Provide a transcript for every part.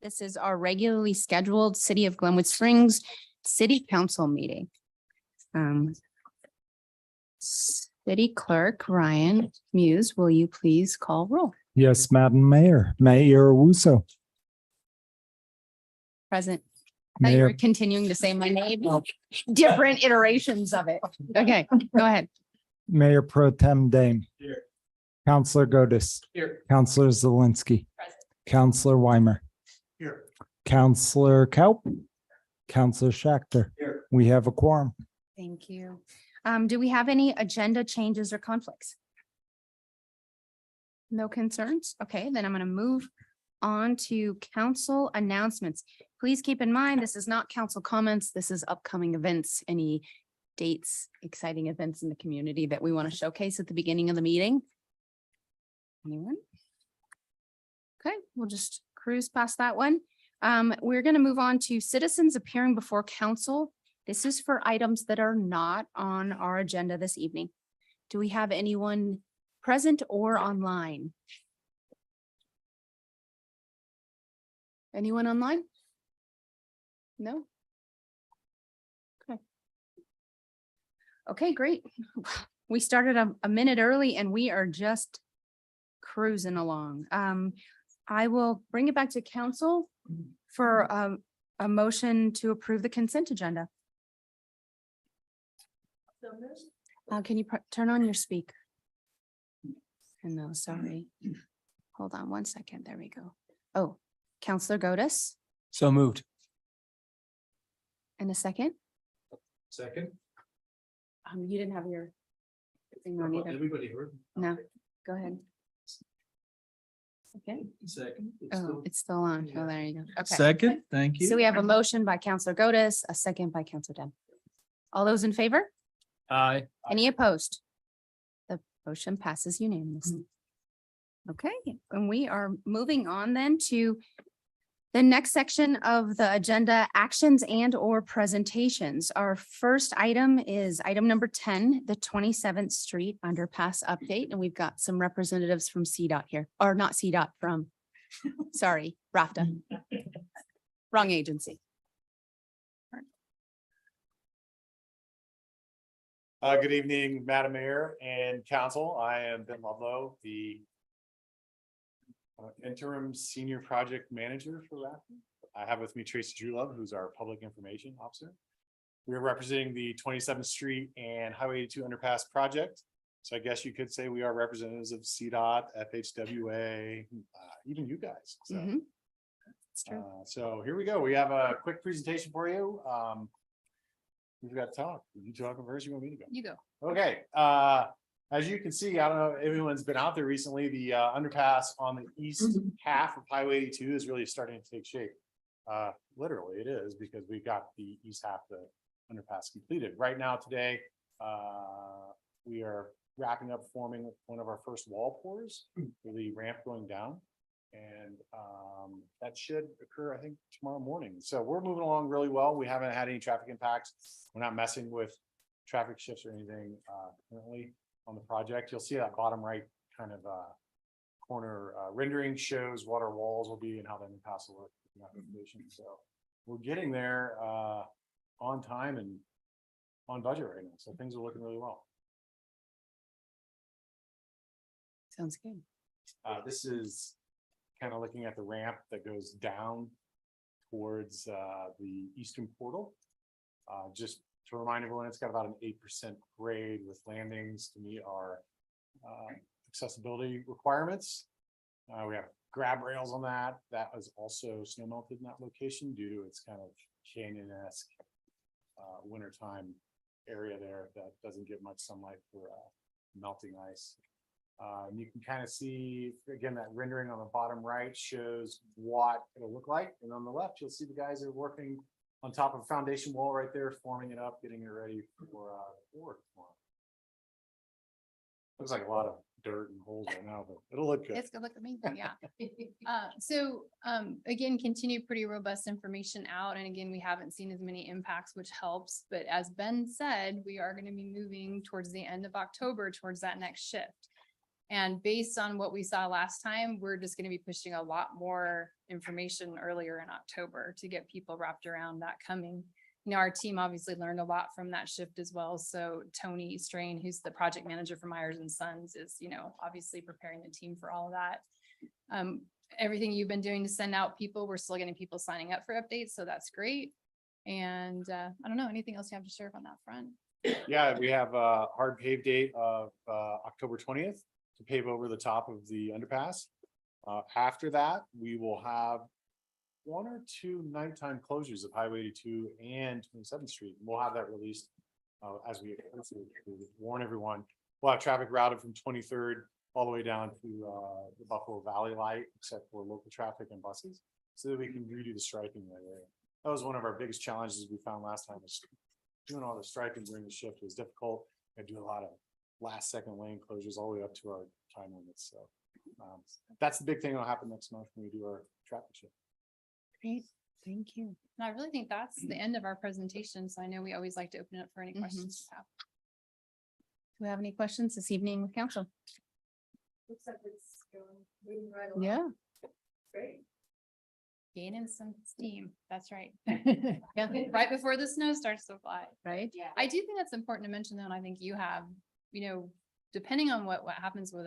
This is our regularly scheduled City of Glenwood Springs City Council meeting. City Clerk Ryan Muse, will you please call roll? Yes, Madam Mayor. Mayor Wuso. Present. I thought you were Mayor, continuing to say my name, different iterations of it. Okay, go ahead. Mayor Pro Tem Dame. Here. Counselor Godus. Here. Counselor Zelinski. Present. Counselor Weimer. Here. Counselor Kaup. Counselor Schachter. Here. We have a quorum. Thank you. Do we have any agenda changes or conflicts? No concerns? Okay, then I'm going to move on to council announcements. Please keep in mind, this is not council comments. This is upcoming events, any dates, exciting events in the community that we want to showcase at the beginning of the meeting. Anyone? Okay, we'll just cruise past that one. We're going to move on to citizens appearing before council. This is for items that are not on our agenda this evening. Do we have anyone present or online? Anyone online? No? Okay. Okay, great. We started a minute early and we are just cruising along. I will bring it back to council for a motion to approve the consent agenda. Can you turn on your speaker? No, sorry. Hold on one second. There we go. Oh, Counselor Godus, So moved. in a second. Second. You didn't have your thing on either. Everybody heard. No, go ahead. Okay. Second. Oh, it's still on. Oh, there you go. Okay. Second, thank you. So we have a motion by Counselor Godus, a second by Counselor Dem. All those in favor? Aye. Any opposed? The motion passes unanimously. Okay, and we are moving on then to the next section of the agenda, actions and or presentations. Our first item is item number 10, the 27th Street underpass update. And we've got some representatives from CDOT here, or not CDOT, from, sorry, RAFTA. Wrong agency. Good evening, Madam Mayor and Council. I am Ben Ludlow, the interim senior project manager for RAFTA. I have with me Tracy Drulove, who's our public information officer. We are representing the 27th Street and Highway 82 underpass project. So I guess you could say we are representatives of CDOT, FHWA, even you guys. So, It's true. so here we go. We have a quick presentation for you. We've got to talk. You talking first? You want me to go? You go. Okay, as you can see, I don't know if everyone's been out there recently, the underpass on the east half of Highway 82 is really starting to take shape. Literally it is, because we got the east half of the underpass completed. Right now today, we are wrapping up forming one of our first wall pours for the ramp going down. And that should occur, I think, tomorrow morning. So we're moving along really well. We haven't had any traffic impacts. We're not messing with traffic shifts or anything currently on the project. You'll see that bottom right kind of corner rendering shows what our walls will be and how the underpass will work. So we're getting there on time and on budget right now. So things are looking really well. Sounds good. This is kind of looking at the ramp that goes down towards the eastern portal. Just to remind everyone, it's got about an 8% grade with landings to meet our accessibility requirements. We have grab rails on that. That was also snow melted in that location due to its kind of canyon-esque wintertime area there that doesn't get much sunlight for melting ice. You can kind of see, again, that rendering on the bottom right shows what it'll look like. And on the left, you'll see the guys are working on top of a foundation wall right there, forming it up, getting it ready for work tomorrow. Looks like a lot of dirt and holes right now, but it'll look good. It's gonna look amazing, yeah. Again, continue pretty robust information out. And again, we haven't seen as many impacts, which helps. But as Ben said, we are gonna be moving towards the end of October towards that next shift. And based on what we saw last time, we're just gonna be pushing a lot more information earlier in October to get people wrapped around that coming. You know, our team obviously learned a lot from that shift as well. So Tony Strain, who's the project manager for Myers and Sons, is, you know, obviously preparing the team for all of that. Everything you've been doing to send out people, we're still getting people signing up for updates, so that's great. And I don't know, anything else you have to share on that front? Yeah, we have a hard pave date of October 20th to pave over the top of the underpass. After that, we will have 1 or 2 nighttime closures of Highway 82 and 27th Street. We'll have that released as we warn everyone. We'll have traffic routed from 23rd all the way down to the Buffalo Valley Light, except for local traffic and buses, so that we can redo the striping right there. That was one of our biggest challenges we found last time, was doing all the striping during the shift was difficult. I do a lot of last second lane closures all the way up to our time limits. So that's the big thing that'll happen next month when we do our traffic shift. Great, thank you. And I really think that's the end of our presentation. So I know we always like to open it up for any questions you have. Do we have any questions this evening with council? Looks like it's moving right along. Yeah. Great. Gaining some steam. That's right. Yeah, Right before the snow starts to fly. right? Yeah. I do think that's important to mention though, and I think you have, you know, depending on what happens with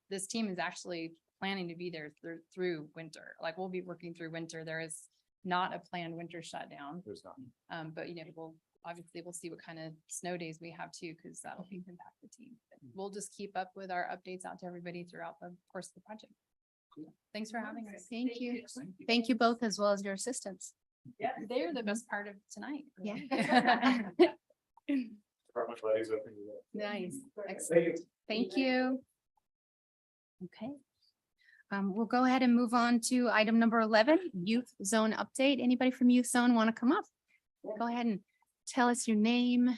this team is actually planning to be there through winter. Like we'll be working through winter. There is not a planned winter shutdown. There's not. But you know, we'll see what kind of snow days we have too, because that'll impact the team. But we'll just keep up with our updates out to everybody throughout the course of the project. Thanks for having us. Thank you. Thank you both, as well as your assistants. Yeah. They're the best part of tonight. Yeah. Department ladies open to that. Nice. Great. Excellent. Thank you. Okay. We'll go ahead and move on to item number 11, youth zone update. Anybody from youth zone want to come up? Go ahead and tell us your name.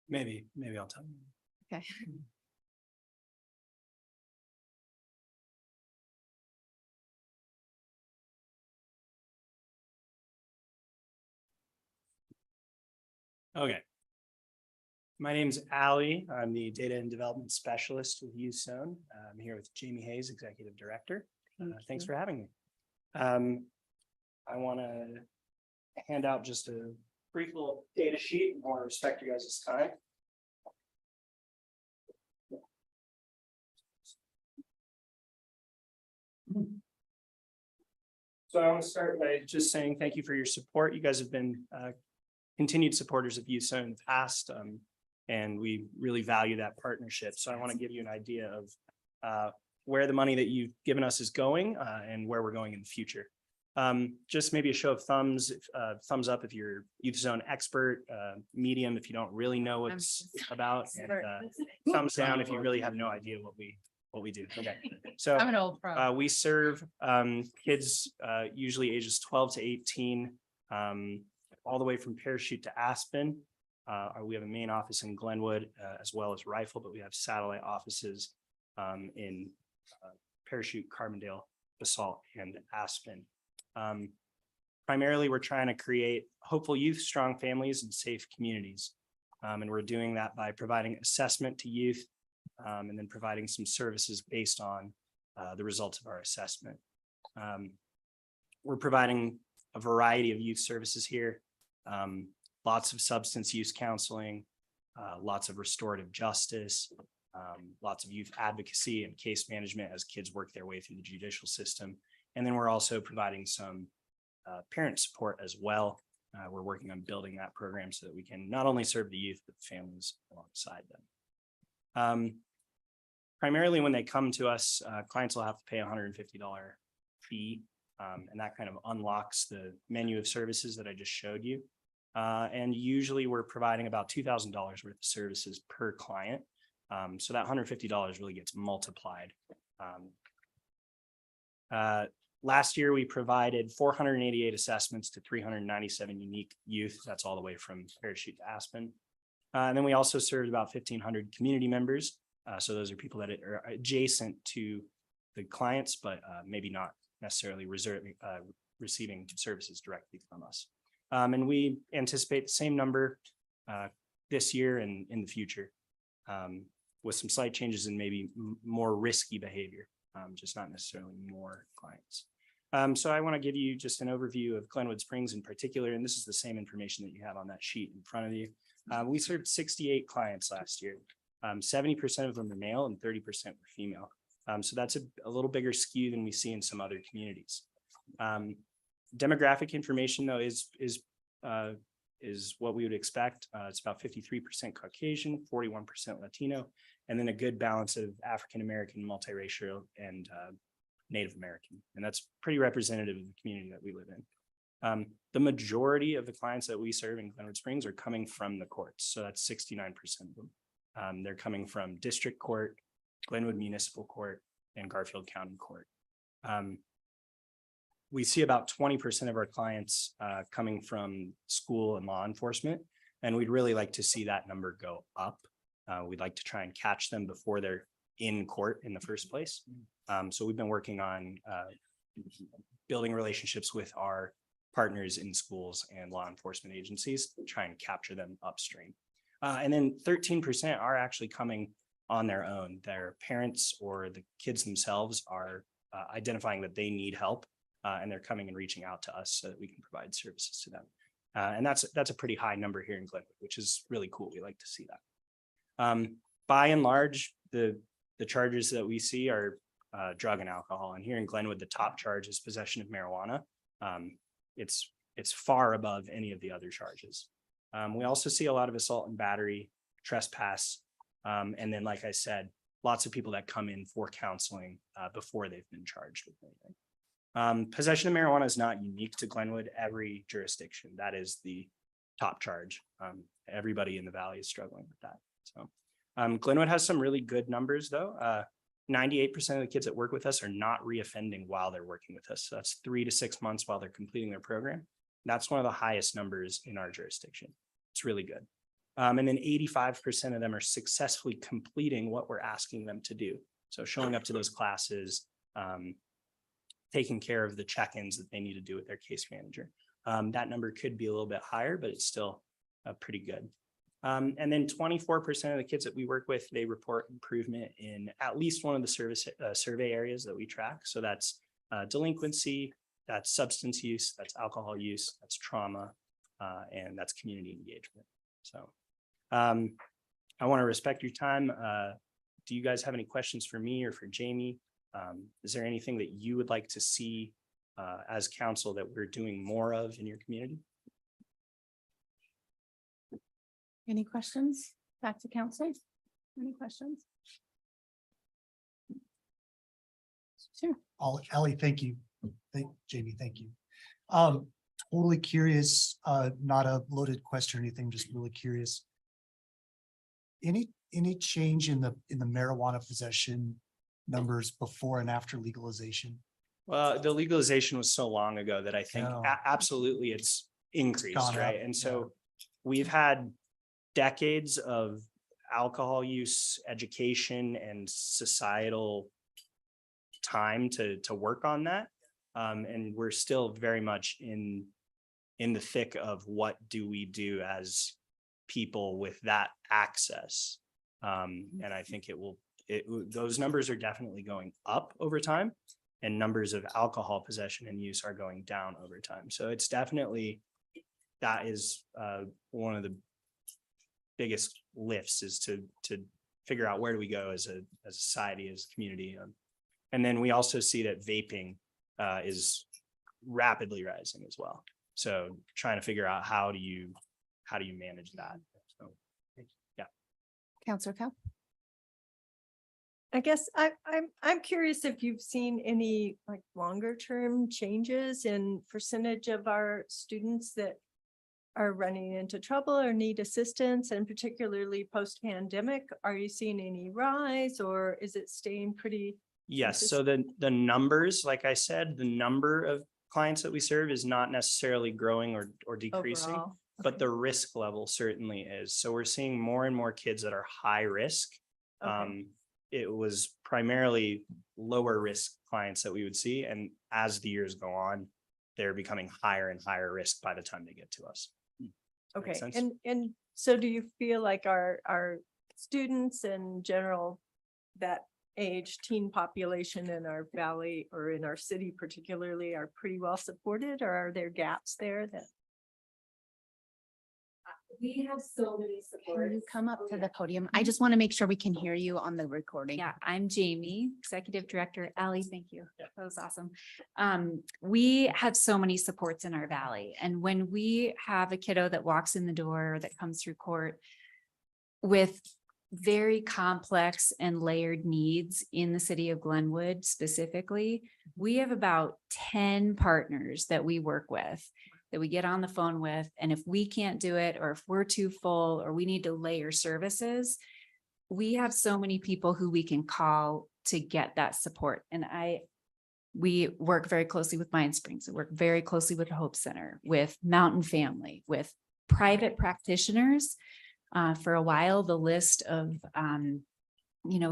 Maybe I'll tell you. Okay. Okay. My name's Allie. I'm the data and development specialist with Youth Zone. I'm here with Jamie Hayes, executive director. Thanks for having me. I want to hand out just a brief little data sheet. I want to respect you guys' time. So I want to start by just saying thank you for your support. You guys have been continued supporters of Youth Zone in the past, and we really value that partnership. So I want to give you an idea of where the money that you've given us is going and where we're going in the future. Just maybe a show of thumbs up if you're Youth Zone expert, medium if you don't really know what it's about, and thumbs down if you really have no idea what we do. Okay, so I'm an old pro. we serve kids usually ages 12 to 18, all the way from Parachute to Aspen. We have a main office in Glenwood as well as Rifle, but we have satellite offices in Parachute, Carbondale, Basalt, and Aspen. Primarily, we're trying to create hopeful youth, strong families, and safe communities. And we're doing that by providing assessment to youth and then providing some services based on the results of our assessment. We're providing a variety of youth services here, lots of substance use counseling, lots of restorative justice, lots of youth advocacy and case management as kids work their way through the judicial system. And then we're also providing some parent support as well. We're working on building that program so that we can not only serve the youth, but the families alongside them. Primarily when they come to us, clients will have to pay a $150 fee, and that kind of unlocks the menu of services that I just showed you. And usually we're providing about $2,000 worth of services per client. So that $150 really gets multiplied. Last year, we provided 488 assessments to 397 unique youth. That's all the way from Parachute to Aspen. And then we also served about 1,500 community members. So those are people that are adjacent to the clients, but maybe not necessarily receiving services directly from us. And we anticipate the same number this year and in the future, with some slight changes in maybe more risky behavior, just not necessarily more clients. So I want to give you just an overview of Glenwood Springs in particular, and this is the same information that you have on that sheet in front of you. We served 68 clients last year. 70% of them are male and 30% were female. So that's a little bigger skew than we see in some other communities. Demographic information, though, is what we would expect. It's about 53% Caucasian, 41% Latino, and then a good balance of African-American, multiracial, and Native American. And that's pretty representative of the community that we live in. The majority of the clients that we serve in Glenwood Springs are coming from the courts. So that's 69% of them. They're coming from District Court, Glenwood Municipal Court, and Garfield County Court. We see about 20% of our clients coming from school and law enforcement, and we'd really like to see that number go up. We'd like to try and catch them before they're in court in the first place. So we've been working on building relationships with our partners in schools and law enforcement agencies, try and capture them upstream. And then 13% are actually coming on their own. Their parents or the kids themselves are identifying that they need help, and they're coming and reaching out to us so that we can provide services to them. And that's a pretty high number here in Glenwood, which is really cool. We like to see that. By and large, the charges that we see are drug and alcohol. And here in Glenwood, the top charge is possession of marijuana. It's far above any of the other charges. We also see a lot of assault and battery, trespass, and then, like I said, lots of people that come in for counseling before they've been charged with anything. Possession of marijuana is not unique to Glenwood. Every jurisdiction, that is the top charge. Everybody in the valley is struggling with that. So Glenwood has some really good numbers, though. 98% of the kids that work with us are not reoffending while they're working with us. So that's 3 to 6 months while they're completing their program. That's one of the highest numbers in our jurisdiction. It's really good. And then 85% of them are successfully completing what we're asking them to do. So showing up to those classes, taking care of the check-ins that they need to do with their case manager. That number could be a little bit higher, but it's still pretty good. And then 24% of the kids that we work with, they report improvement in at least one of the survey areas that we track. So that's delinquency, that's substance use, that's alcohol use, that's trauma, and that's community engagement. So I want to respect your time. Do you guys have any questions for me or for Jamie? Is there anything that you would like to see as council that we're doing more of in your community? Any questions? Back to council. Any questions? Sure. Ellie, thank you. Jamie, thank you. Totally curious, not a loaded question or anything, just really curious. Any change in the marijuana possession numbers before and after legalization? Well, the legalization was so long ago that I think absolutely it's increased, gone right? up, And so we've had decades of alcohol use, education, and societal time to work on that. And we're still very much in the thick of what do we do as people with that access. And I think those numbers are definitely going up over time, and numbers of alcohol possession and use are going down over time. So it's definitely, that is one of the biggest lifts, is to figure out where do we go as a society, as a community. And then we also see that vaping is rapidly rising as well. So trying to figure out how do you manage that? So, yeah. Counselor Cow. I guess I'm curious if you've seen any like longer term changes in percentage of our students that are running into trouble or need assistance, and particularly post-pandemic. Are you seeing any rise, or is it staying pretty? Yes. So the numbers, like I said, the number of clients that we serve is not necessarily growing or decreasing, Overall? but the risk level certainly is. So we're seeing more and more kids that are high risk. Okay. it was primarily lower risk clients that we would see. And as the years go on, they're becoming higher and higher risk by the time they get to us. Okay, sense? and so do you feel like our students in general, that age teen population in our valley or in our city particularly are pretty well supported, or are there gaps there that? We have so many Can you supports. come up Oh, to yeah. the podium? I just want to make sure we can hear you on the recording. Yeah, I'm Jamie, Executive Director. Ally, thank you. That was awesome. We have so many supports in our valley. And when we have a kiddo that walks in the door or that comes through court with very complex and layered needs in the city of Glenwood specifically, we have about 10 partners that we work with, that we get on the phone with. And if we can't do it, or if we're too full, or we need to layer services, we have so many people who we can call to get that support. And we work very closely with Mind Springs. We work very closely with Hope Center, with Mountain Family, with private practitioners. For a while, the list of,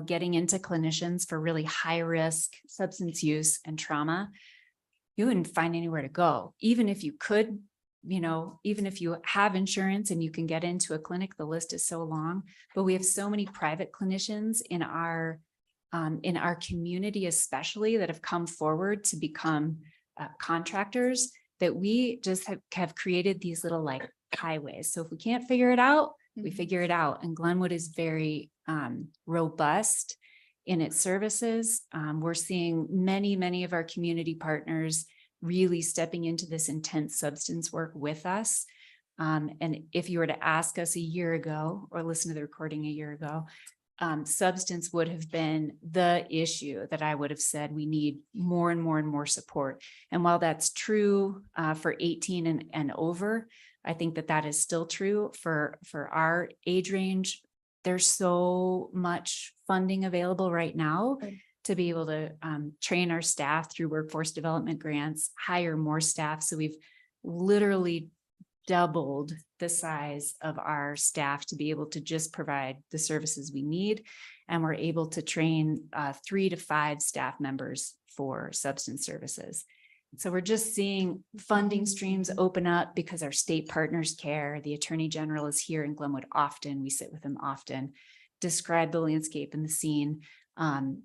getting into clinicians for really high risk substance use and trauma, you wouldn't find anywhere to go. Even if you could, even if you have insurance and you can get into a clinic, the list is so long. But we have so many private clinicians in our community, especially, that have come forward to become contractors, that we just have created these little like highways. So if we can't figure it out, we figure it out. And Glenwood is very robust in its services. We're seeing many of our community partners really stepping into this intense substance work with us. And if you were to ask us a year ago or listen to the recording a year ago, substance would have been the issue that I would have said we need more and more support. And while that's true for 18 and over, I think that is still true for our age range. There's so much funding available right now to be able to train our staff through workforce development grants, hire more staff. So we've literally doubled the size of our staff to be able to just provide the services we need. And we're able to train 3 to 5 staff members for substance services. So we're just seeing funding streams open up because our state partners care. The Attorney General is here in Glenwood often. We sit with them often, describe the landscape and the scene.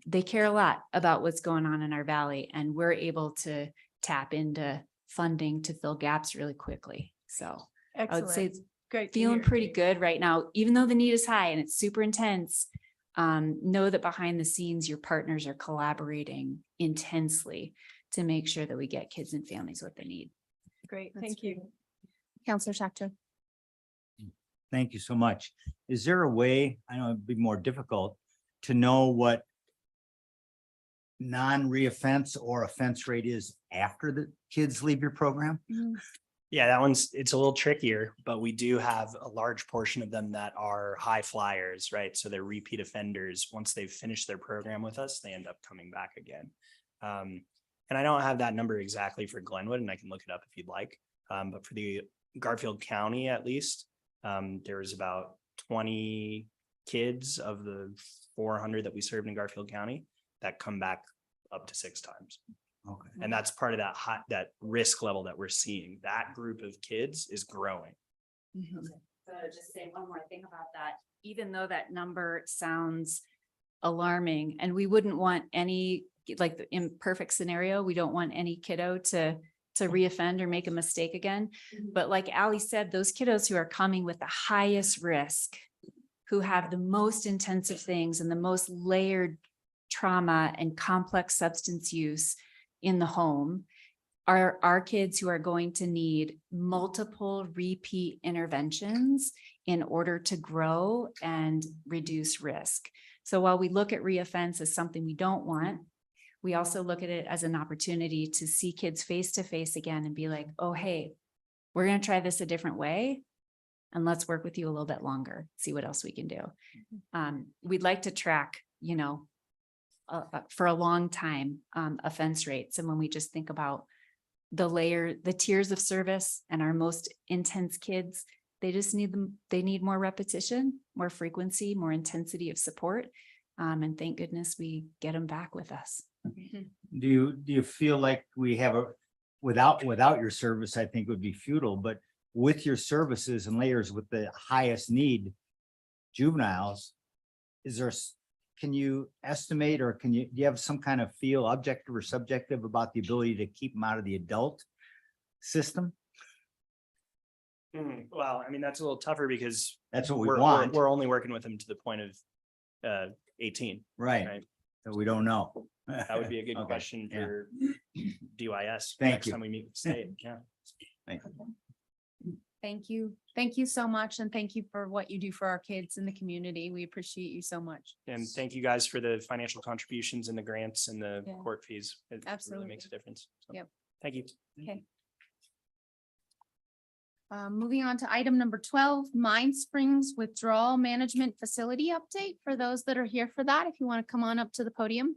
They care a lot about what's going on in our valley, and we're able to tap into funding to fill gaps really quickly. So I would say it's Great. to feeling hear. pretty good right now, even though the need is high and it's super intense. Know that behind the scenes, your partners are collaborating intensely to make sure that we get kids and families what they need. Great, That's thank you. Counselor Schachter. Thank you so much. Is there a way, I know it'd be more difficult, to know what non-reoffense or offense rate is after the kids leave your program? Yeah, it's a little trickier, but we do have a large portion of them that are high flyers, right? So they're repeat offenders. Once they've finished their program with us, they end up coming back again. And I don't have that number exactly for Glenwood, and I can look it up if you'd like. But for the Garfield County, at least, there's about 20 kids of the 400 that we served in Garfield County that come back up to 6 times. Okay. And that's part of that risk level that we're seeing. That group of kids is growing. So just say one more thing about that. Even though that number sounds alarming, and we wouldn't want any, like the imperfect scenario, we don't want any kiddo to reoffend or make a mistake again. But like Ally said, those kiddos who are coming with the highest risk, who have the most intensive things and the most layered trauma and complex substance use in the home, are our kids who are going to need multiple repeat interventions in order to grow and reduce risk. So while we look at reoffense as something we don't want, we also look at it as an opportunity to see kids face to face again and be like, oh, hey, we're going to try this a different way. And let's work with you a little bit longer, see what else we can do. We'd like to track, for a long time, offense rates. And when we just think about the tiers of service and our most intense kids, they just need they need more repetition, more frequency, more intensity of support. And thank goodness we get them back with us. Do you feel like we have without your service, I think would be futile, but with your services and layers with the highest need juveniles, can you estimate or do you have some kind of feel, objective or subjective, about the ability to keep them out of the adult system? Well, I mean, that's a little tougher because That's what we we're want, we're only working with them to the point of 18. right? Right. So we don't know. That would be a good Okay, question yeah. for DYS. Thank next you. Time we meet with the state. Yeah. Thank you. Thank you. Thank you so much. And thank you for what you do for our kids in the community. We appreciate you so much. And thank you guys for the financial contributions and the grants and the Yeah. court fees. It Absolutely. really makes a difference. So, Yep. Thank you. Okay. Moving on to item number 12, Mind Springs Withdrawal Management Facility Update. For those that are here for that, if you want to come on up to the podium.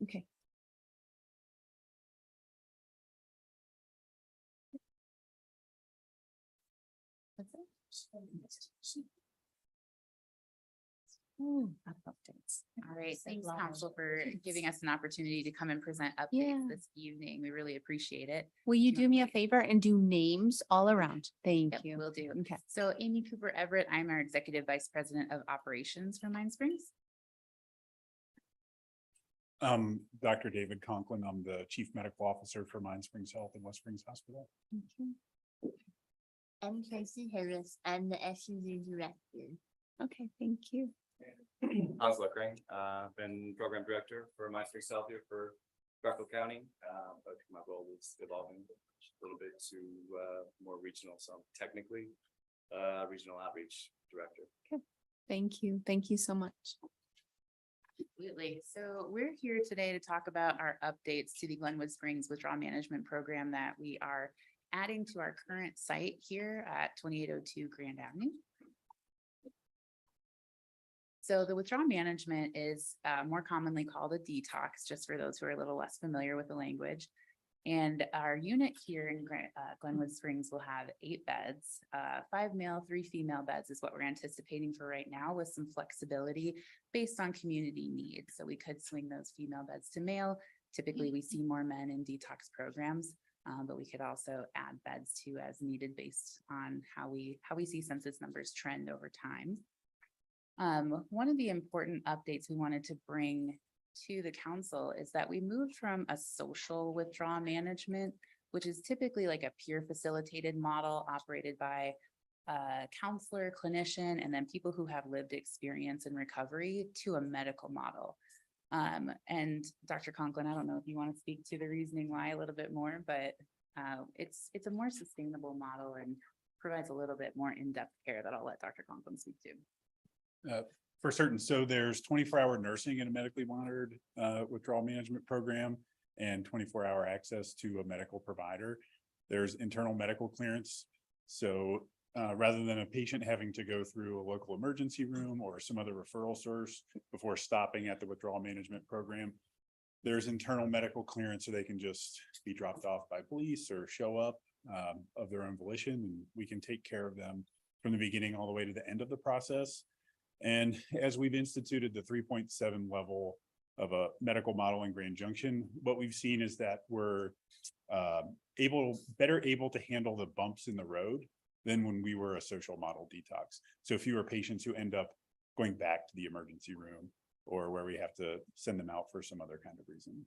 Okay. That's it. Updates. All right, thanks council for giving us an opportunity to come and present Yeah. updates this evening. We really appreciate it. Will you do me a favor and do names all around? Thank Yep, you. will do. Okay. So Amy Cooper Everett, I'm our Executive Vice President of Operations for Mind Springs. Dr. David Conklin, I'm the Chief Medical Officer for Mind Springs Health and West Springs Hospital. I'm Tracy Harris. I'm the SUV director. Okay, thank you. Hans Luckring, been program director for Mind Springs Health here for Garfield County. But my role is evolving a little bit to more regional, so I'm technically regional outreach director. Thank you. Thank you so much. Absolutely. So we're here today to talk about our updates to the Glenwood Springs Withdrawal Management Program that we are adding to our current site here at 2802 Grand Avenue. So the withdrawal management is more commonly called a detox, just for those who are a little less familiar with the language. And our unit here in Glenwood Springs will have 8 beds, 5 male, 3 female beds is what we're anticipating for right now, with some flexibility based on community needs. So we could swing those female beds to male. Typically, we see more men in detox programs, but we could also add beds too as needed based on how we see census numbers trend over time. One of the important updates we wanted to bring to the council is that we moved from a social withdrawal management, which is typically like a peer facilitated model operated by a counselor, clinician, and then people who have lived experience in recovery, to a medical model. And Dr. Conklin, I don't know if you want to speak to the reasoning why a little bit more, but it's a more sustainable model and provides a little bit more in-depth care that I'll let Dr. Conklin speak to. For certain, so there's 24-hour nursing in a medically monitored withdrawal management program and 24-hour access to a medical provider. There's internal medical clearance. So rather than a patient having to go through a local emergency room or some other referral source before stopping at the withdrawal management program, there's internal medical clearance, so they can just be dropped off by police or show up of their own volition, and we can take care of them from the beginning all the way to the end of the process. And as we've instituted the 3.7 level of a medical model in Grand Junction, what we've seen is that we're better able to handle the bumps in the road than when we were a social model detox. So fewer patients who end up going back to the emergency room, or where we have to send them out for some other kind of reason.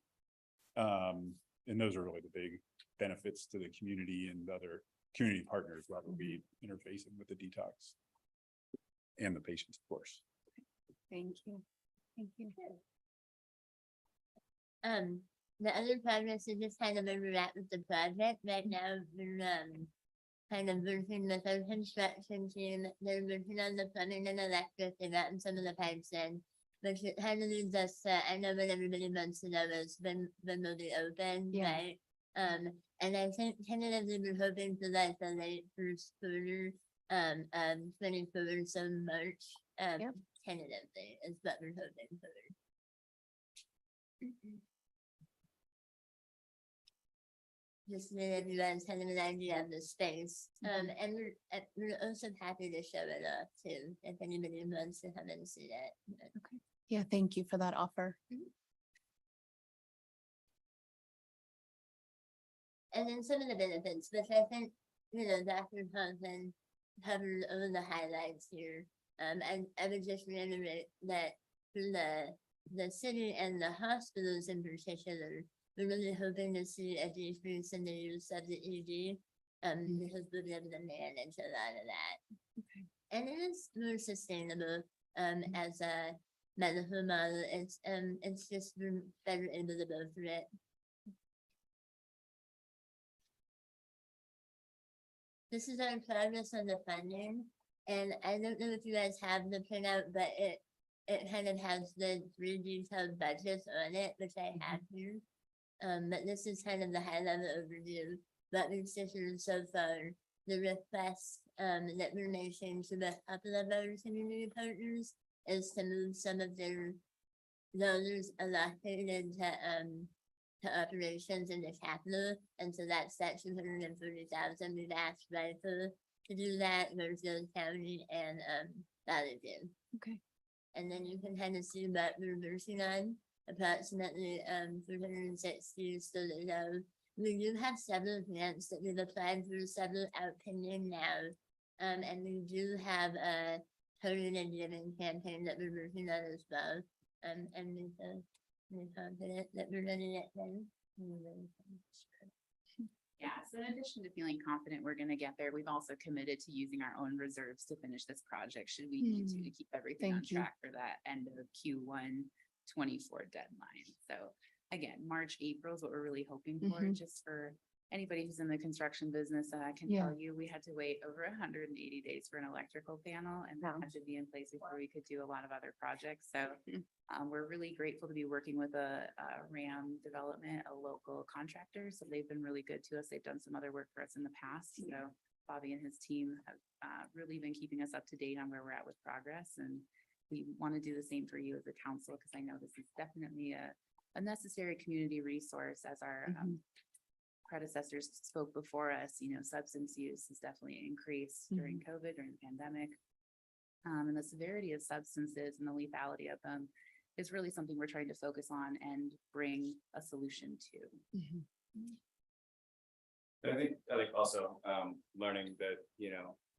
And those are really the big benefits to the community and other community partners while we'll be interfacing with the detox. And the patients, of course. Thank you. Thank you. The other progress is just kind of where we're at with the project. Right now, we're kind of working with our construction team. They're working on the plumbing and electric. They've gotten some of the pipes in, which it kind of leads us to, I know what everybody wants to know is when will they open, right? And I think tentatively we're hoping for like the late first quarter. 24th of March, tentatively is what we're hoping for. just so that everyone's kind of an idea of the space. And we're also happy to show it off too, if anybody wants to come and see it. Yeah, thank you for that offer. And then some of the benefits, which I think, Dr. Conklin covered all the highlights here. And I would just reiterate that for the city and the hospitals in particular, we're really hoping to see a decrease in the use of the ED, because we'll be able to manage a lot of that. And it is more sustainable, as a medical model. It's just we're better able to go through it. This is our progress on the funding, and I don't know if you guys have the printout, but it kind of has the 3 detailed budgets on it, which I have here. But this is kind of the high level overview. What we've seen so far, the request that we're making to the couple of our community partners is to move some of their dollars allocated to operations in the capital, and so that's that 240,000 we've asked Rifle to do that, Northfield County and Valley View. Okay. And then you can kind of see what we're working on, approximately 460 still to go. We do have several grants that we've applied for, several out pending now, and we do have a targeted giving campaign that we're working on as well. And we're confident that we're running it then. Yeah, so in addition to feeling confident we're gonna get there, we've also committed to using our own reserves to finish this project, should we need to keep everything on Thank you. track for that end of Q1 24 deadline. So again, March, April is what we're really hoping for, just for anybody who's in the construction business. I can Yeah. tell you, we had to wait over 180 days for an electrical panel, and that had to be in place before we could do a lot of other projects. So we're really grateful to be working with a RAM development, a local contractor. So they've been really good to us. They've done some other work for us in the past. So Bobby and his team have really been keeping us up to date on where we're at with progress. And we want to do the same for you as a council, because I know this is definitely a necessary community resource. As our predecessors spoke before us, substance use has definitely increased during COVID, during the pandemic. And the severity of substances and the lethality of them is really something we're trying to focus on and bring a solution to. I think also learning that,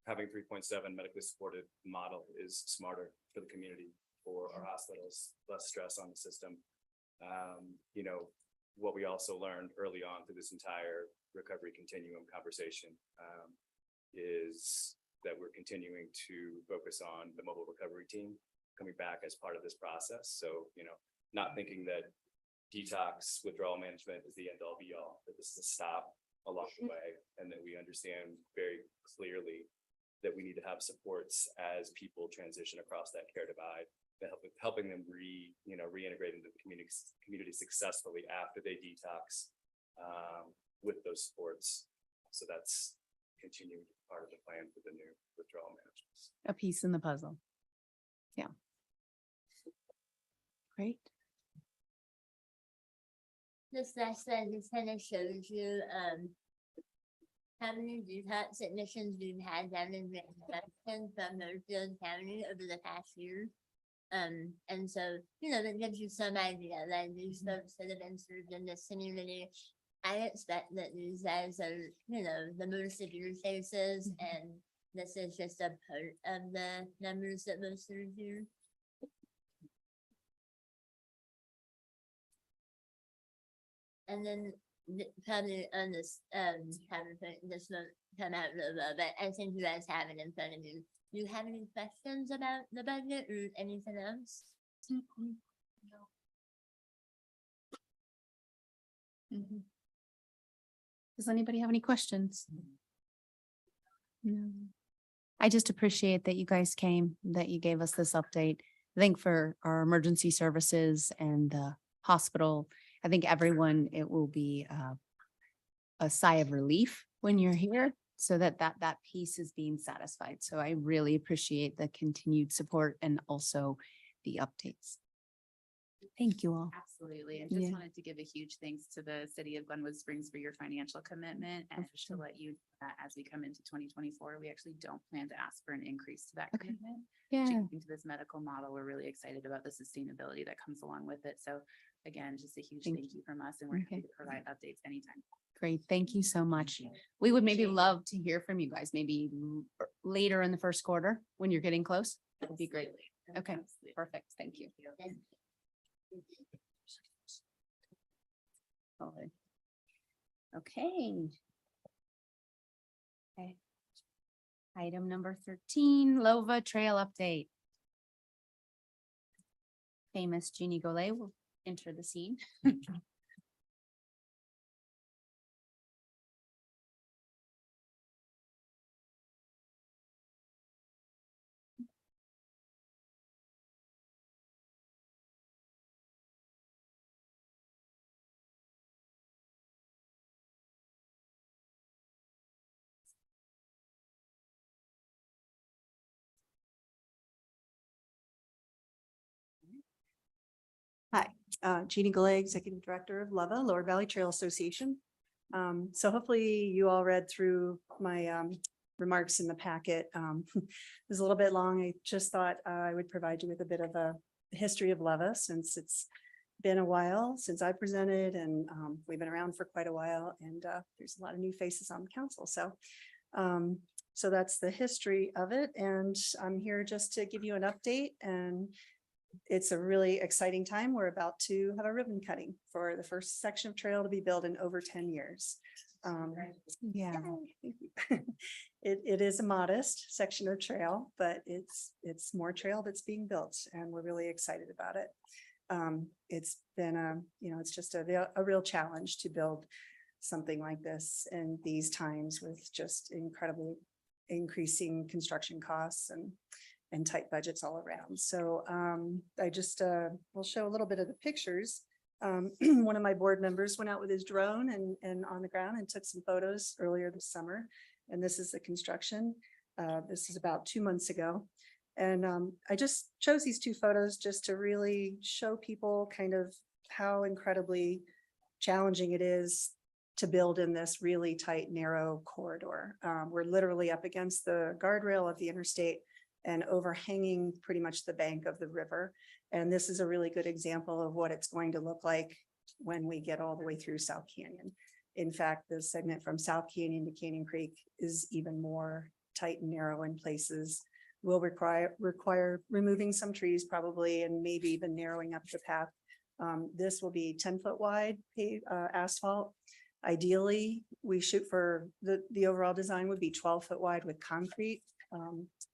having 3.7 medically supported model is smarter for the community, for our hospitals, less stress on the system. What we also learned early on through this entire recovery continuum conversation is that we're continuing to focus on the mobile recovery team coming back as part of this process. So, not thinking that detox withdrawal management is the end all be all, that this is a stop along the way, and that we understand very clearly that we need to have supports as people transition across that care divide, helping them reintegrate into the community successfully after they detox with those supports. So that's continuing to be part of the plan for the new withdrawal management. A piece in the puzzle. Yeah. Great. This last slide just kind of shows you how many detox technicians we've had down in Reunión from Northfield County over the past year. And so, that gives you some idea that these folks that have been served in this community, I expect that these guys are, the more severe cases, and this is just a part of the numbers that we'll serve here. And then probably on this PowerPoint, this won't come out real well, but I think you guys have it in front of you. Do you have any questions about the budget or anything else? Does anybody have any questions? No. I just appreciate that you guys came, that you gave us this update. I think for our emergency services and the hospital, I think everyone, it will be a sigh of relief when you're here, so that piece is being satisfied. So I really appreciate the continued support and also the updates. Thank you all. Absolutely. And just Yeah. wanted to give a huge thanks to the city of Glenwood Springs for your financial commitment and just to let you, know that as we come into 2024, we actually don't plan to ask for an increase to that Okay. commitment. Yeah. Changing to this medical model, we're really excited about the sustainability that comes along with it. So again, just a huge thank you from us, and we're happy Okay. to provide updates anytime. Great. Thank you so much. We would maybe love to hear from you guys, maybe later in the first quarter when you're getting close. That would be great. Okay, Absolutely. perfect. Thank you. Okay. Okay. Okay. Item number 13, Lova Trail Update. Famous Jeannie Golay will enter the scene. Hi, Jeannie Galay, Executive Director of LEVA, Lower Valley Trail Association. So hopefully you all read through my remarks in the packet. It was a little bit long. I just thought I would provide you with a bit of a history of LEVA since it's been a while since I presented, and we've been around for quite a while, and there's a lot of new faces on the council. So that's the history of it, and I'm here just to give you an update. And it's a really exciting time. We're about to have a ribbon cutting for the first section of trail to be built in over 10 years. Yeah, it is a modest section of trail, but it's more trail that's being built, and we're really excited about it. It's been it's just a real challenge to build something like this in these times with just incredibly increasing construction costs and tight budgets all around. So I just will show a little bit of the pictures. One of my board members went out with his drone and on the ground and took some photos earlier this summer. And this is the construction. This is about 2 months ago. And I just chose these two photos just to really show people kind of how incredibly challenging it is to build in this really tight, narrow corridor. We're literally up against the guardrail of the interstate and overhanging pretty much the bank of the river. And this is a really good example of what it's going to look like when we get all the way through South Canyon. In fact, the segment from South Canyon to Canyon Creek is even more tight and narrow in places. Will require removing some trees probably, and maybe even narrowing up the path. This will be 10-foot wide asphalt. Ideally, we shoot for the overall design would be 12-foot wide with concrete.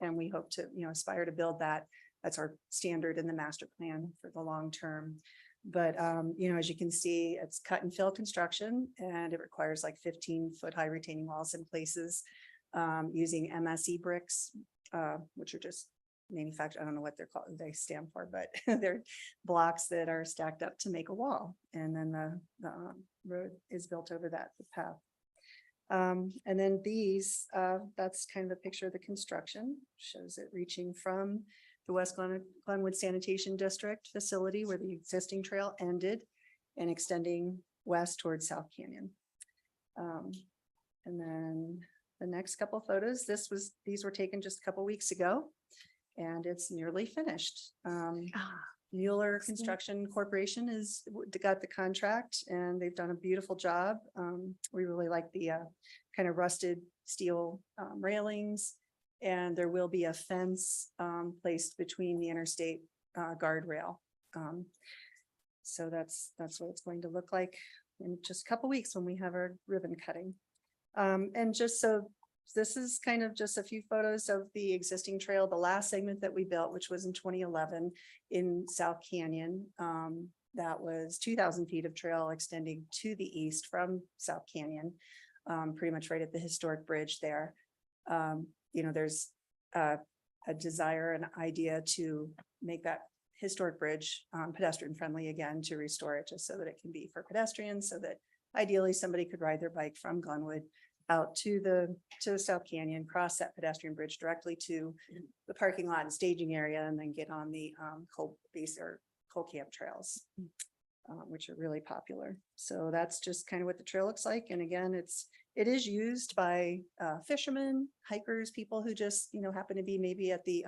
And we hope to, aspire to build that. That's our standard in the master plan for the long term. But, as you can see, it's cut and fill construction, and it requires like 15-foot high retaining walls in places using MSE bricks, which are just manufactured. I don't know what they're called, they stand for, but they're blocks that are stacked up to make a wall. And then the road is built over that path. And then these, that's kind of a picture of the construction, shows it reaching from the West Glenwood Sanitation District facility where the existing trail ended and extending west towards South Canyon. And then the next couple of photos, these were taken just a couple weeks ago, and it's nearly finished. Mueller Construction Corporation got the contract, and they've done a beautiful job. We really like the kind of rusted steel railings, and there will be a fence placed between the interstate guardrail. So that's what it's going to look like in just a couple weeks when we have our ribbon cutting. And just so this is kind of just a few photos of the existing trail, the last segment that we built, which was in 2011 in South Canyon. That was 2,000 feet of trail extending to the east from South Canyon, pretty much right at the historic bridge there. There's a desire and idea to make that historic bridge pedestrian friendly again, to restore it just so that it can be for pedestrians, so that ideally somebody could ride their bike from Glenwood out to the South Canyon, cross that pedestrian bridge directly to the parking lot and staging area, and then get on the coal camp trails, which are really popular. So that's just kind of what the trail looks like. And again, it is used by fishermen, hikers, people who just, happen to be maybe at the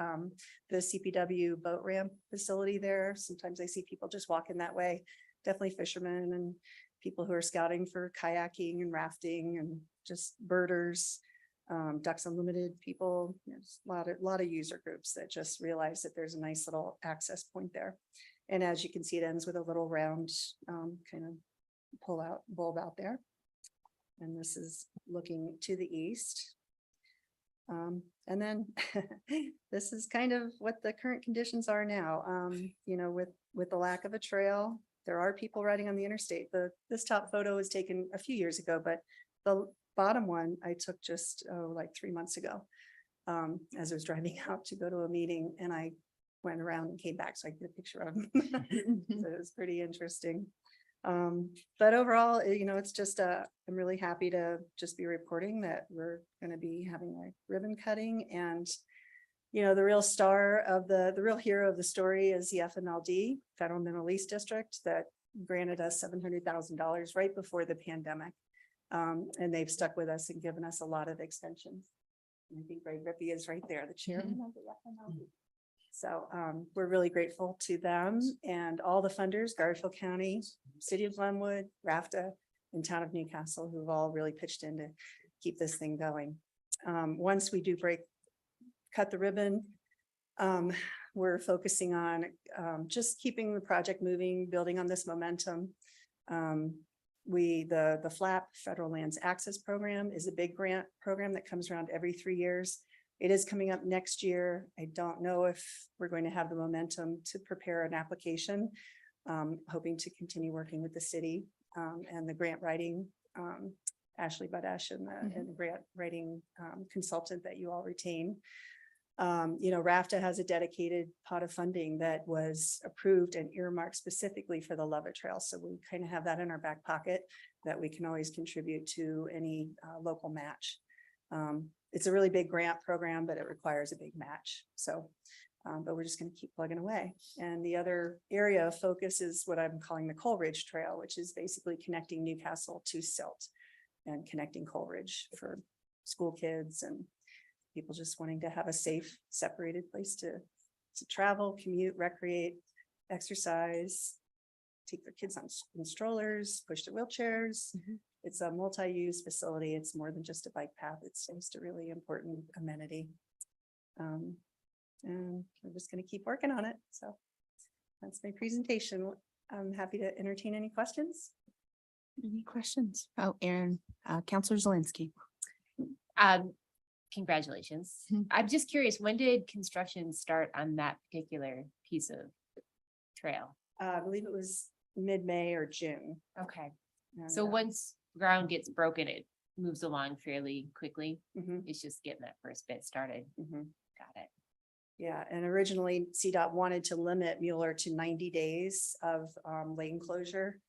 CPW boat ramp facility there. Sometimes I see people just walking that way. Definitely fishermen and people who are scouting for kayaking and rafting and just birders, Ducks Unlimited people. There's a lot of user groups that just realize that there's a nice little access point there. And as you can see, it ends with a little round kind of bulb out there. And this is looking to the east. And then this is kind of what the current conditions are now. With the lack of a trail, there are people riding on the interstate. This top photo was taken a few years ago, but the bottom one I took just like 3 months ago as I was driving out to go to a meeting, and I went around and came back so I could get a picture of them. So it was pretty interesting. But overall, it's just, I'm really happy to just be reporting that we're going to be having like ribbon cutting, and, the real star of the real hero of the story is the FMLD, Federal Middle East District, that granted us $700,000 right before the pandemic. And they've stuck with us and given us a lot of extensions. And I think Greg Rippey is right there, the chairman of the FMLD. So we're really grateful to them and all the funders, Garfield County, City of Glenwood, RAFTA, and Town of Newcastle, who've all really pitched in to keep this thing going. Once we do cut the ribbon, we're focusing on just keeping the project moving, building on this momentum. The FLAP, Federal Lands Access Program, is a big grant program that comes around every 3 years. It is coming up next year. I don't know if we're going to have the momentum to prepare an application. Hoping to continue working with the city and the grant writing, Ashley Badash and the grant writing consultant that you all retain. RAFTA has a dedicated pot of funding that was approved and earmarked specifically for the Lovett Trail. So we kind of have that in our back pocket that we can always contribute to any local match. It's a really big grant program, but it requires a big match. So, but we're just going to keep plugging away. And the other area of focus is what I'm calling the Coleridge Trail, which is basically connecting Newcastle to Silt and connecting Coleridge for school kids and people just wanting to have a safe, separated place to travel, commute, recreate, exercise, take their kids in strollers, push their wheelchairs. It's a multi-use facility. It's more than just a bike path. It's just a really important amenity. And we're just going to keep working on it. So that's my presentation. I'm happy to entertain any questions. Any questions? Oh, Aaron, Counselor Zelinski. Congratulations. I'm just curious, when did construction start on that particular piece of trail? I believe it was mid-May or June. Okay. And, So once ground gets broken, it moves along fairly quickly. mhm, It's just getting that first bit started. mhm. Got it. Yeah, and originally CDOT wanted to limit Mueller to 90 days of lane closure.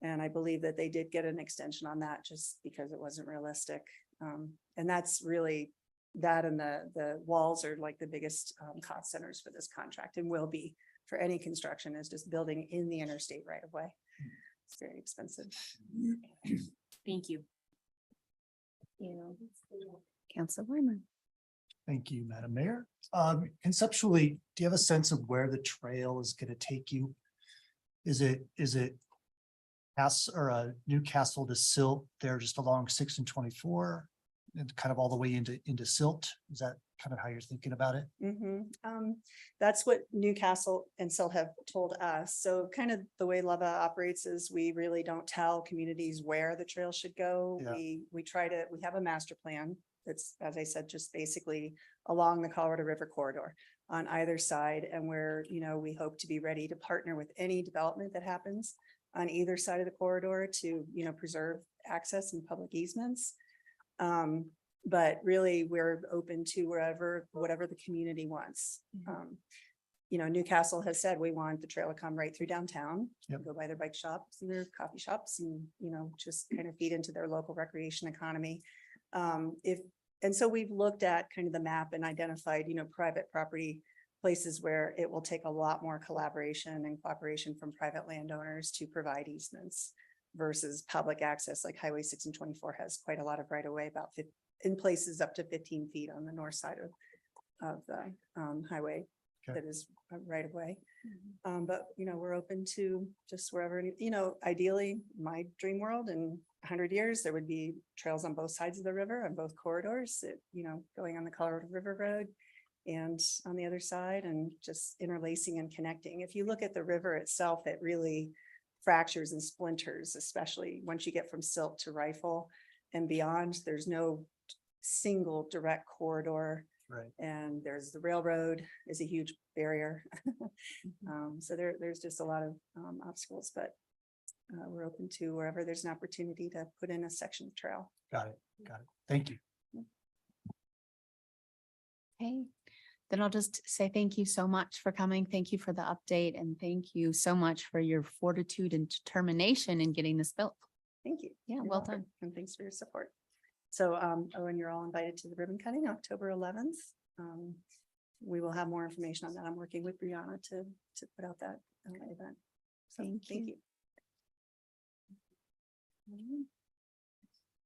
And I believe that they did get an extension on that just because it wasn't realistic. And that's really, that and the walls are like the biggest cost centers for this contract and will be for any construction, is just building in the interstate right away. It's very expensive. Thank you. Counselor Weimer. Thank you, Madam Mayor. Conceptually, do you have a sense of where the trail is going to take you? Is it Newcastle to Silt there just along 6 and 24 and kind of all the way into Silt? Is that kind of how you're thinking about it? That's what Newcastle and Silt have told us. So kind of the way Leva operates is we really don't tell communities where the trail should go. Yeah. We have a master plan that's, as I said, just basically along the Colorado River corridor on either side. And where, we hope to be ready to partner with any development that happens on either side of the corridor to, preserve access and public easements. But really we're open to whatever the community wants. Newcastle has said we want the trail to come right through downtown, Yep. go by their bike shops and their coffee shops and, just kind of feed into their local recreation economy. And so we've looked at kind of the map and identified, private property places where it will take a lot more collaboration and cooperation from private landowners to provide easements versus public access, like Highway 6 and 24 has quite a lot of right of way, about in places up to 15 feet on the north side of the highway. Okay. That is right of way. But, you know, we're open to just wherever, you know, ideally, my dream world in 100 years, there would be trails on both sides of the river, on both corridors, you know, going on the Colorado River Road and on the other side, and just interlacing and connecting. If you look at the river itself, it really fractures and splinters, especially once you get from Silt to Rifle and beyond. There's no single direct corridor. Right. And there's the railroad is a huge barrier. So there's just a lot of obstacles, but we're open to wherever there's an opportunity to put in a section of trail. Got it. Got it. Thank you. Okay, then I'll just say thank you so much for coming. Thank you for the update and thank you so much for your fortitude and determination in getting this built. Thank you. Yeah, You're well welcome. done. And thanks for your support. So, and you're all invited to the ribbon cutting October 11th. We will have more information on that. I'm working with Brianna to put out that event. So Thank thank you. you.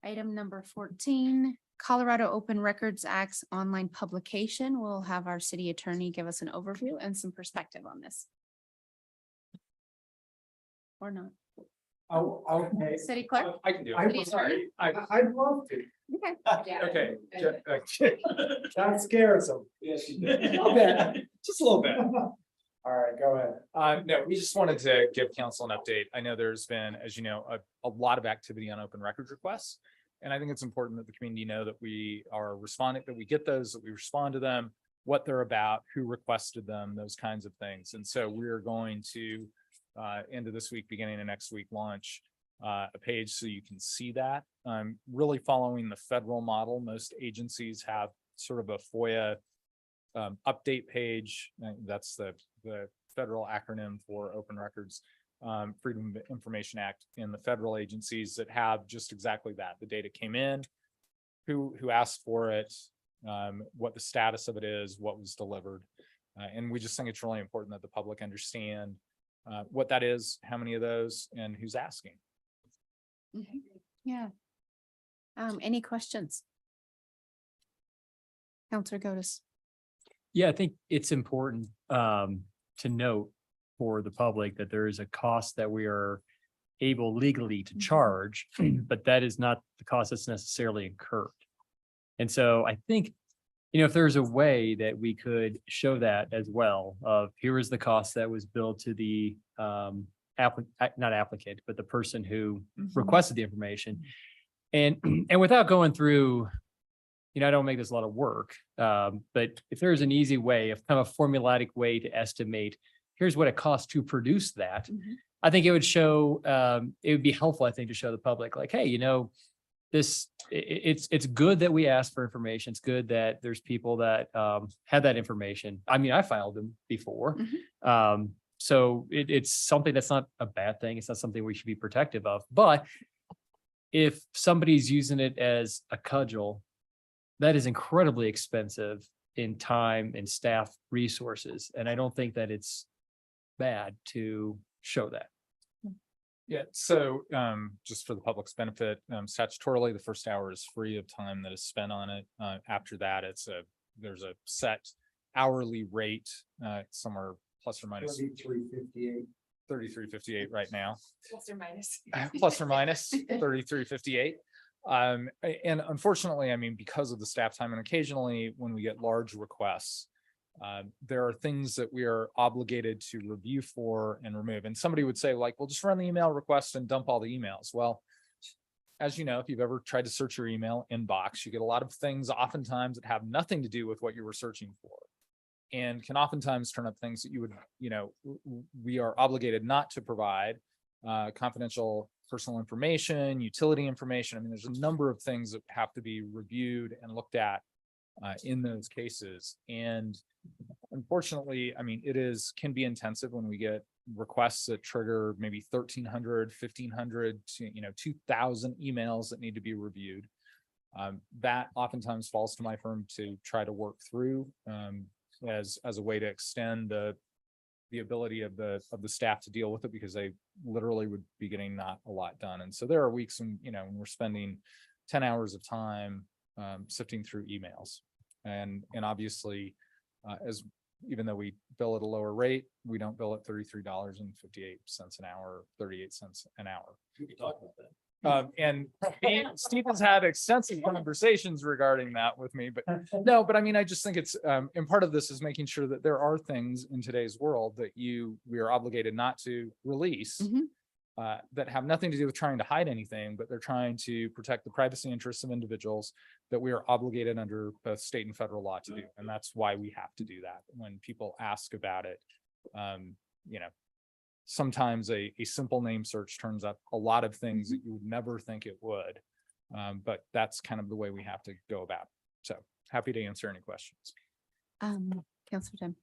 Item number 14, Colorado Open Records Act's online publication. We'll have our city attorney give us an overview and some perspective on this. Or not. Oh, okay. City clerk? I can do I'm it. Sorry. I'd love to. Okay. Okay. That scares them. Yes, you did. A little bit, just a little bit. All right, go ahead. No, we just wanted to give council an update. I know there's been, as you know, a lot of activity on open records requests. And I think it's important that the community know that we are responding, that we get those, that we respond to them, what they're about, who requested them, those kinds of things. And so we're going to end of this week, beginning of next week, launch a page so you can see that. Really following the federal model. Most agencies have sort of a FOIA update page. That's the federal acronym for Open Records, Freedom of Information Act, in the federal agencies that have just exactly that. The data came in, who asked for it, what the status of it is, what was delivered. And we just think it's really important that the public understand what that is, how many of those, and who's asking. Yeah. Any questions? Counselor Gotis. Yeah, I think it's important to note for the public that there is a cost that we are able legally to charge, but that is not the cost that's necessarily incurred. And so I think, you know, if there's a way that we could show that as well, of here is the cost that was billed to the not applicant, but the person who requested the information. And without going through, you know, I don't make this a lot of work, but if there's an easy way of kind of a formulaic way to estimate, here's what it costs to produce that. I think it would show, it would be helpful, I think, to show the public like, hey, you know, it's good that we ask for information. It's good that there's people that have that information. I mean, I filed them before. So it's something that's not a bad thing. It's not something we should be protective of. But if somebody's using it as a cudgel, that is incredibly expensive in time and staff resources. And I don't think that it's bad to show that. Yeah, so just for the public's benefit, statutorily, the first hour is free of time that is spent on it. After that, there's a set hourly rate, somewhere plus or minus 33.58 right now. Plus or minus. Plus or minus 33.58. And unfortunately, I mean, because of the staff time, and occasionally when we get large requests, there are things that we are obligated to review for and remove. And somebody would say like, well, just run the email request and dump all the emails. Well, as you know, if you've ever tried to search your email inbox, you get a lot of things oftentimes that have nothing to do with what you were searching for, and can oftentimes turn up things that you would, you know, we are obligated not to provide, confidential personal information, utility information. I mean, there's a number of things that have to be reviewed and looked at in those cases. And unfortunately, I mean, can be intensive when we get requests that trigger maybe 1,300, 1,500 to, 2,000 emails that need to be reviewed. That oftentimes falls to my firm to try to work through. as a way to extend the ability of the staff to deal with it, because they literally would be getting not a lot done. And so there are weeks when, when we're spending 10 hours of time sifting through emails. And obviously, even though we bill at a lower rate, we don't bill at $33.58 an hour, 38 cents an hour. We can talk about that. And Steve has had extensive conversations regarding that with me, but no, but I mean, I just think it's, and part of this is making sure that there are things in today's world that we are obligated not to release, that have nothing to do with trying to hide anything, but they're trying to protect the privacy interests of individuals that we are obligated under both state and federal law to do. And that's why we have to do that. When people ask about it, sometimes a simple name search turns up a lot of things that you would never think it would. But that's kind of the way we have to go about it. So happy to answer any questions. Councilor Tim.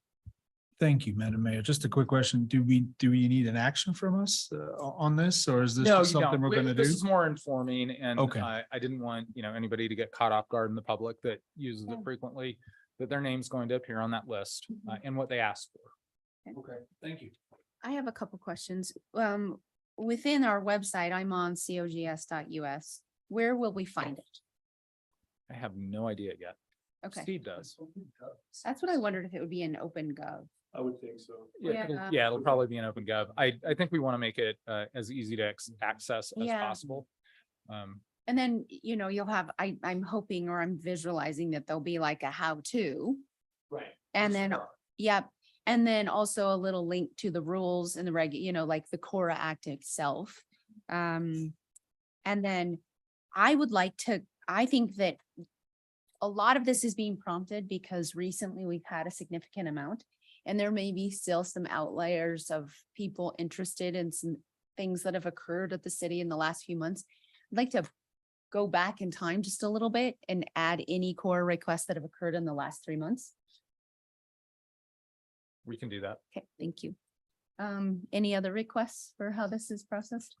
Thank you, Madam Mayor. Just a quick question. Do we need an action from us on this, or is this No, just you something don't. we're going to do? This is more informing, and Okay. I didn't want, anybody to get caught off guard in the public that uses it frequently, that their name's going to appear on that list, and what they ask for. Okay, thank you. I have a couple questions. Within our website, I'm on cogs.us. Where will we find it? I have no idea yet. Okay, Steve does. that's what I wondered, if it would be an open gov. I would think so. Yeah, it'll probably be an open gov. I think we want to make it as easy to access as Yeah. possible. And then, you'll have, I'm hoping, or I'm visualizing that there'll be like a how-to. Right. And then, yep. And then also a little link to the rules and the like the Cora Act itself. And then I think that a lot of this is being prompted because recently we've had a significant amount, and there may be still some outliers of people interested in some things that have occurred at the city in the last few months. I'd like to go back in time just a little bit and add any core requests that have occurred in the last 3 months. We can do that. Okay, thank you. Any other requests for how this is processed?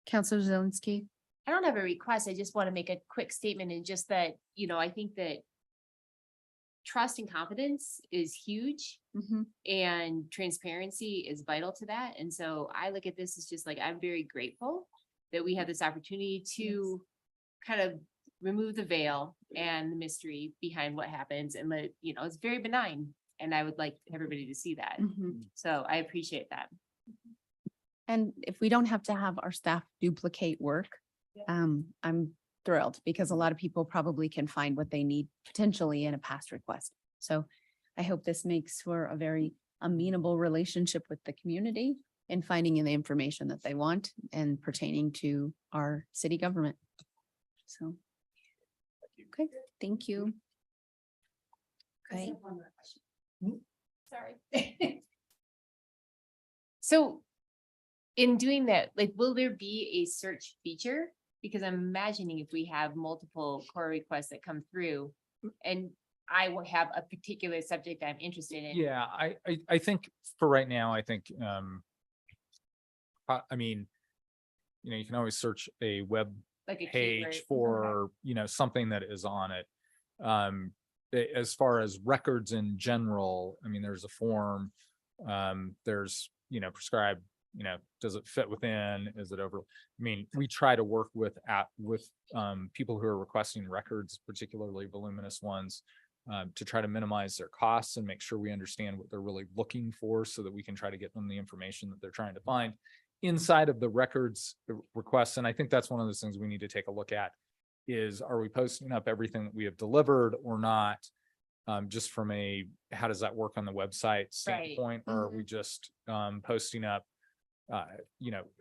Councilor Zelinski. I don't have a request. I just want to make a quick statement, and just that, I think that trust and confidence is huge, and transparency is vital to that. And so I look at this as just like, I'm very grateful that we have this opportunity to kind of remove the veil and the mystery behind what happens, and it's very benign. And I would like everybody to see that. So I appreciate that. And if we don't have to have our staff duplicate work, I'm thrilled, because a lot of people probably can find what they need potentially in a past request. So I hope this makes for a very amenable relationship with the community in finding the information that they want and pertaining to our city government. So, okay, thank you. Okay. Sorry. So in doing that, will there be a search feature? Because I'm imagining if we have multiple core requests that come through, and I will have a particular subject I'm interested in. Yeah, I think for right now, I think, I mean, you can always search a web Like a page keyword. for, something that is on it. As far as records in general, I mean, there's a form, there's, prescribed, does it fit within, is it over? I mean, we try to work with people who are requesting records, particularly voluminous ones, to try to minimize their costs and make sure we understand what they're really looking for, so that we can try to get them the information that they're trying to find inside of the records requests. And I think that's one of those things we need to take a look at is, are we posting up everything that we have delivered or not? Just from how does that work on the website standpoint? Or are we just posting up,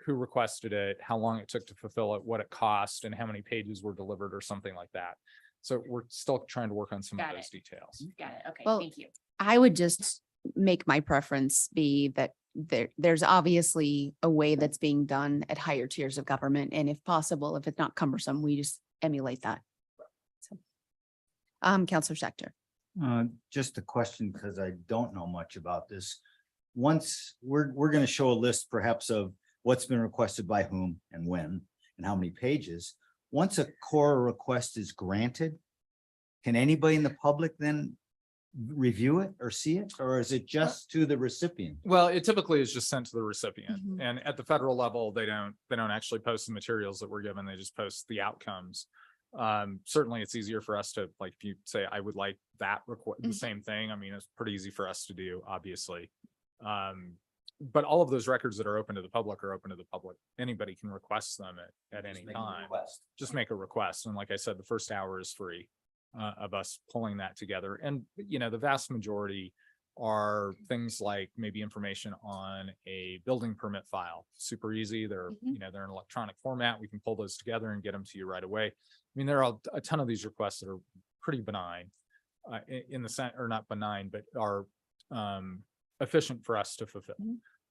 who requested it, how long it took to fulfill it, what it cost, and how many pages were delivered, or something like that. So we're still trying to work on some of those details. Got it. Okay, Well, thank you. I would just make my preference be that there's obviously a way that's being done at higher tiers of government. And if possible, if it's not cumbersome, we just emulate that. So, Councilor Schechter. Just a question, because I don't know much about this. Once we're going to show a list perhaps of what's been requested by whom and when and how many pages. Once a core request is granted, can anybody in the public then review it or see it, or is it just to the recipient? Well, it typically is just sent to the recipient, Mhm. and at the federal level, they don't actually post the materials that we're given, they just post the outcomes. Certainly it's easier for us to, like, if you say, I would like that the Mhm. same thing, I mean, it's pretty easy for us to do, obviously. But all of those records that are open to the public are open to the public. Anybody can request them at any time. Just make a request. And like I said, the first hour is free of us pulling that together. And, you know, the vast majority are things like maybe information on a building permit file. Super easy. They're, you know, they're in electronic format. We can pull those together and get them to you right away. I mean, there are a ton of these requests that are pretty benign in the sense, or not benign, but are efficient for us to fulfill.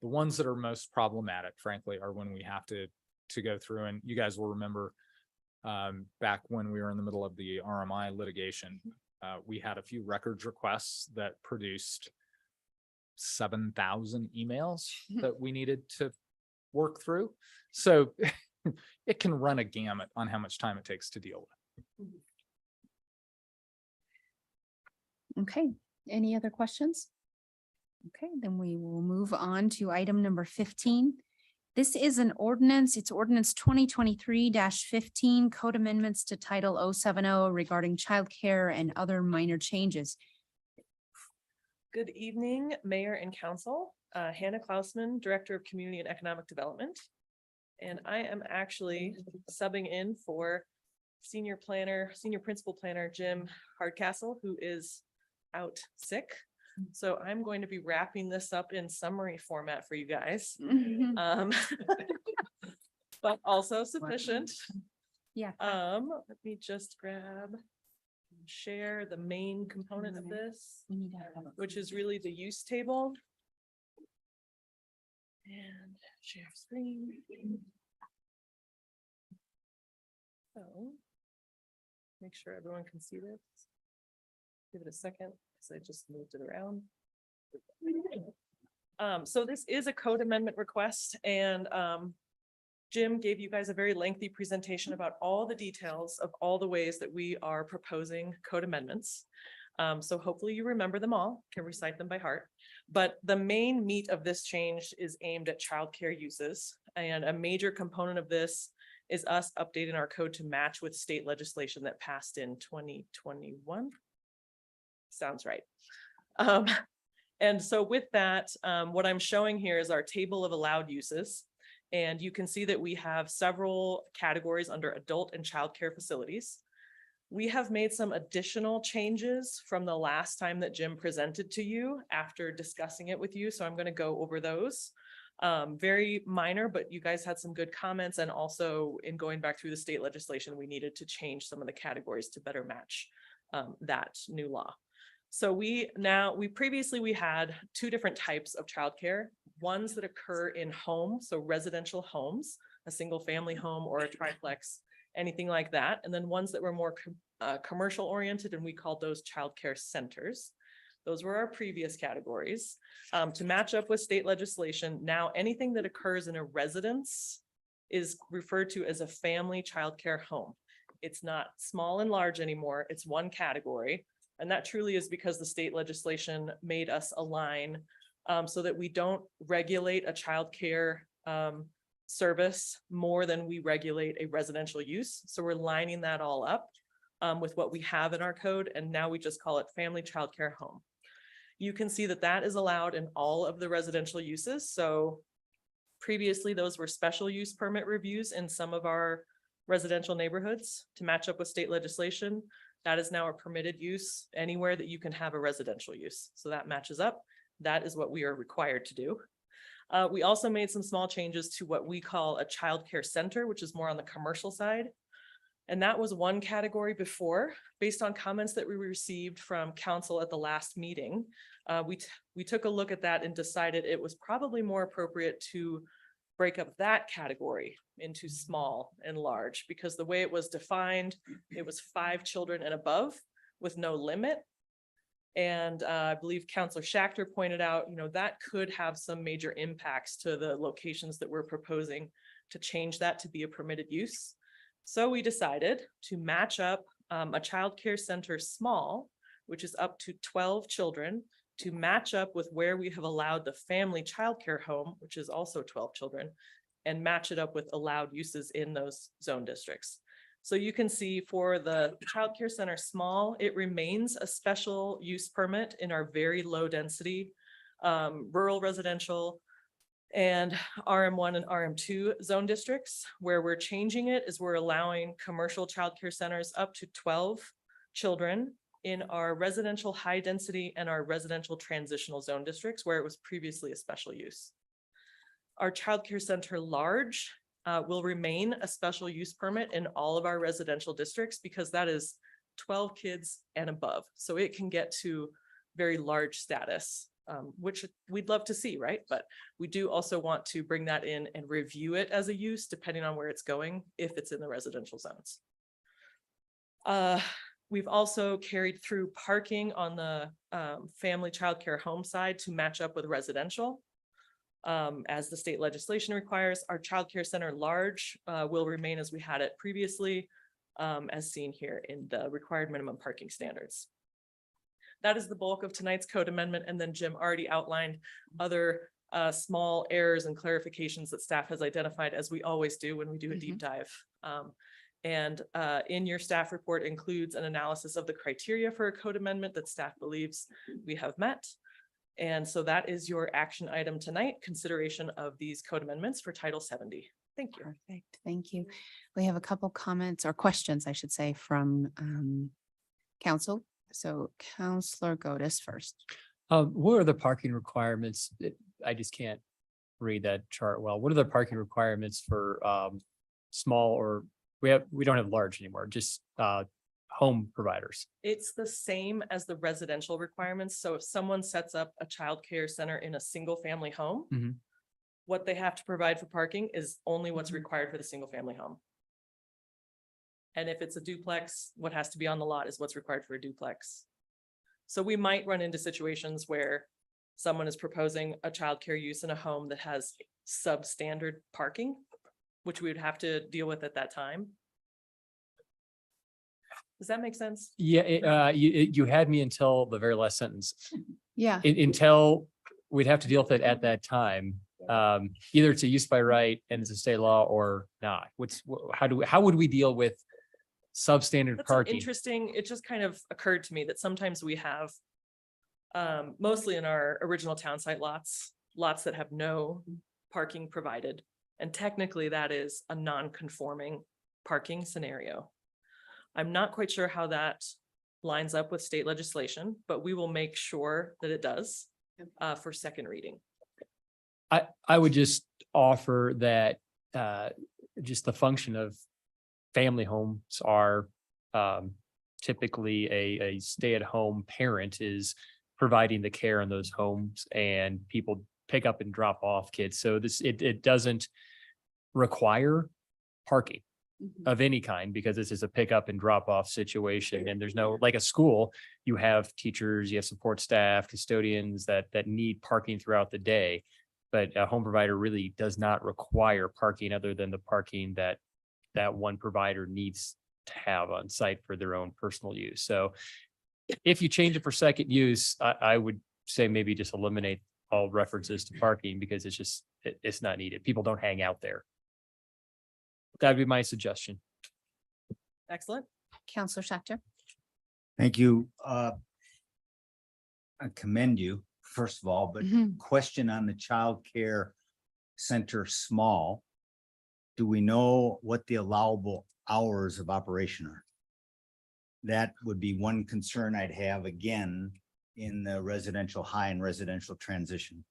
The ones that are most problematic, frankly, are when we have to go through, and you guys will remember back when we were in the middle of the RMI litigation, we had a few records requests that produced 7,000 emails that we needed to work through. So it can run a gamut on how much time it takes to deal with. Okay, any other questions? Okay, then we will move on to item number 15. This is an ordinance. It's ordinance 2023-15 code amendments to title 070 regarding childcare and other minor changes. Good evening, Mayor and Council. Hannah Klausman, Director of Community and Economic Development. And I am actually subbing in for Senior Principal Planner Jim Hardcastle, who is out sick. So I'm going to be wrapping this up in summary format for you guys. But also sufficient. Yeah. Let me just grab and share the main component of this, which is really the use table. And share screen. So make sure everyone can see this. Give it a second, because I just moved it around. So this is a code amendment request, and Jim gave you guys a very lengthy presentation about all the details of all the ways that we are proposing code amendments. So hopefully you remember them all, can recite them by heart. But the main meat of this change is aimed at childcare uses. And a major component of this is us updating our code to match with state legislation that passed in 2021. Sounds right. And so with that, what I'm showing here is our table of allowed uses. And you can see that we have several categories under adult and childcare facilities. We have made some additional changes from the last time that Jim presented to you after discussing it with you. So I'm going to go over those. Very minor, but you guys had some good comments. And also in going back through the state legislation, we needed to change some of the categories to better match that new law. So we previously had two different types of childcare, ones that occur in homes, so residential homes, a single family home or a triplex, anything like that. And then ones that were more commercial oriented, and we called those childcare centers. Those were our previous categories. To match up with state legislation, now anything that occurs in a residence is referred to as a family childcare home. It's not small and large anymore. It's one category. And that truly is because the state legislation made us align so that we don't regulate a childcare service more than we regulate a residential use. So we're lining that all up with what we have in our code. And now we just call it family childcare home. You can see that that is allowed in all of the residential uses. So previously those were special use permit reviews in some of our residential neighborhoods to match up with state legislation. That is now a permitted use anywhere that you can have a residential use. So that matches up. That is what we are required to do. We also made some small changes to what we call a childcare center, which is more on the commercial side. And that was one category before, based on comments that we received from council at the last meeting. We took a look at that and decided it was probably more appropriate to break up that category into small and large, because the way it was defined, it was 5 children and above with no limit. And I believe Councilor Schachter pointed out, that could have some major impacts to the locations that we're proposing to change that to be a permitted use. So we decided to match up a childcare center small which is up to 12 children, to match up with where we have allowed the family childcare home, which is also 12 children, and match it up with allowed uses in those zone districts. So you can see for the childcare center small, it remains a special use permit in our very low density rural residential and RM1 and RM2 zone districts. Where we're changing it is we're allowing commercial childcare centers up to 12 children in our residential high density and our residential transitional zone districts where it was previously a special use. Our childcare center large will remain a special use permit in all of our residential districts because that is 12 kids and above. So it can get to very large status, which we'd love to see, right? But we do also want to bring that in and review it as a use depending on where it's going, if it's in the residential zones. We've also carried through parking on the family childcare home side to match up with residential. As the state legislation requires, our childcare center large will remain as we had it previously, as seen here in the required minimum parking standards. That is the bulk of tonight's code amendment. And then Jim already outlined other small errors and clarifications that staff has identified, as we always do when we do a deep dive. In your staff report includes an analysis of the criteria for a code amendment that staff believes we have met. And so that is your action item tonight, consideration of these code amendments for Title 70. Thank you. Perfect. Thank you. We have a couple comments or questions, I should say, from council. So Counselor Godus first. What are the parking requirements? I just can't read that chart well. What are the parking requirements for small or we don't have large anymore, just home providers? It's the same as the residential requirements. So if someone sets up a childcare center in a single family home, what they have to provide for parking is only what's required for the single family home. And if it's a duplex, what has to be on the lot is what's required for a duplex. So we might run into situations where someone is proposing a childcare use in a home that has substandard parking, which we would have to deal with at that time. Does that make sense? Yeah, you had me until the very last sentence. Yeah. Until we'd have to deal with it at that time. Either it's a use by right and it's a state law or not. How would we deal with substandard That's parking? interesting. It just kind of occurred to me that sometimes we have mostly in our original town site lots that have no parking provided. And technically that is a non-conforming parking scenario. I'm not quite sure how that lines up with state legislation, but we will make sure that it does for second reading. I would just offer that just the function of family homes are typically a stay-at-home parent is providing the care in those homes and people pick up and drop off kids. So it doesn't require parking of any kind because this is a pick up and drop off situation. And there's no, like a school, you have teachers, you have support staff, custodians that need parking throughout the day. But a home provider really does not require parking other than the parking that one provider needs to have on site for their own personal use. So if you change it for second use, I would say maybe just eliminate all references to parking because it's not needed. People don't hang out there. That'd be my suggestion. Excellent. Counselor Schechter. Thank you. I commend you, first of all, but question on the child care center small. Do we know what the allowable hours of operation are? That would be one concern I'd have again in the residential high and residential transition.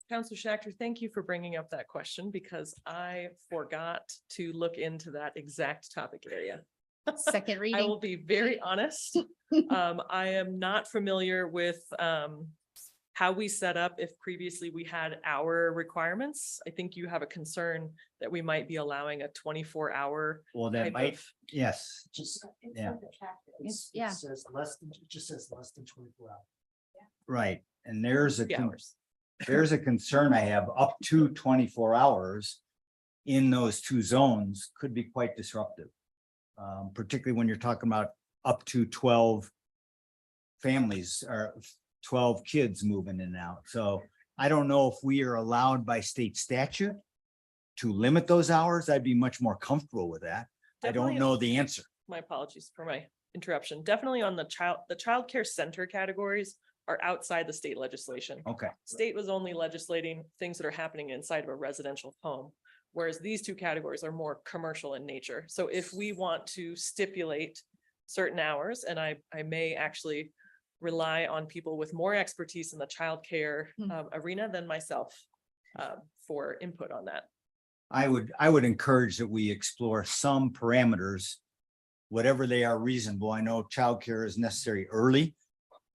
Counselor Schechter, thank you for bringing up that question because I forgot to look into that exact topic area. Second reading. I will be very honest. I am not familiar with how we set up if previously we had hour requirements. I think you have a concern that we might be allowing a 24-hour. Well, that might, yes. Yeah. Yeah. It says less than, it just says less than 24 hours. Right. And there's a Hours. there's a concern I have up to 24 hours in those two zones could be quite disruptive. Particularly when you're talking about up to 12 families or 12 kids moving in and out. So I don't know if we are allowed by state statute to limit those hours. I'd be much more comfortable with that. I don't Definitely- know the answer. My apologies for my interruption. Definitely on the child care center categories are outside the state legislation. Okay. State was only legislating things that are happening inside of a residential home, whereas these two categories are more commercial in nature. So if we want to stipulate certain hours, and I may actually rely on people with more expertise in the childcare arena than myself for input on that. I would encourage that we explore some parameters, whatever they are reasonable. I know childcare is necessary early,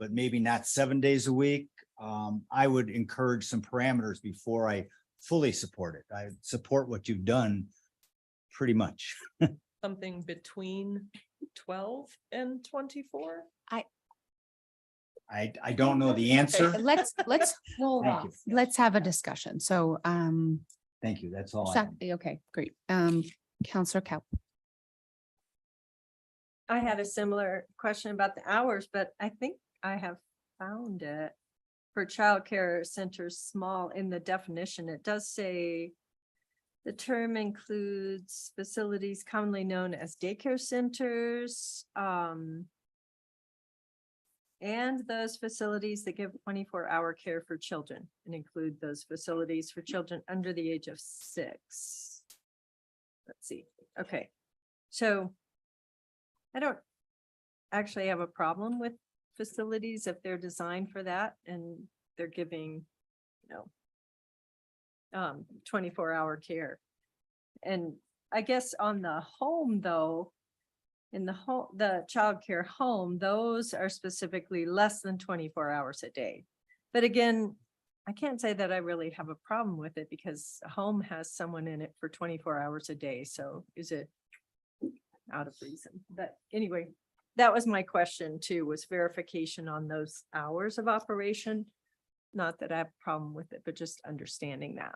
but maybe not 7 days a week. I would encourage some parameters before I fully support it. I support what you've done pretty much. Something between 12 and 24? I don't know the answer. Let's hold Thank off. you. Let's have a discussion. So, Thank you. That's all. okay, great. Counselor Cow. I had a similar question about the hours, but I think I have found it. For childcare centers small in the definition, it does say the term includes facilities commonly known as daycare centers, and those facilities that give 24-hour care for children and include those facilities for children under the age of 6. Let's see. Okay. So I don't actually have a problem with facilities if they're designed for that and they're giving, 24-hour care. And I guess on the home though, in the home, the childcare home, those are specifically less than 24 hours a day. But again, I can't say that I really have a problem with it because a home has someone in it for 24 hours a day. So is it out of reason? But anyway, that was my question too, was verification on those hours of operation. Not that I have a problem with it, but just understanding that.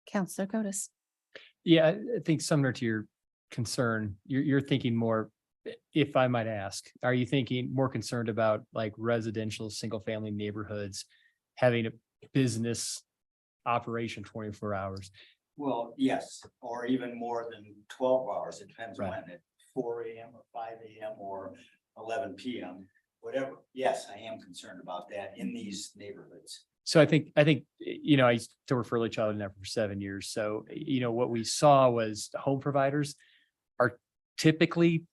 Counselor Cotis. Yeah, I think similar to your concern, you're thinking more, if I might ask, are you thinking more concerned about like residential, single family neighborhoods having a business operation 24 hours? Well, yes, or even more than 12 hours. It depends Right. when, at 4 a.m. or 5 a.m. or 11 p.m. Whatever. Yes, I am concerned about that in these neighborhoods. So I think, I used to work for early childhood network for 7 years. So, what we saw was home providers are typically,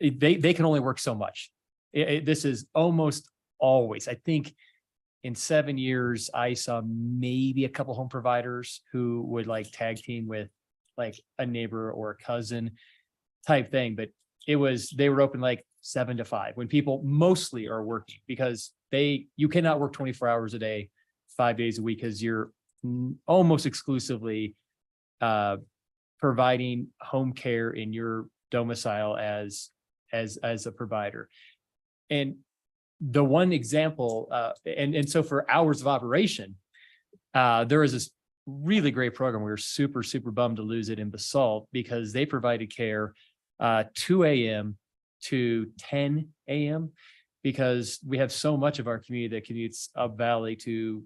they can only work so much. This is almost always, I think in 7 years, I saw maybe a couple home providers who would like tag team with like a neighbor or a cousin type thing, but they were open like 7 to 5 when people mostly are working because you cannot work 24 hours a day, 5 days a week, because you're almost exclusively providing home care in your domicile as a provider. And the one example, and so for hours of operation, there was this really great program. We were super, super bummed to lose it in Basalt because they provided care 2 a.m. to 10 a.m. because we have so much of our community that commutes up valley to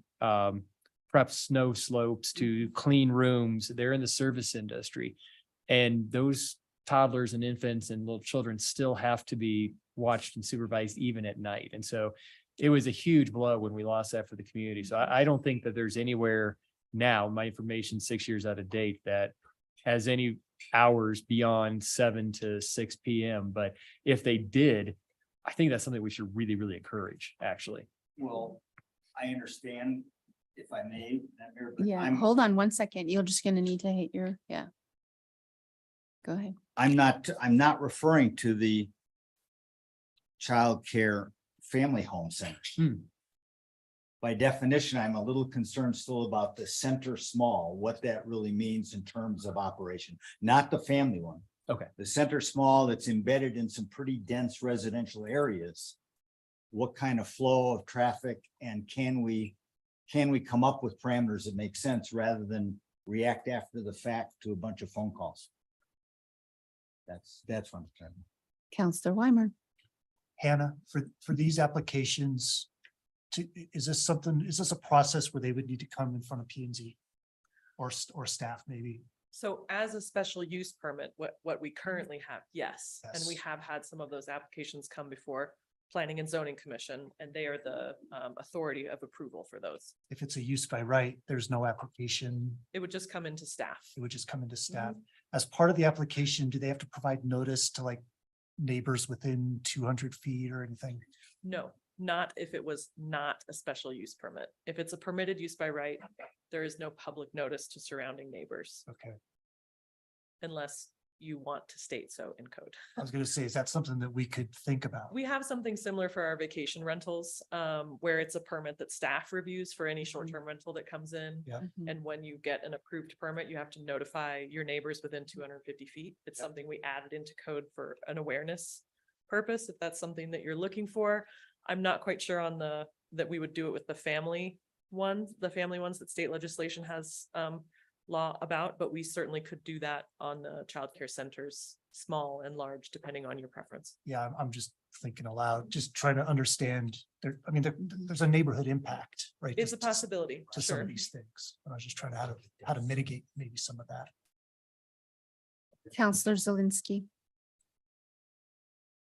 prep snow slopes, to clean rooms. They're in the service industry. And those toddlers and infants and little children still have to be watched and supervised even at night. And so it was a huge blow when we lost that for the community. So I don't think that there's anywhere now, my information 6 years out of date, that has any hours beyond 7 to 6 p.m. But if they did, I think that's something we should really, really encourage, actually. Well, I understand, if I may. Mayor, but Yeah, I'm- hold on 1 second. You're just gonna need to hit your, Go ahead. I'm not referring to the childcare family home centers. By definition, I'm a little concerned still about the center small, what that really means in terms of operation, not the family one. Okay. The center small that's embedded in some pretty dense residential areas. What kind of flow of traffic, and can we come up with parameters that make sense rather than react after the fact to a bunch of phone calls? That's what I'm trying. Counselor Weimer. Hannah, for these applications, is this a process where they would need to come in front of P and Z? Or staff maybe? So as a special use permit, what we currently have, yes. And we Yes. have had some of those applications come before Planning and Zoning Commission, and they are the authority of approval for those. If it's a use by right, there's no application, It would just come into staff. it would just come into staff. As part of the application, do they have to provide notice to like neighbors within 200 feet or anything? No, not if it was not a special use permit. If it's a permitted use by right, there is no public notice to surrounding neighbors Okay, unless you want to state so in code. I was gonna say, is that something that we could think about? We have something similar for our vacation rentals, where it's a permit that staff reviews for any short-term rental that comes in. Yeah. And when you get an approved permit, you have to notify your neighbors within 250 feet. It's something we added into code for an awareness purpose, if that's something that you're looking for. I'm not quite sure on that we would do it with the family ones that state legislation has law about, but we certainly could do that on the childcare centers, small and large, depending on your preference. Yeah, I'm just thinking aloud, just trying to understand there's a neighborhood impact, right? It's a to- possibility, To some sure. of these things. And I was just trying to how to mitigate maybe some of that. Counselor Zelinski.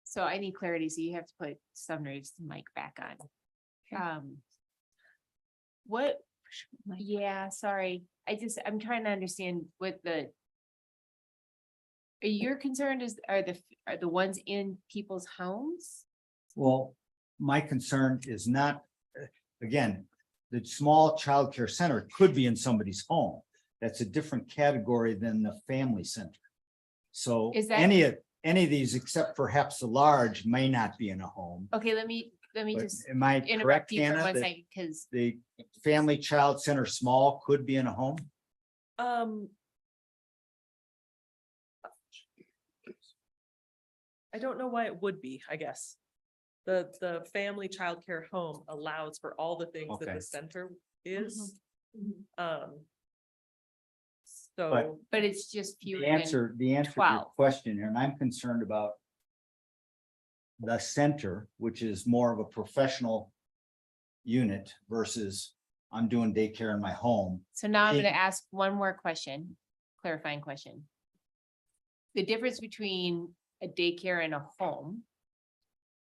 So I need clarity, so you have to put Sumner's mic back on. What, yeah, sorry, I'm trying to understand what you're concerned are the ones in people's homes? Well, my concern is not, again, the small childcare center could be in somebody's home. That's a different category than the family center. So Is that- any of these, except perhaps the large, may not be in a home. Okay, let me But just am I interrupt correct, you for Hannah, one that second, because the family child center small could be in a home? I don't know why it would be, I guess. The family childcare home allows for all the things that Okay. the center is. Mm-hmm. So, but it's just fewer The than answer to your 12. question here, and I'm concerned about the center, which is more of a professional unit versus I'm doing daycare in my home. So now I'm It- gonna ask one more question, clarifying question. The difference between a daycare and a home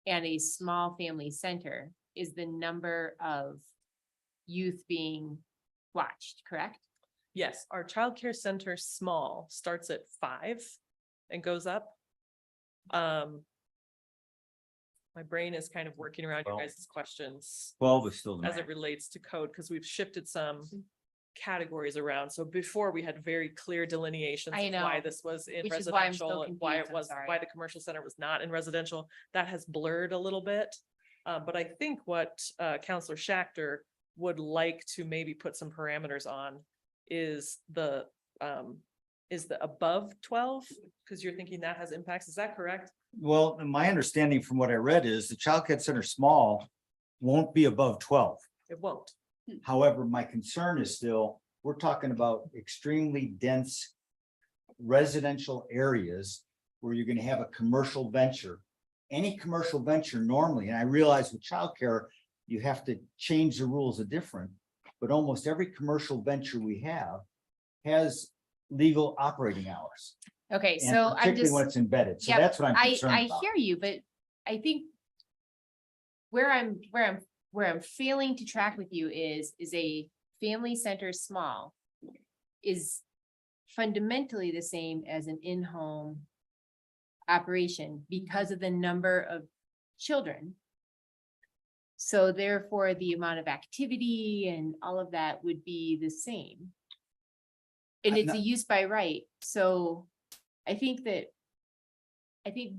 and a small family center is the number of youth being watched, correct? yes, our childcare center small starts at 5 and goes up. My brain is kind of working around your Well, guys' questions 12 is still the as it max. relates to code, because we've shifted some categories around. So before we had very clear delineations I of why know, this was in which is why I'm so residential and why it confused, I'm was, sorry. why the commercial center was not in residential. That has blurred a little bit. But I think what Counselor Schachter would like to maybe put some parameters on is the above 12, because you're thinking that has impacts. Is that correct? Well, my understanding from what I read is the childcare center small won't be above 12. It won't. However, my concern is still, we're talking about extremely dense residential areas where you're gonna have a commercial venture. Any commercial venture normally, and I realize with childcare, you have to change the rules of different, but almost every commercial venture we have has legal operating hours. Okay, And so I'm particularly just. when it's embedded. So Yep, that's what I'm I concerned about. hear you, but I think where I'm failing to track with you is a family center small is fundamentally the same as an in-home operation because of the number of children. So therefore, the amount of activity and all of that would be the same. And I'm it's a not- use by right, so I think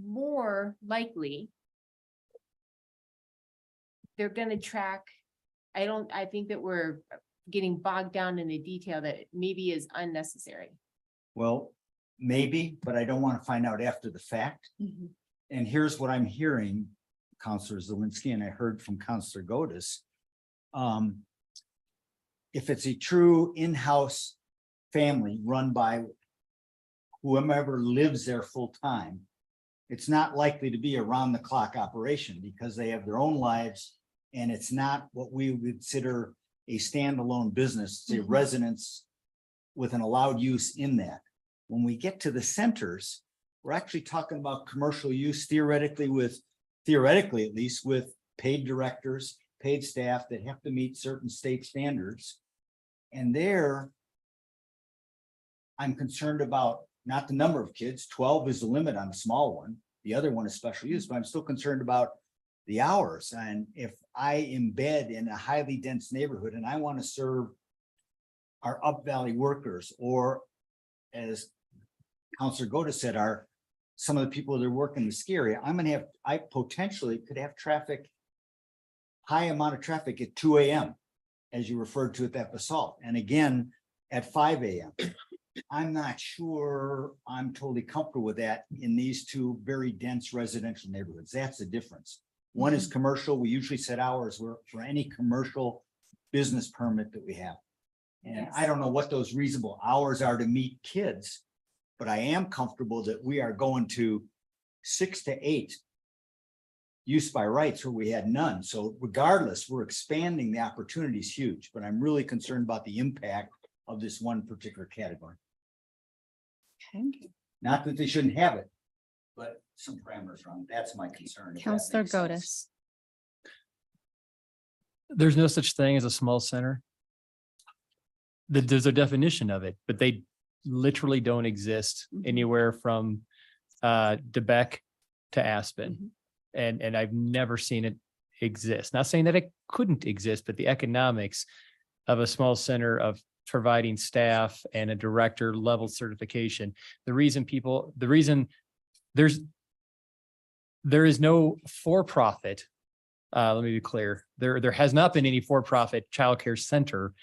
more likely they're gonna track, I think that we're getting bogged down in the detail that maybe is unnecessary. Well, maybe, but I don't want to find out after the fact. And here's what I'm hearing, Counselor Zelinski, and I heard from Counselor Godus. If it's a true in-house family run by whomever lives there full time, it's not likely to be a round the clock operation because they have their own lives. And it's not what we would consider a standalone business, it's a residence with an allowed use in that. When we get to the centers, we're actually talking about commercial use theoretically at least with paid directors, paid staff that have to meet certain state standards. And there, I'm concerned about not the number of kids, 12 is the limit on a small one. The other one is special use, but I'm still concerned about the hours. And if I embed in a highly dense neighborhood and I want to serve our Up Valley workers, or as Counselor Goda said, some of the people that work in the ski area, I potentially could have traffic, high amount of traffic at 2 a.m. as you referred to at that basalt. And again, at 5 a.m. I'm not sure I'm totally comfortable with that in these two very dense residential neighborhoods. That's the difference. One is commercial. We usually set hours for any commercial business permit that we have. And I don't know what those reasonable hours are to meet kids, but I am comfortable that we are going to 6 to 8 use by rights where we had none. So regardless, we're expanding the opportunities huge, but I'm really concerned about the impact of this one particular category. Okay. Not that they shouldn't have it, but some parameters around it. That's my concern. if that Counselor makes sense. Godus. There's no such thing as a small center. There's a definition of it, but they literally don't exist anywhere from DeBeck to Aspen. And I've never seen it exist. Not saying that it couldn't exist, but the economics of a small center of providing staff and a director level certification, there is no for-profit. Let me be clear. There has not been any for-profit childcare center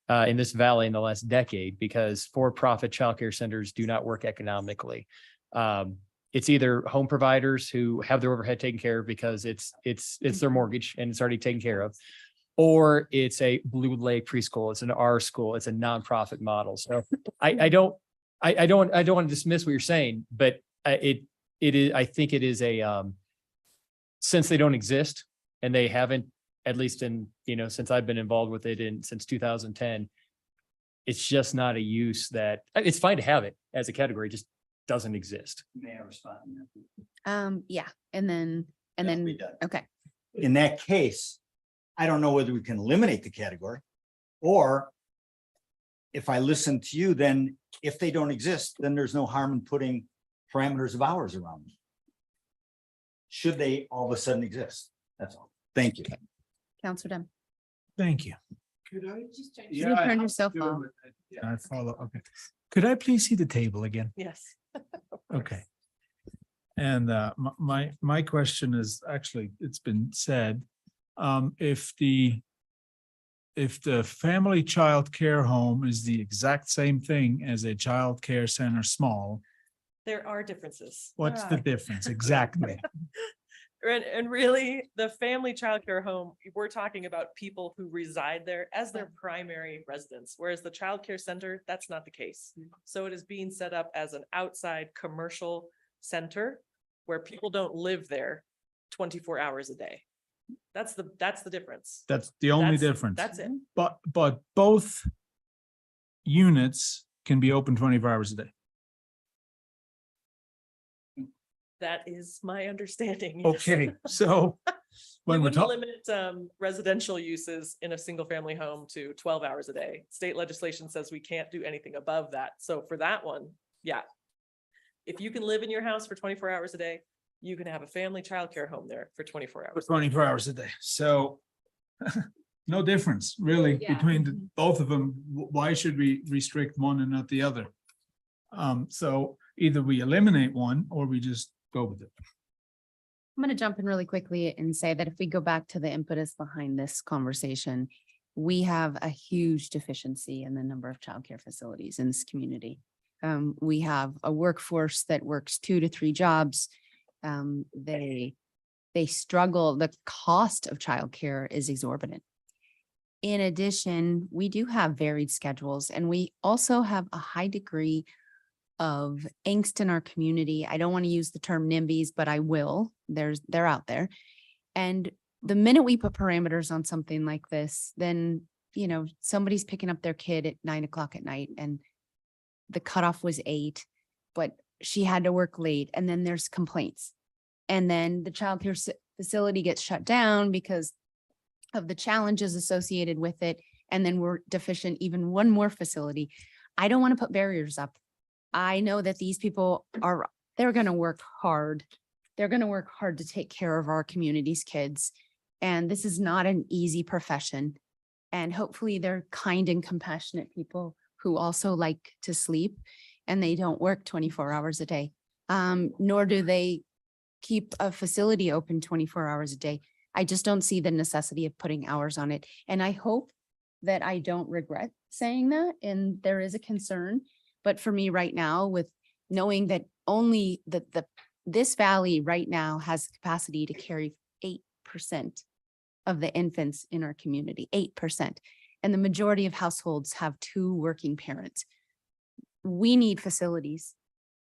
in this valley in the last decade because for-profit childcare centers do not work economically. It's either home providers who have their overhead taken care of because it's their mortgage and it's already taken care of, or it's a Blue Lake preschool, it's an R school, it's a nonprofit model. So I don't want to dismiss what you're saying, but it is, I think it is a since they don't exist and they haven't, at least in, since I've been involved with it since 2010, it's just not a use that it's fine to have it as a category, just doesn't exist. May I respond? Yeah, and then, okay. In that case, I don't know whether we can eliminate the category, or if I listen to you, then if they don't exist, then there's no harm in putting parameters of hours around them. Should they all of a sudden exist? That's all. Thank you. Counselor Dem. Thank you. Could I just? You turned yourself off. I follow. Okay. Could I please see the table again? Yes. Okay. And my question is actually, it's been said, if the family child care home is the exact same thing as a child care center small, There are differences. what's the difference exactly? And really, the family childcare home, we're talking about people who reside there as their primary residence, whereas the childcare center, that's not the case. So it is being set up as an outside commercial center where people don't live there 24 hours a day. That's the difference. That's the only That's- difference. That's it. But both units can be open 24 hours a day. That is my understanding. yes. Okay, so We when we're wouldn't talking, limit residential uses in a single family home to 12 hours a day. State legislation says we can't do anything above that. So for that one, yeah. If you can live in your house for 24 hours a day, you can have a family childcare home there for 24 hours. 24 hours a day, so no difference really Yeah. between both of them. Why should we restrict one and not the other? So either we eliminate one or we just go with it. I'm going to jump in really quickly and say that if we go back to the impetus behind this conversation, we have a huge deficiency in the number of childcare facilities in this community. We have a workforce that works 2 to 3 jobs. They struggle. The cost of childcare is exorbitant. In addition, we do have varied schedules, and we also have a high degree of angst in our community. I don't want to use the term NIMBYs, but I will. They're out there. And the minute we put parameters on something like this, then, you know, somebody's picking up their kid at 9 o'clock at night and the cutoff was 8, but she had to work late, and then there's complaints. And then the childcare facility gets shut down because of the challenges associated with it. And then we're deficient even one more facility. I don't want to put barriers up. I know that these people they're going to work hard. They're going to work hard to take care of our community's kids. And this is not an easy profession. And hopefully they're kind and compassionate people who also like to sleep, and they don't work 24 hours a day. Nor do they keep a facility open 24 hours a day. I just don't see the necessity of putting hours on it. And I hope that I don't regret saying that. And there is a concern, but for me right now, with knowing that only this valley right now has capacity to carry 8% of the infants in our community, 8%. And the majority of households have 2 working parents. We need facilities,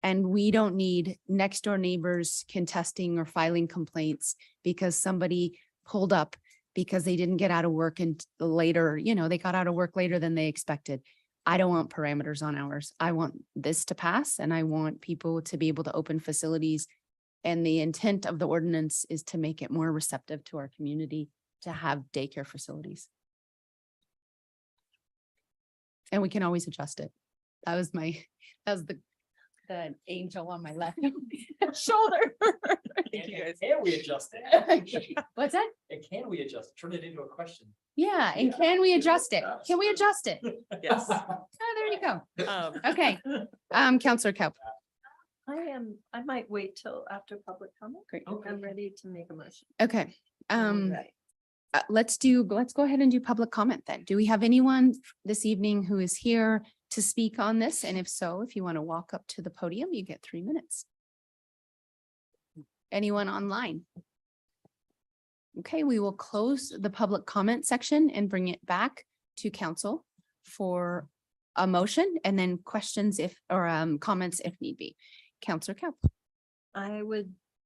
and we don't need next door neighbors contesting or filing complaints because somebody pulled up because they didn't get out of work and later, you know, they got out of work later than they expected. I don't want parameters on hours. I want this to pass, and I want people to be able to open facilities. And the intent of the ordinance is to make it more receptive to our community to have daycare facilities. And we can always adjust it. That was the angel on my left shoulder. Thank you guys. Can we adjust it? What's that? And can we adjust, turn it into a question? Yeah, and can we adjust it? Can we adjust it? Yes. Oh, there you go. Um, Okay. Counselor Kelp. I might wait till after public comment. Great. I'm ready to make a motion. Okay. Right. Let's go ahead and do public comment then. Do we have anyone this evening who is here to speak on this? And if so, if you want to walk up to the podium, you get 3 minutes. Anyone online? Okay, we will close the public comment section and bring it back to council for a motion and then questions comments if need be. Counselor Kelp.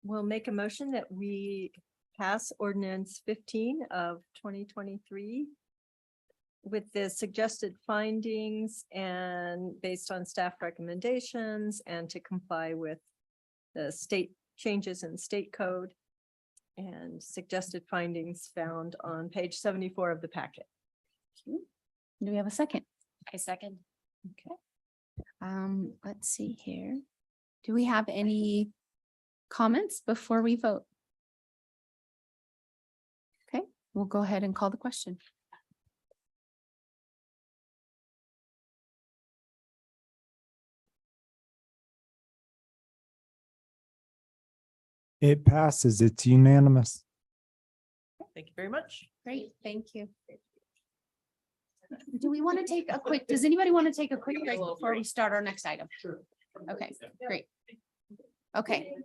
Will make a motion that we pass ordinance 15 of 2023 with the suggested findings and based on staff recommendations and to comply with the state changes in state code and suggested findings found on page 74 of the packet. Do we have a second? I second. Okay. Let's see here. Do we have any comments before we vote? Okay, we'll go ahead and call the question. It passes. It's unanimous. Thank you very much. Great, thank you. Do we want to take a quick, does anybody want to take a quick break before we start our next item? Sure. Okay, great. Okay.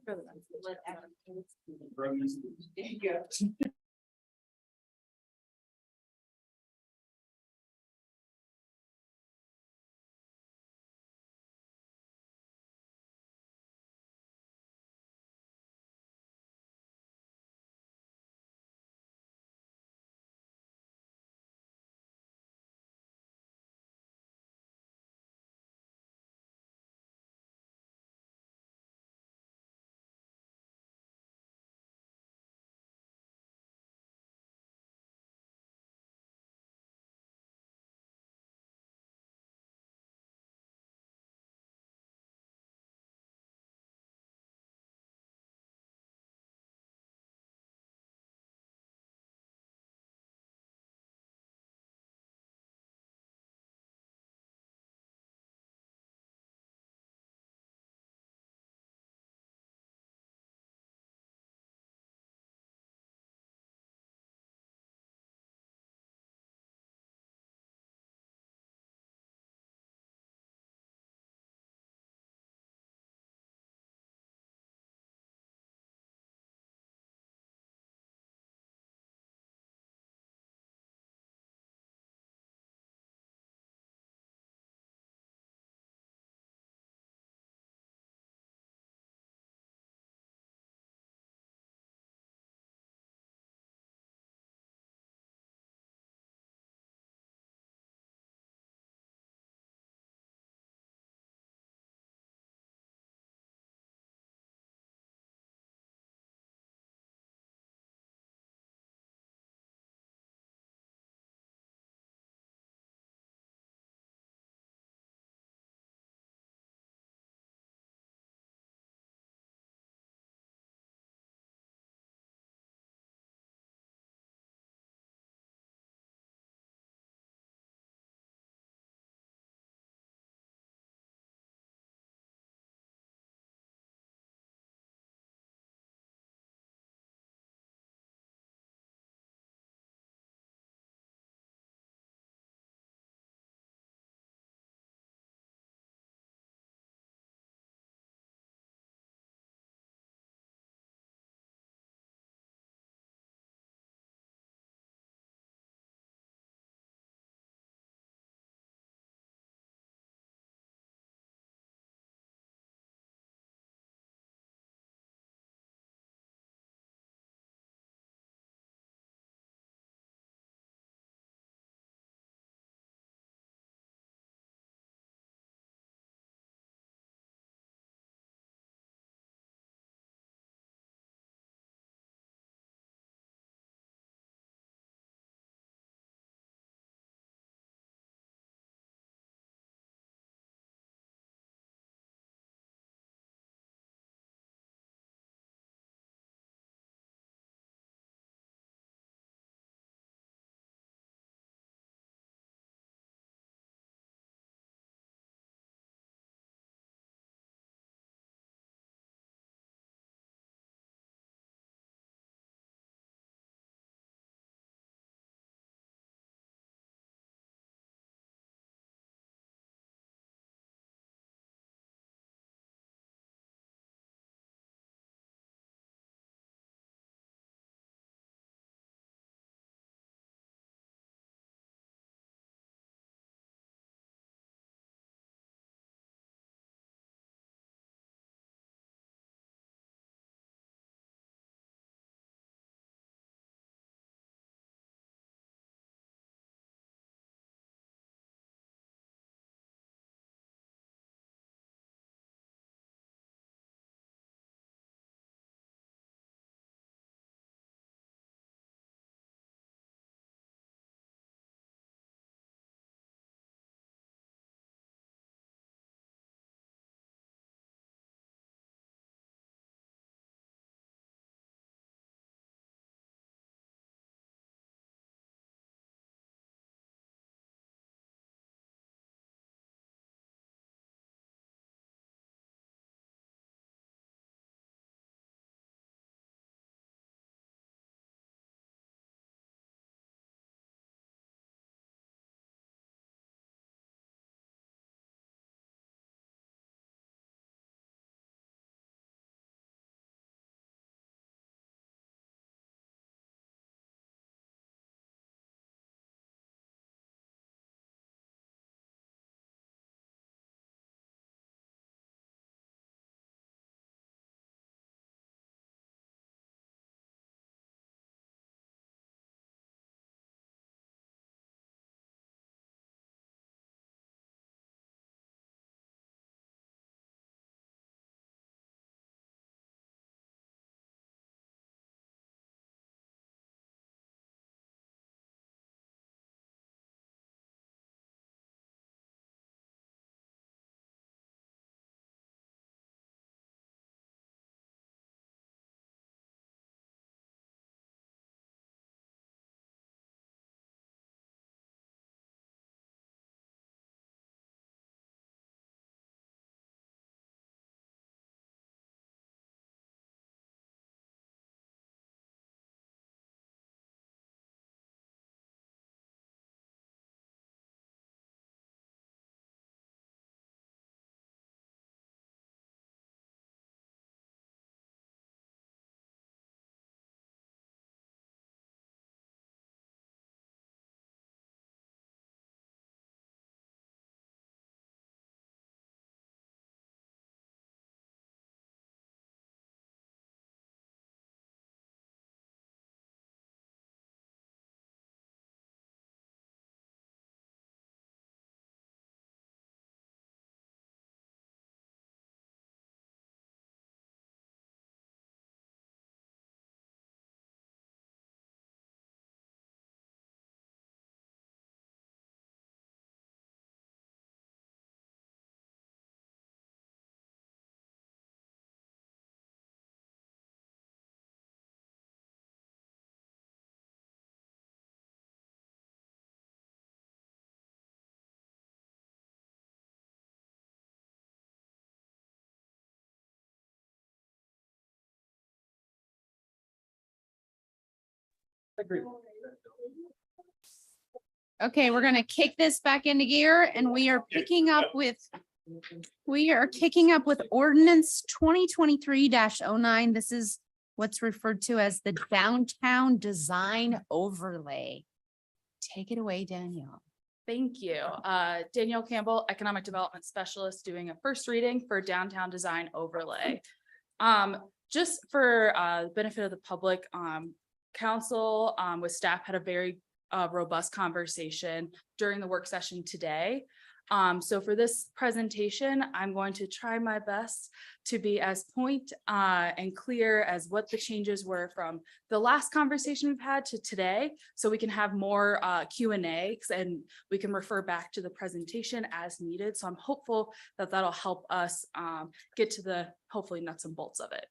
Okay, we're gonna kick this back into gear and we are kicking up with ordinance 2023-09. This is what's referred to as the downtown design overlay. Take it away, Danielle. Thank you. Danielle Campbell, Economic Development Specialist, doing a first reading for downtown design overlay. Just for the benefit of the public, council with staff had a very robust conversation during the work session today. So for this presentation, I'm going to try my best to be as point and clear as what the changes were from the last conversation we've had to today, so we can have more Q&A and we can refer back to the presentation as needed. So I'm hopeful that that'll help us get to the hopefully nuts and bolts of it.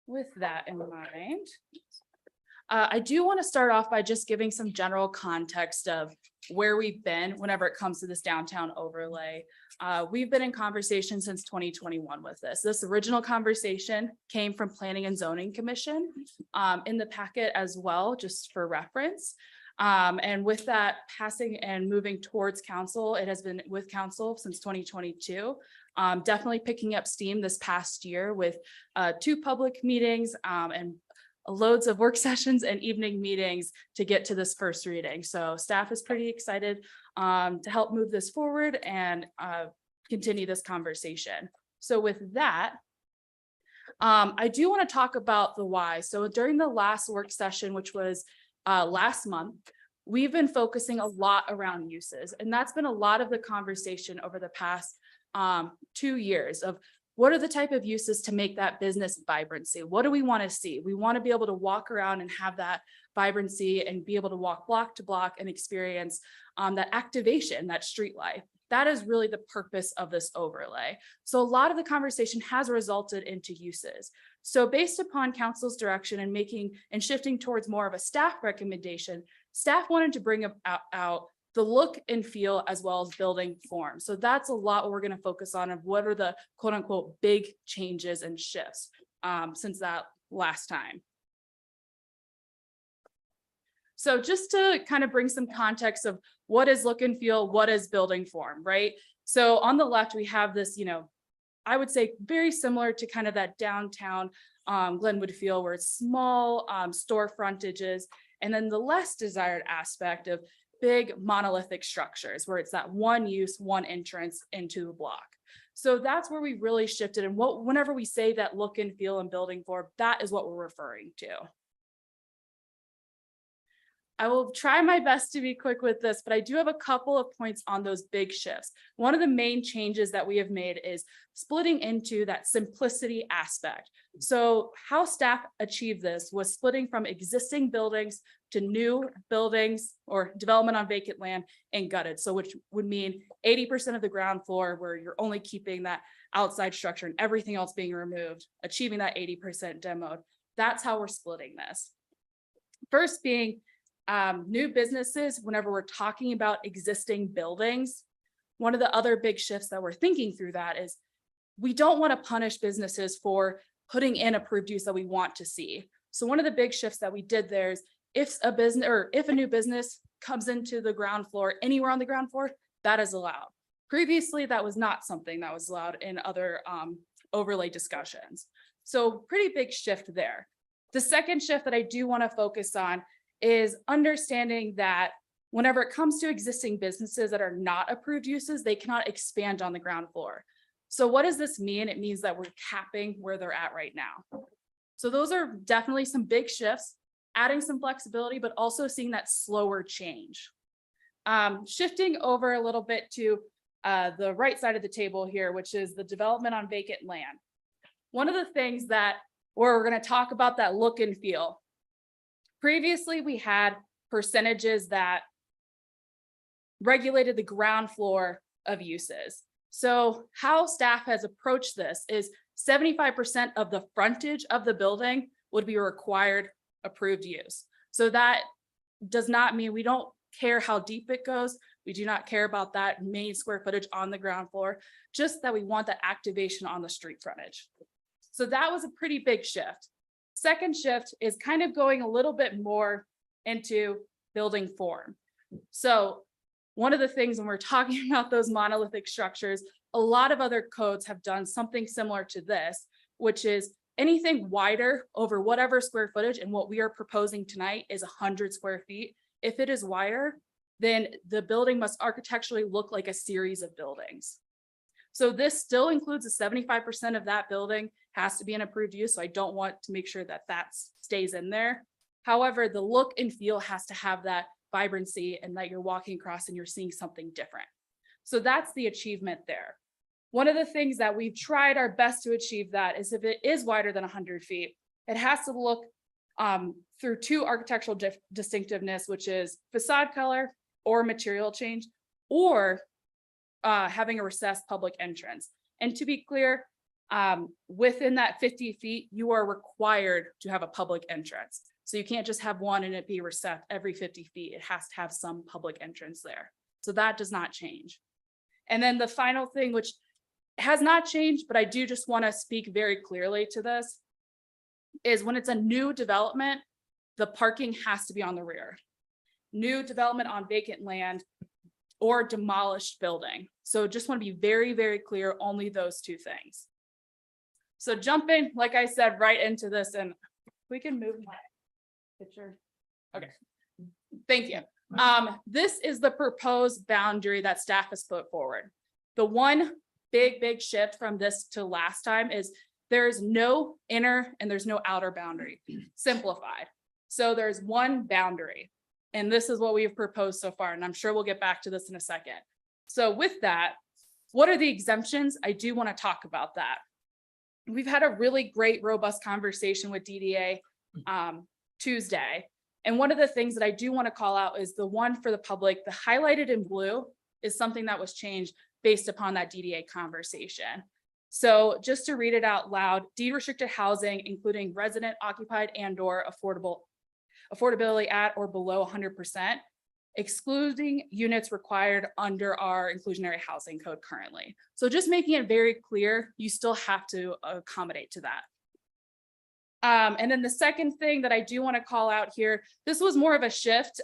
With that in mind, I do want to start off by just giving some general context of where we've been whenever it comes to this downtown overlay. We've been in conversation since 2021 with this. This original conversation came from Planning and Zoning Commission in the packet as well, just for reference. And with that passing and moving towards council, it has been with council since 2022. Definitely picking up steam this past year with 2 public meetings and loads of work sessions and evening meetings to get to this first reading. So staff is pretty excited to help move this forward and continue this conversation. So with that, I do want to talk about the why. So during the last work session, which was last month, we've been focusing a lot around uses, and that's been a lot of the conversation over the past 2 years of what are the type of uses to make that business vibrancy? What do we want to see? We want to be able to walk around and have that vibrancy and be able to walk block to block and experience that activation, that street life. That is really the purpose of this overlay. So a lot of the conversation has resulted into uses. So based upon council's direction and making and shifting towards more of a staff recommendation, staff wanted to bring out the look and feel as well as building form. So that's a lot what we're going to focus on of what are the quote unquote big changes and shifts since that last time. So just to kind of bring some context of what is look and feel, what is building form, right? So on the left, we have this, I would say very similar to kind of that downtown Glenwood feel where it's small store frontages, and then the less desired aspect of big monolithic structures where it's that one use, one entrance into the block. So that's where we really shifted. And whenever we say that look and feel and building form, that is what we're referring to. I will try my best to be quick with this, but I do have a couple of points on those big shifts. One of the main changes that we have made is splitting into that simplicity aspect. So how staff achieved this was splitting from existing buildings to new buildings or development on vacant land and gutted. So which would mean 80% of the ground floor where you're only keeping that outside structure and everything else being removed, achieving that 80% demoed. That's how we're splitting this. First being new businesses. Whenever we're talking about existing buildings, one of the other big shifts that we're thinking through that is we don't want to punish businesses for putting in approved use that we want to see. So one of the big shifts that we did there is if a new business comes into the ground floor, anywhere on the ground floor, that is allowed. Previously, that was not something that was allowed in other overlay discussions. So pretty big shift there. The second shift that I do want to focus on is understanding that whenever it comes to existing businesses that are not approved uses, they cannot expand on the ground floor. So what does this mean? It means that we're capping where they're at right now. So those are definitely some big shifts, adding some flexibility, but also seeing that slower change. Shifting over a little bit to the right side of the table here, which is the development on vacant land. One of the things that we're going to talk about that look and feel. Previously, we had percentages that regulated the ground floor of uses. So how staff has approached this is 75% of the frontage of the building would be required approved use. So that does not mean we don't care how deep it goes. We do not care about that main square footage on the ground floor, just that we want that activation on the street frontage. So that was a pretty big shift. Second shift is kind of going a little bit more into building form. So one of the things when we're talking about those monolithic structures, a lot of other codes have done something similar to this, which is anything wider over whatever square footage, and what we are proposing tonight is 100 square feet. If it is wider, then the building must architecturally look like a series of buildings. So this still includes a 75% of that building has to be an approved use. So I don't want to make sure that that stays in there. However, the look and feel has to have that vibrancy and that you're walking across and you're seeing something different. So that's the achievement there. One of the things that we've tried our best to achieve that is if it is wider than 100 feet, it has to look through two architectural distinctiveness, which is facade color or material change, or having a recessed public entrance. And to be clear, within that 50 feet, you are required to have a public entrance. So you can't just have one and it be recessed every 50 feet. It has to have some public entrance there. So that does not change. And then the final thing, which has not changed, but I do just want to speak very clearly to this, is when it's a new development, the parking has to be on the rear. New development on vacant land or demolished building. So just want to be very, very clear, only those two things. So jumping, like I said, right into this, and we can move my picture. Okay, thank you. This is the proposed boundary that staff has put forward. The one big shift from this to last time is there's no inner and there's no outer boundary. Simplified. So there's one boundary. And this is what we've proposed so far. And I'm sure we'll get back to this in a second. So with that, what are the exemptions? I do want to talk about that. We've had a really great, robust conversation with DDA Tuesday. And one of the things that I do want to call out is the one for the public, the highlighted in blue is something that was changed based upon that DDA conversation. So just to read it out loud, deed restricted housing, including resident occupied and or affordability at or below 100%, excluding units required under our inclusionary housing code currently. So just making it very clear, you still have to accommodate to that. And then the second thing that I do want to call out here, this was more of a shift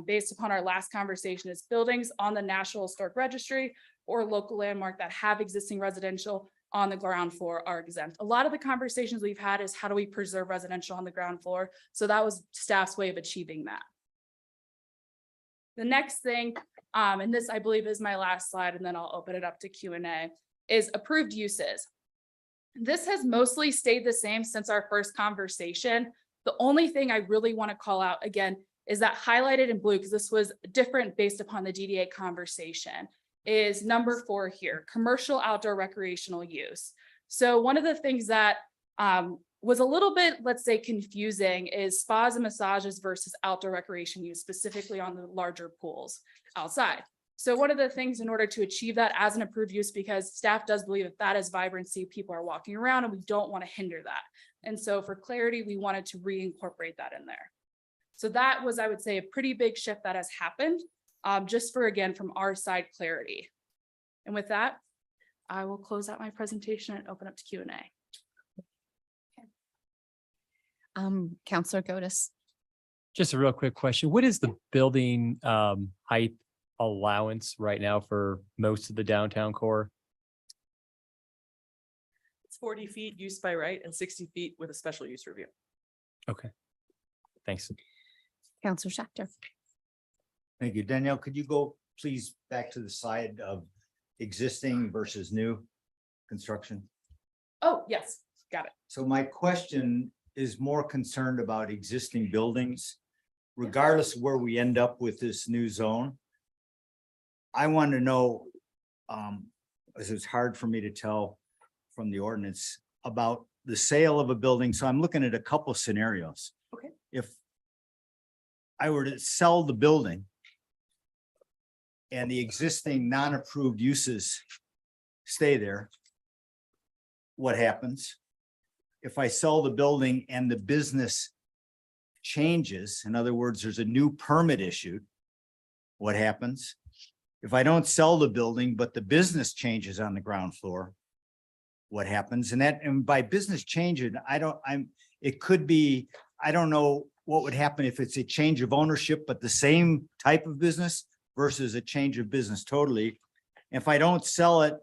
based upon our last conversation, is buildings on the National Historic Registry or local landmark that have existing residential on the ground floor are exempt. A lot of the conversations we've had is how do we preserve residential on the ground floor? So that was staff's way of achieving that. The next thing, and this I believe is my last slide, and then I'll open it up to Q&A, is approved uses. This has mostly stayed the same since our first conversation. The only thing I really want to call out again is that highlighted in blue, because this was different based upon the DDA conversation, is number 4 here, commercial outdoor recreational use. So one of the things that was a little bit, let's say, confusing is spas and massages versus outdoor recreation use, specifically on the larger pools outside. So one of the things in order to achieve that as an approved use, because staff does believe that that is vibrancy, people are walking around and we don't want to hinder that. And so for clarity, we wanted to reincorporate that in there. So that was, I would say, a pretty big shift that has happened, just for, again, from our side clarity. And with that, I will close out my presentation and open up to Q&A. Counselor Godus. Just a real quick question. What is the building height allowance right now for most of the downtown core? It's 40 feet use by right and 60 feet with a special use review. Okay, thanks. Counselor Schechter. Thank you. Danielle, could you go please back to the slide of existing versus new construction? Oh, yes, got it. So my question is more concerned about existing buildings, regardless of where we end up with this new zone. I want to know, as it's hard for me to tell from the ordinance about the sale of a building. So I'm looking at a couple scenarios. Okay. If I were to sell the building and the existing non-approved uses stay there, what happens? If I sell the building and the business changes, in other words, there's a new permit issued, what happens? If I don't sell the building, but the business changes on the ground floor, what happens? And by business changing, It could be, I don't know what would happen if it's a change of ownership, but the same type of business versus a change of business totally. If I don't sell it,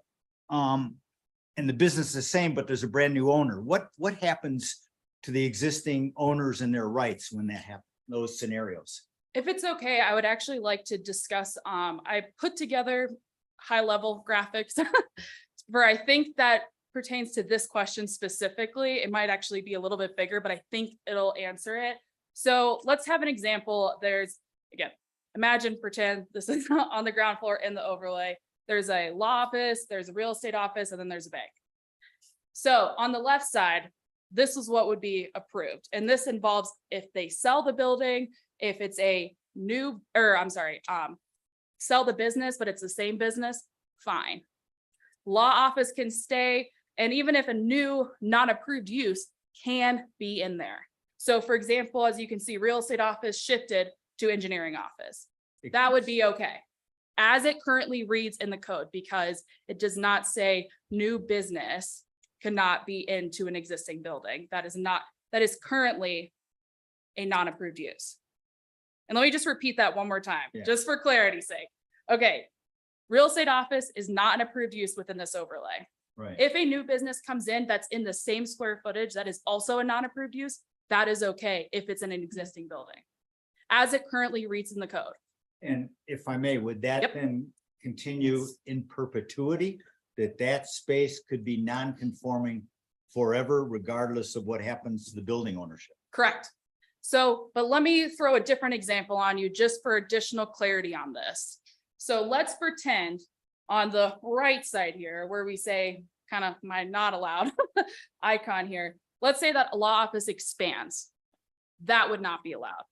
and the business is the same, but there's a brand new owner, what happens to the existing owners and their rights when that happens, those scenarios? If it's okay, I would actually like to discuss, I put together high level graphics where I think that pertains to this question specifically. It might actually be a little bit bigger, but I think it'll answer it. So let's have an example. There's, again, pretend this is on the ground floor in the overlay. There's a law office, there's a real estate office, and then there's a bank. So on the left side, this is what would be approved. And this involves if they sell the building, if it's a new, sell the business, but it's the same business, fine. Law office can stay. And even if a new non-approved use can be in there. So for example, as you can see, real estate office shifted to engineering office. That would be okay. As it currently reads in the code, because it does not say new business cannot be into an existing building. That is currently a non-approved use. And let me just repeat that one more time, just for clarity's sake. Okay, real estate office is not an approved use within this overlay. Right. If a new business comes in that's in the same square footage that is also a non-approved use, that is okay if it's in an existing building, as it currently reads in the code. And if I may, would that then continue in perpetuity? That space could be non-conforming forever, regardless of what happens to the building ownership? Correct. So, but let me throw a different example on you just for additional clarity on this. So let's pretend on the right side here, where we say kind of my not allowed icon here, let's say that a law office expands. That would not be allowed.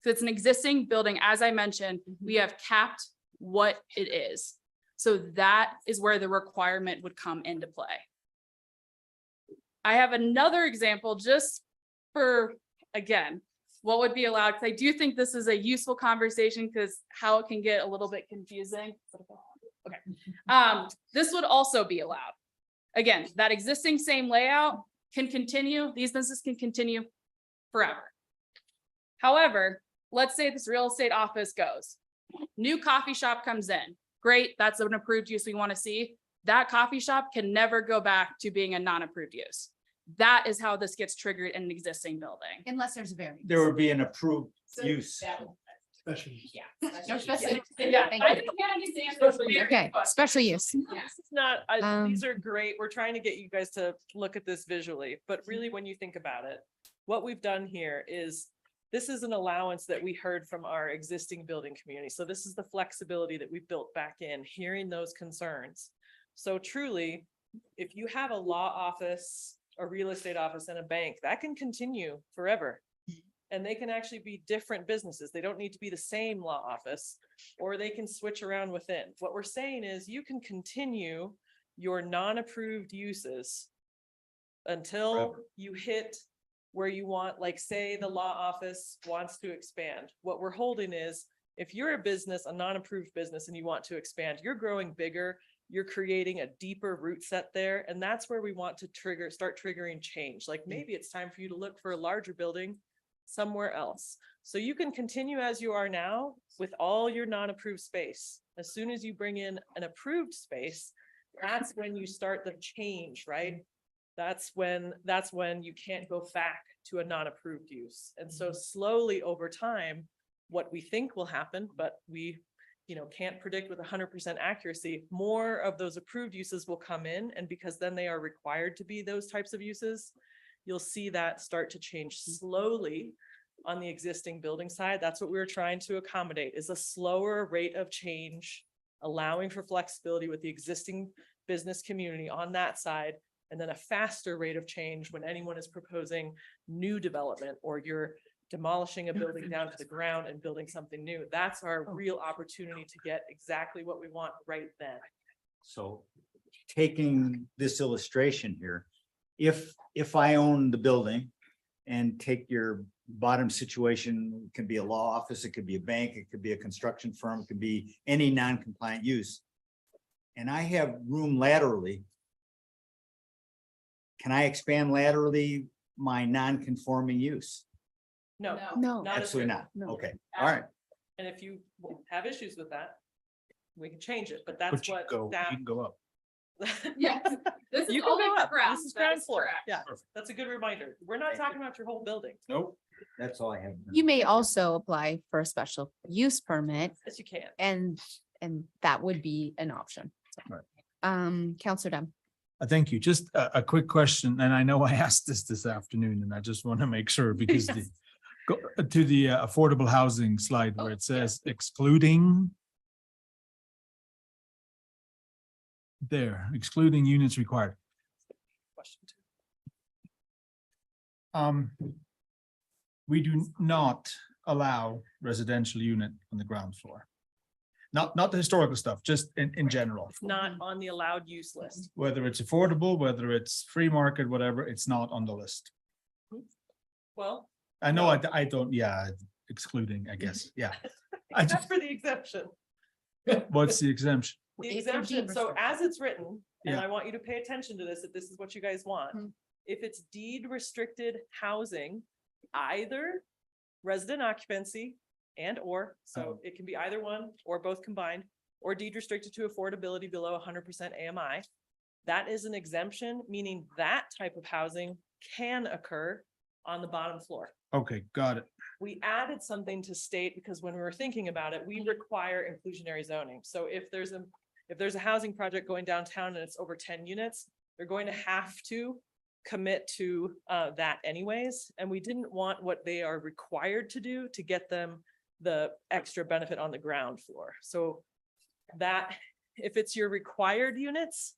So it's an existing building. As I mentioned, we have capped what it is. So that is where the requirement would come into play. I have another example just for, again, what would be allowed, because I do think this is a useful conversation because how it can get a little bit confusing. Okay, this would also be allowed. Again, that existing same layout can continue. These businesses can continue forever. However, let's say this real estate office goes, new coffee shop comes in. Great, that's an approved use we want to see. That coffee shop can never go back to being a non-approved use. That is how this gets triggered in an existing building. Unless there's a variance. There would be an approved use. Special use. Yeah. No special. Yeah. Thank I you. didn't understand. Okay, special use. This is not, these Um, are great. We're trying to get you guys to look at this visually, but really when you think about it, what we've done here is this is an allowance that we heard from our existing building community. So this is the flexibility that we built back in, hearing those concerns. So truly, if you have a law office, a real estate office, and a bank, that can continue forever. And they can actually be different businesses. They don't need to be the same law office, or they can switch around within. What we're saying is you can continue your non-approved uses until Forever. you hit where you want, like say the law office wants to expand. What we're holding is if you're a business, a non-approved business, and you want to expand, you're growing bigger, you're creating a deeper root set there. And that's where we want to start triggering change. Like maybe it's time for you to look for a larger building somewhere else. So you can continue as you are now with all your non-approved space. As soon as you bring in an approved space, that's when you start the change, right? That's when you can't go back to a non-approved use. And so slowly over time, what we think will happen, but we can't predict with 100% accuracy, more of those approved uses will come in. And because then they are required to be those types of uses, you'll see that start to change slowly on the existing building side. That's what we were trying to accommodate, is a slower rate of change, allowing for flexibility with the existing business community on that side, and then a faster rate of change when anyone is proposing new development or you're demolishing a building down to the ground and building something new. That's our real opportunity to get exactly what we want right then. So taking this illustration here, if I own the building and take your bottom situation, it could be a law office, it could be a bank, it could be a construction firm, it could be any non-compliant use. And I have room laterally. Can I expand laterally my non-conforming use? No. No. Not as Absolutely written. not. No. Okay, all right. And if you have issues with that, we can change it, but But that's you what go, you staff. can go up. Yes, this is You can only go for up. ground. This is That ground is floor. correct. Yeah, that's a good reminder. We're not talking about your whole building. Nope. That's all I have. You may also apply for a special use permit Yes, you can. and that would be an option. Right. Counselor Dunn. Thank you. Just a quick question, and I know I asked this afternoon, and I just want to make sure because the go to the affordable housing slide where it says excluding. There, excluding units required. Question two. We do not allow residential unit on the ground floor. Not the historical stuff, just in general, It's not on the allowed use list. whether it's affordable, whether it's free market, whatever, it's not on the list. Well, I know I don't, yeah, excluding, I guess, yeah. I except just, for the exception. what's the exemption? The If you're exemption, deed so restricted. as it's written, and Yeah. I want you to pay attention to this, if this is what you guys want. Mhm. If it's deed restricted housing, either resident occupancy and/or, so it can be either one or both combined, or deed restricted to affordability below 100% AMI. That is an exemption, meaning that type of housing can occur on the bottom floor. Okay, got it. We added something to state because when we were thinking about it, we require inclusionary zoning. So if there's a housing project going downtown and it's over 10 units, they're going to have to commit to that anyways. And we didn't want what they are required to do to get them the extra benefit on the ground floor. So that if it's your required units,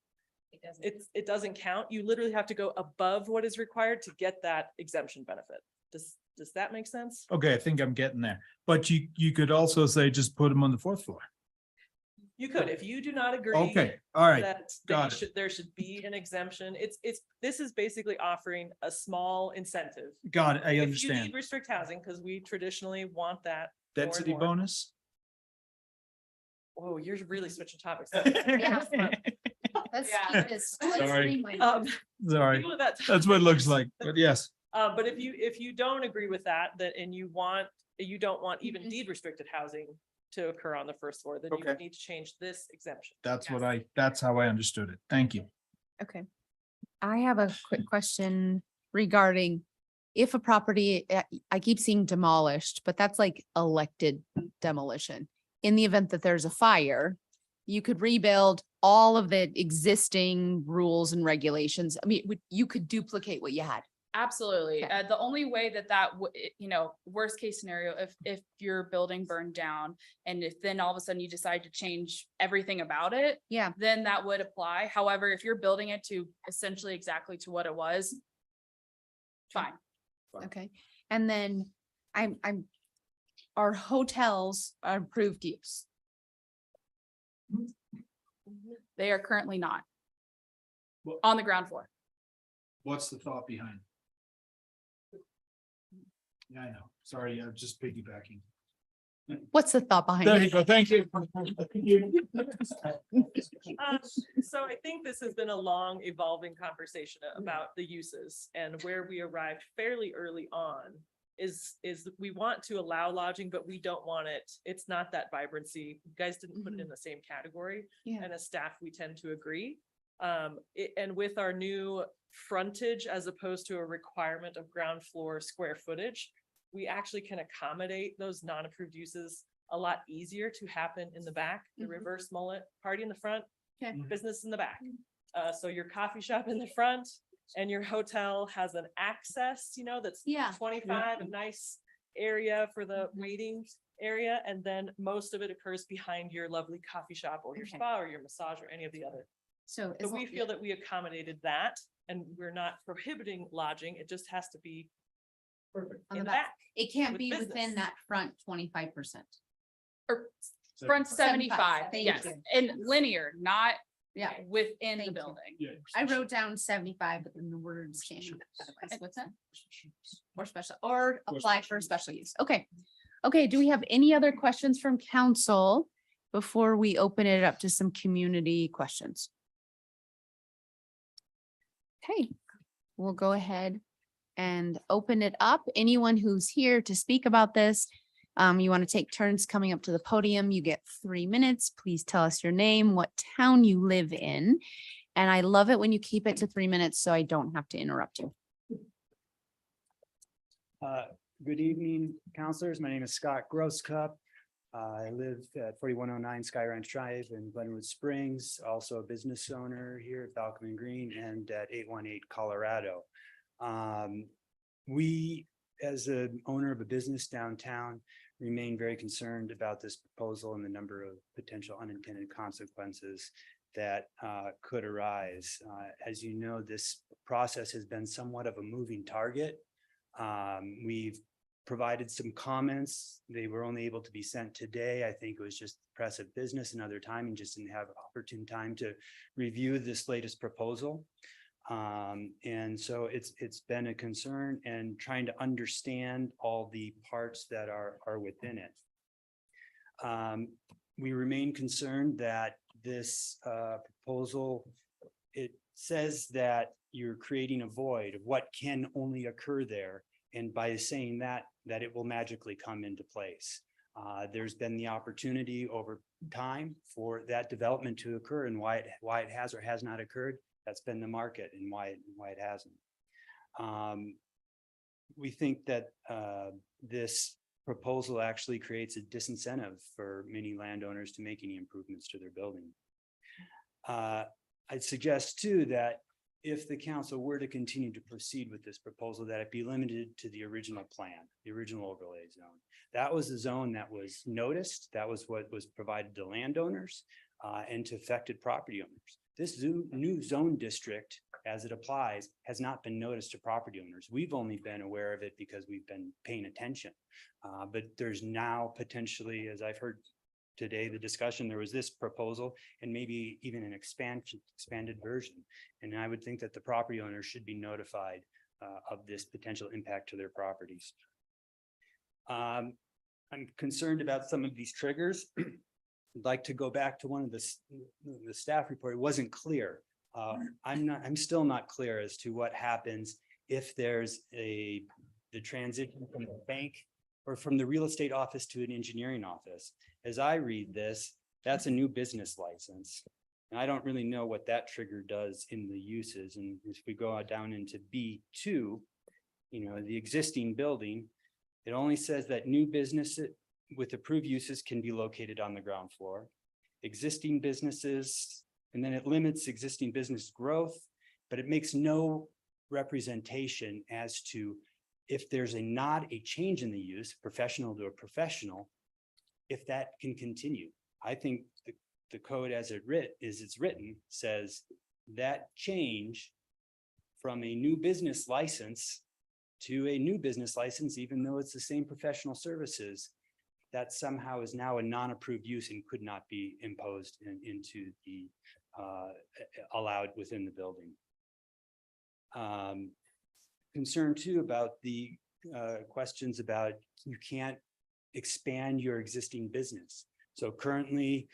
it doesn't count. You literally have to go above what is required to get that exemption benefit. Does that make sense? Okay, I think I'm getting there. But you could also say just put them on the fourth floor. You could, if you do not agree. Okay, all right, That got it. there should be an exemption. This is basically offering a small incentive. Got it, I If you understand. need restrict housing, because we traditionally want that. more and Density more. bonus? Whoa, you're really switching topics. Yeah. Let's Yeah. keep this. let's Sorry. streamline Um, it. Sorry, people that- that's what it looks like, but yes. But if you don't agree with that, and you don't want even deed restricted housing to occur on the first floor, then you Okay. need to change this exemption. That's that's how I understood it. Thank you. Okay. I have a quick question regarding if a property, I keep seeing demolished, but that's like elected demolition. In the event that there's a fire, you could rebuild all of the existing rules and regulations. I mean, you could duplicate what you had. Absolutely. Okay. The only way that worst case scenario, if your building burned down and if then all of a sudden you decide to change everything about it, Yeah. then that would apply. However, if you're building it to essentially exactly to what it was, fine. Okay. And then our hotels are approved use. They are currently not Well- on the ground floor. What's the thought behind? Yeah, I know. Sorry, I'm just piggybacking. What's the thought behind There it? you go. Thank you. So I think this has been a long evolving conversation about the uses, and where we arrived fairly early on is we want to allow lodging, but we don't want it. It's not that vibrancy. You guys didn't put it in the same category. Yeah. And as staff, we tend to agree. And with our new frontage, as opposed to a requirement of ground floor square footage, we actually can accommodate those non-approved uses a lot easier to happen in the back, the Mhm. reverse mullet, party in the front, Okay. business in the back. So your coffee shop in the front and your hotel has an access, that's Yeah. 25, a nice area for the waiting area. And then most of it occurs behind your lovely coffee shop or your Okay. spa or your massage or any of the other. So So we feel that we accommodated that, and we're not prohibiting lodging. It just has to be on in the the back, back. it can't with be business. within that front 25%. Or front 75, Thank yes, you. and linear, not Yeah. within the Thank you. building. Yeah. I wrote down 75, but then the words changed. Otherwise, what's that? Or special, or apply for a special use. Okay. Okay, do we have any other questions from council before we open it up to some community questions? Okay, we'll go ahead and open it up. Anyone who's here to speak about this, you want to take turns coming up to the podium, you get 3 minutes. Please tell us your name, what town you live in. And I love it when you keep it to 3 minutes so I don't have to interrupt you. Good evening, counselors. My name is Scott Grosscup. I live at 4109 Sky Ranch Drive in Glenwood Springs, also a business owner here at Balcom and Green and at 818 Colorado. We, as an owner of a business downtown, remain very concerned about this proposal and the number of potential unintended consequences that could arise. As you know, this process has been somewhat of a moving target. We've provided some comments. They were only able to be sent today. I think it was just press of business another time and just didn't have opportune time to review this latest proposal. And so it's been a concern and trying to understand all the parts that are within it. We remain concerned that this proposal, it says that you're creating a void of what can only occur there. And by saying that it will magically come into place. There's been the opportunity over time for that development to occur, and why it has or has not occurred. That's been the market and why it hasn't. We think that this proposal actually creates a disincentive for many landowners to make any improvements to their building. I'd suggest too that if the council were to continue to proceed with this proposal, that it be limited to the original plan, the original overlay zone. That was the zone that was noticed. That was what was provided to landowners and to affected property owners. This new zone district, as it applies, has not been noticed to property owners. We've only been aware of it because we've been paying attention. But there's now potentially, as I've heard today, the discussion, there was this proposal and maybe even an expanded version. And I would think that the property owners should be notified of this potential impact to their properties. I'm concerned about some of these triggers. I'd like to go back to one of the staff report. It wasn't clear. I'm still not clear as to what happens if there's the transition from the bank or from the real estate office to an engineering office. As I read this, that's a new business license. And I don't really know what that trigger does in the uses. And if we go down into B2, the existing building, it only says that new business with approved uses can be located on the ground floor. Existing businesses, and then it limits existing business growth, but it makes no representation as to if there's not a change in the use, professional to a professional, if that can continue. I think the code as it's written says that change from a new business license to a new business license, even though it's the same professional services, that somehow is now a non-approved use and could not be imposed into the allowed within the building. Concerned too about the questions about you can't expand your existing business. So currently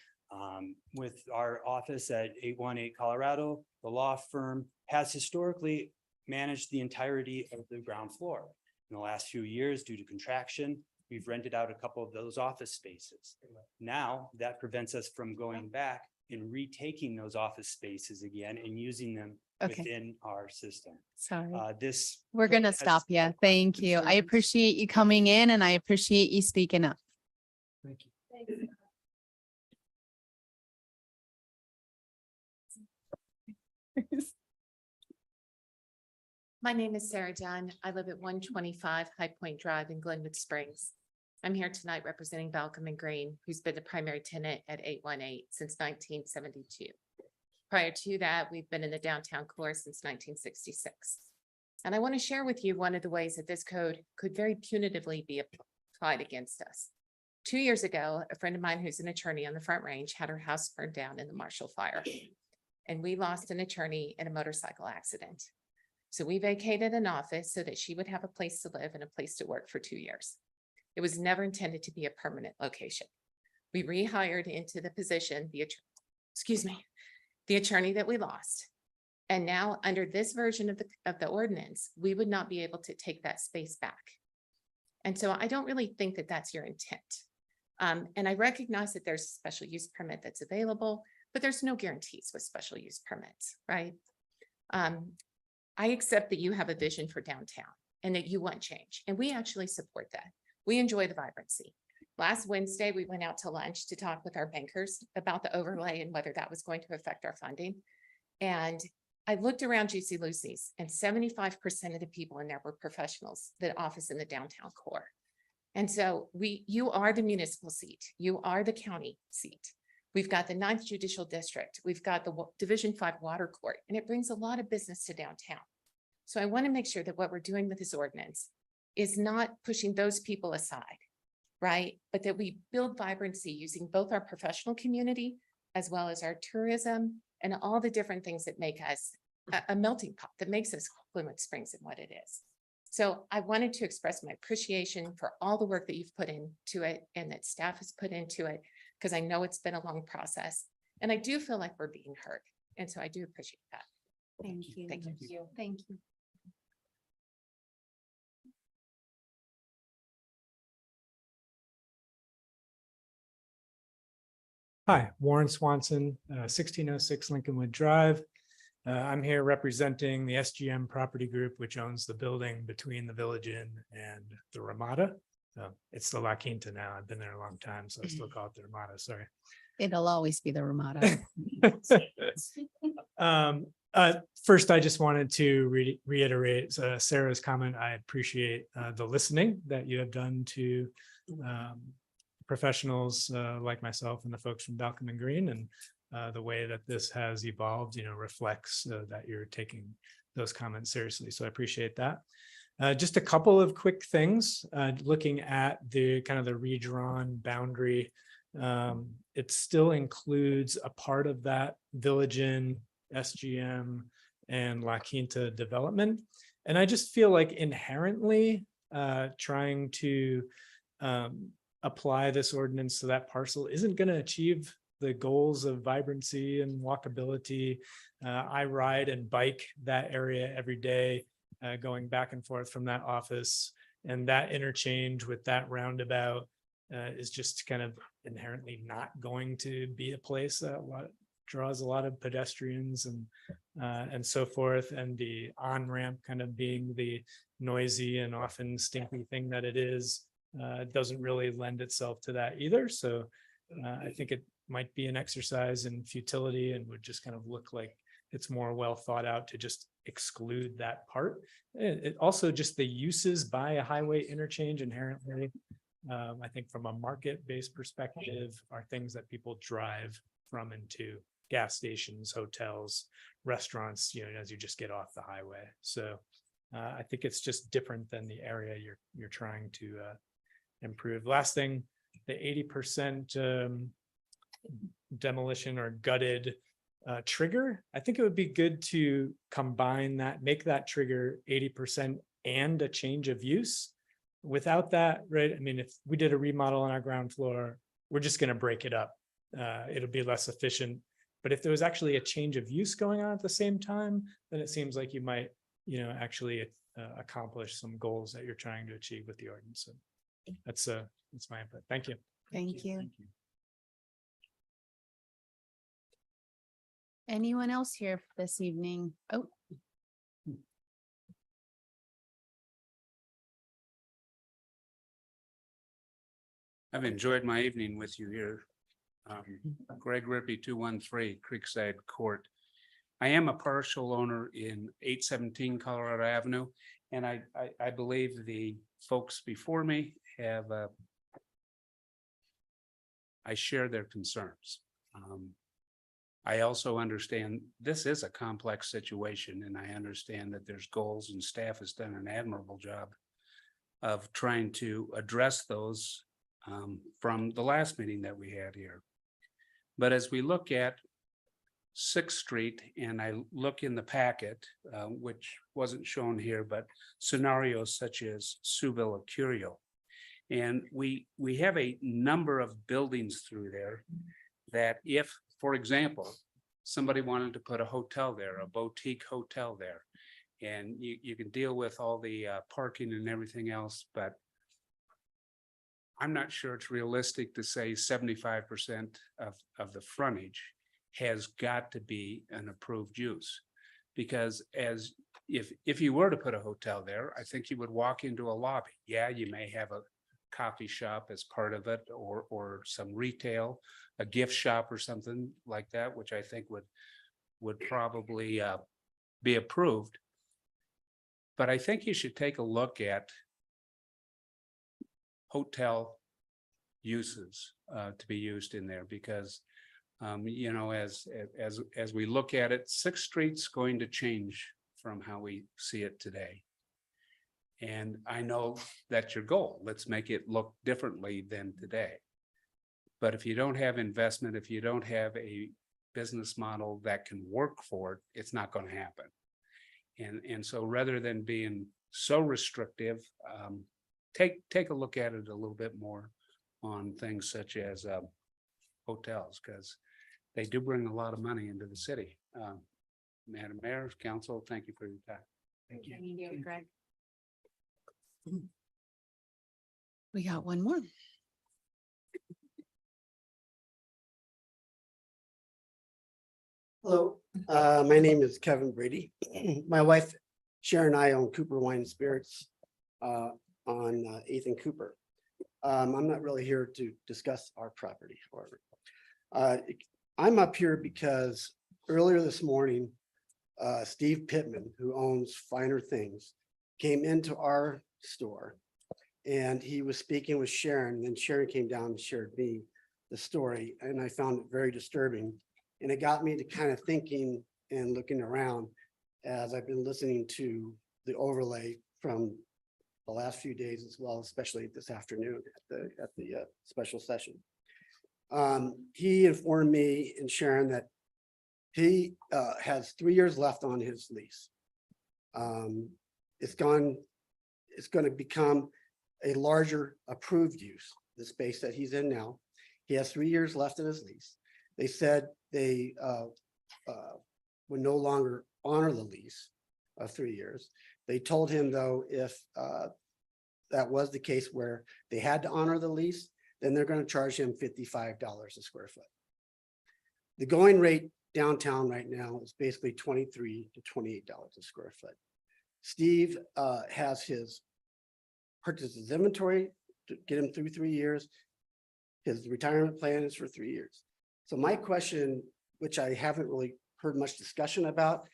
with our office at 818 Colorado, the law firm has historically managed the entirety of the ground floor. In the last few years, due to contraction, we've rented out a couple of those office spaces. Now that prevents us from going back and retaking those office spaces again and using them within our system. Sorry. We're going to stop you. Thank you. I appreciate you coming in and I appreciate you speaking up. Thank you. My name is Sarah Dunn. I live at 125 High Point Drive in Glenwood Springs. I'm here tonight representing Balcom and Green, who's been the primary tenant at 818 since 1972. Prior to that, we've been in the downtown core since 1966. And I want to share with you one of the ways that this code could very punitively be applied against us. 2 years ago, a friend of mine who's an attorney on the Front Range had her house burned down in the Marshall Fire. And we lost an attorney in a motorcycle accident. So we vacated an office so that she would have a place to live and a place to work for 2 years. It was never intended to be a permanent location. We rehired into the position, the attorney that we lost. And now, under this version of the ordinance, we would not be able to take that space back. And so I don't really think that that's your intent. And I recognize that there's a special use permit that's available, but there's no guarantees with special use permits, right? I accept that you have a vision for downtown and that you want change, and we actually support that. We enjoy the vibrancy. Last Wednesday, we went out to lunch to talk with our bankers about the overlay and whether that was going to affect our funding. And I looked around Juicy Lucy's, and 75% of the people in there were professionals that office in the downtown core. And so you are the municipal seat. You are the county seat. We've got the 9th Judicial District. We've got the Division 5 Water Court, and it brings a lot of business to downtown. So I want to make sure that what we're doing with this ordinance is not pushing those people aside, right? But that we build vibrancy using both our professional community as well as our tourism and all the different things that make us a melting pot, that makes us Glenwood Springs and what it is. So I wanted to express my appreciation for all the work that you've put into it and that staff has put into it, because I know it's been a long process. And I do feel like we're being heard. And so I do appreciate that. Thank you. Thank you. Thank you. Hi, Warren Swanson, 1606 Lincolnwood Drive. I'm here representing the SGM Property Group, which owns the building between the Village Inn and the Ramada. It's the La Quinta now. I've been there a long time, so I still call it the Ramada, sorry. It'll always be the Ramada. First, I just wanted to reiterate Sarah's comment. I appreciate the listening that you have done to professionals like myself and the folks from Balcom and Green, and the way that this has evolved, reflects that you're taking those comments seriously. So I appreciate that. Just a couple of quick things, looking at the kind of the redrawn boundary. It still includes a part of that Village Inn, SGM, and La Quinta development. And I just feel like inherently trying to apply this ordinance to that parcel isn't going to achieve the goals of vibrancy and walkability. I ride and bike that area every day, going back and forth from that office, and that interchange with that roundabout is just kind of inherently not going to be a place that draws a lot of pedestrians and so forth, and the on-ramp kind of being the noisy and often stinky thing that it is, doesn't really lend itself to that either. So I think it might be an exercise in futility and would just kind of look like it's more well thought out to just exclude that part. It also just the uses by a highway interchange inherently, I think from a market-based perspective, are things that people drive from and to: gas stations, hotels, restaurants, as you just get off the highway. So I think it's just different than the area you're trying to improve. Last thing, the 80% demolition or gutted trigger. I think it would be good to combine that, make that trigger 80% and a change of use. Without that, right? I mean, if we did a remodel on our ground floor, we're just going to break it up. It'll be less efficient. But if there was actually a change of use going on at the same time, then it seems like you might, actually accomplish some goals that you're trying to achieve with the ordinance. So that's my input. Thank you. Thank you. Anyone else here this evening? Oh. I've enjoyed my evening with you here. Greg Rippey, 213 Creekside Court. I am a partial owner in 817 Colorado Avenue, and I believe the folks before me have, I share their concerns. I also understand this is a complex situation, and I understand that there's goals, and staff has done an admirable job of trying to address those from the last meeting that we had here. But as we look at 6th Street, and I look in the packet, which wasn't shown here, but scenarios such as Suvilla Curio. And we have a number of buildings through there that if, for example, somebody wanted to put a hotel there, a boutique hotel there. And you can deal with all the parking and everything else, but I'm not sure it's realistic to say 75% of the frontage has got to be an approved use. Because if you were to put a hotel there, I think you would walk into a lobby. Yeah, you may have a coffee shop as part of it, or some retail, a gift shop or something like that, which I think would probably be approved. But I think you should take a look at hotel uses to be used in there, because you know, as we look at it, 6th Street's going to change from how we see it today. And I know that's your goal. Let's make it look differently than today. But if you don't have investment, if you don't have a business model that can work for it, it's not going to happen. And so rather than being so restrictive, take a look at it a little bit more on things such as hotels, because they do bring a lot of money into the city. Madam Mayor, Council, thank you for your time. Thank you, Greg. We got one more. Hello, my name is Kevin Brady. My wife Sharon and I own Cooper Wine and Spirits on 8th and Cooper. I'm not really here to discuss our property, however. I'm up here because earlier this morning, Steve Pittman, who owns Finer Things, came into our store and he was speaking with Sharon, and then Sharon came down and shared me the story, and I found it very disturbing. And it got me to kind of thinking and looking around as I've been listening to the overlay from the last few days as well, especially this afternoon at the special session. He informed me and Sharon that he has 3 years left on his lease. It's going to become a larger approved use, the space that he's in now. He has 3 years left in his lease. They said they would no longer honor the lease of 3 years. They told him, though, if that was the case where they had to honor the lease, then they're going to charge him $55 a square foot. The going rate downtown right now is basically $23 to $28 a square foot. Steve has his purchases inventory to get him through 3 years. His retirement plan is for 3 years. So my question, which I haven't really heard much discussion about,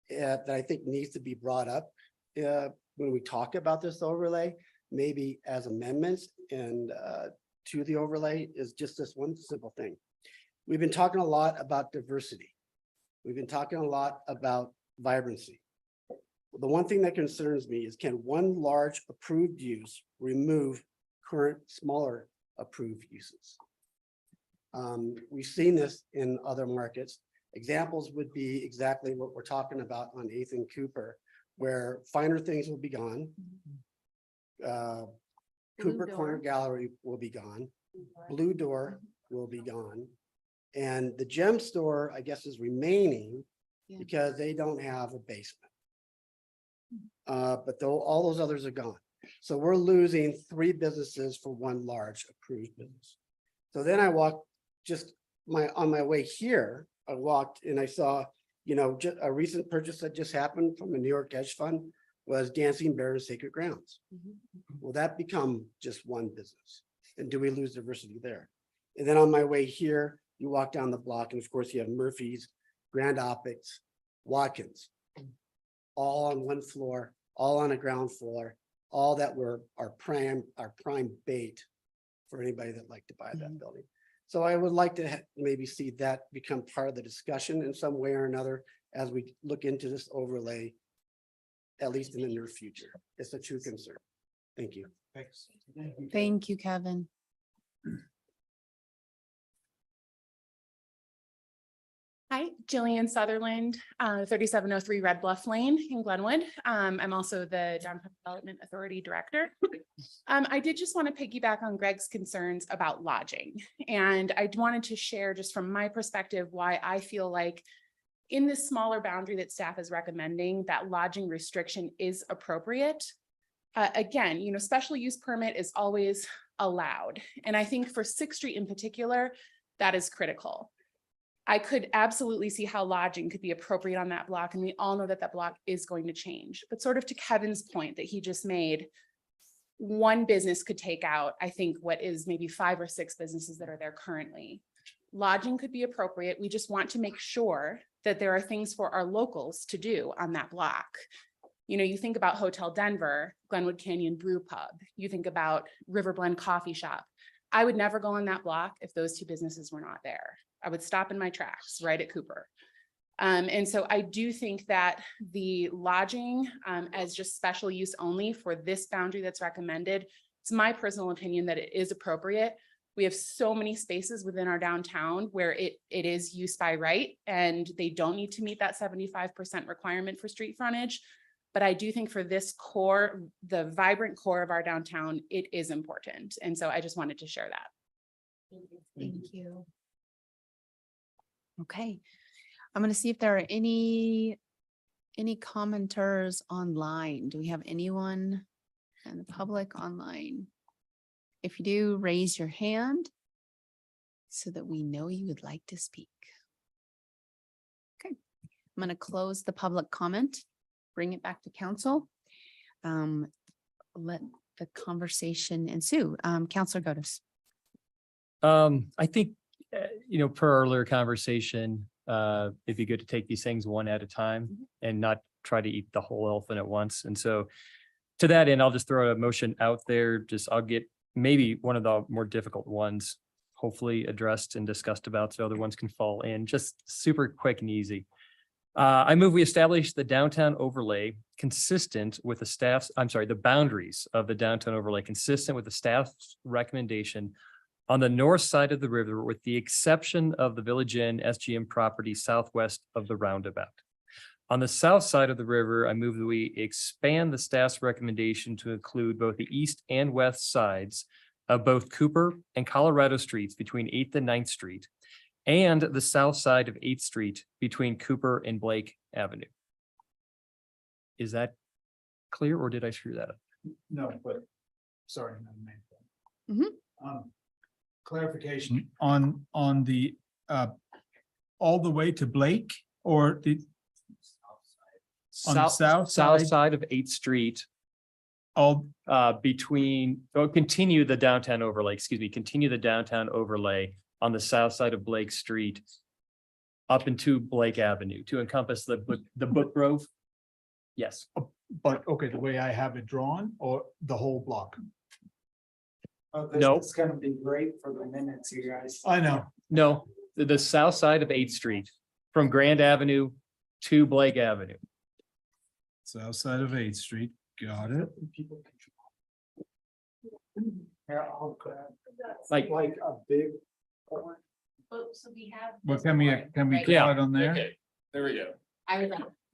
that I think needs to be brought up when we talk about this overlay, maybe as amendments and to the overlay, is just this one simple thing. We've been talking a lot about diversity. We've been talking a lot about vibrancy. The one thing that concerns me is, can one large approved use remove current smaller approved uses? We've seen this in other markets. Examples would be exactly what we're talking about on 8th and Cooper, where Finer Things will be gone. Cooper Corner Gallery will be gone. Blue Door will be gone. And the gem store, I guess, is remaining because they don't have a basement. But though all those others are gone. So we're losing 3 businesses for one large approved business. So then I walked on my way here, I walked and I saw, just a recent purchase that just happened from a New York hedge fund was Dancing Bear and Sacred Grounds. Will that become just one business? And do we lose diversity there? And then on my way here, you walk down the block and of course you have Murphy's, Grand Optics, Watkins, all on one floor, all on a ground floor, all that were our prime bait for anybody that'd like to buy that building. So I would like to maybe see that become part of the discussion in some way or another as we look into this overlay, at least in the near future. It's a true concern. Thank you. Thanks. Thank you, Kevin. Hi, Jillian Sutherland, 3703 Red Bluff Lane in Glenwood. I'm also the Downtown Development Authority Director. I did just want to piggyback on Greg's concerns about lodging. And I wanted to share just from my perspective why I feel like in this smaller boundary that staff is recommending, that lodging restriction is appropriate. Again, you know, special use permit is always allowed. And I think for 6th Street in particular, that is critical. I could absolutely see how lodging could be appropriate on that block. And we all know that that block is going to change. But sort of to Kevin's point that he just made, one business could take out, I think, what is maybe 5 or 6 businesses that are there currently. Lodging could be appropriate. We just want to make sure that there are things for our locals to do on that block. You know, you think about Hotel Denver, Glenwood Canyon Brew Pub, you think about River Blend Coffee Shop. I would never go on that block if those 2 businesses were not there. I would stop in my tracks right at Cooper. And so I do think that the lodging as just special use only for this boundary that's recommended, it's my personal opinion that it is appropriate. We have so many spaces within our downtown where it is use by right, and they don't need to meet that 75% requirement for street frontage. But I do think for this core, the vibrant core of our downtown, it is important. And so I just wanted to share that. Thank you. Okay, I'm going to see if there are any commenters online. Do we have anyone in the public online? If you do, raise your hand so that we know you would like to speak. Okay, I'm going to close the public comment, bring it back to council. Let the conversation ensue. Councilor Gotis. I think, you know, per our earlier conversation, it'd be good to take these things one at a time and not try to eat the whole elephant at once. And so to that end, I'll just throw a motion out there. I'll get maybe one of the more difficult ones, hopefully addressed and discussed about, so other ones can fall in, just super quick and easy. I move we establish the downtown overlay consistent with the boundaries of the downtown overlay consistent with the staff's recommendation on the north side of the river, with the exception of the Village Inn SGM property southwest of the roundabout. On the south side of the river, I move that we expand the staff's recommendation to include both the east and west sides of both Cooper and Colorado streets between 8th and 9th Street, and the south side of 8th Street between Cooper and Blake Avenue. Is that clear, or did I screw that up? No, but sorry. Clarification on the all the way to Blake, or the on the south side of 8th Street, all continue the downtown overlay, continue the downtown overlay on the south side of Blake Street up into Blake Avenue to encompass the Book Grove. Yes. But okay, the way I have it drawn, or the whole block? No. It's gonna be great for the minutes, you guys. I know. No, the south side of 8th Street from Grand Avenue to Blake Avenue. South side of 8th Street, got it. Like a big. So we have. What can we draw it on there? Okay, there we go. I would.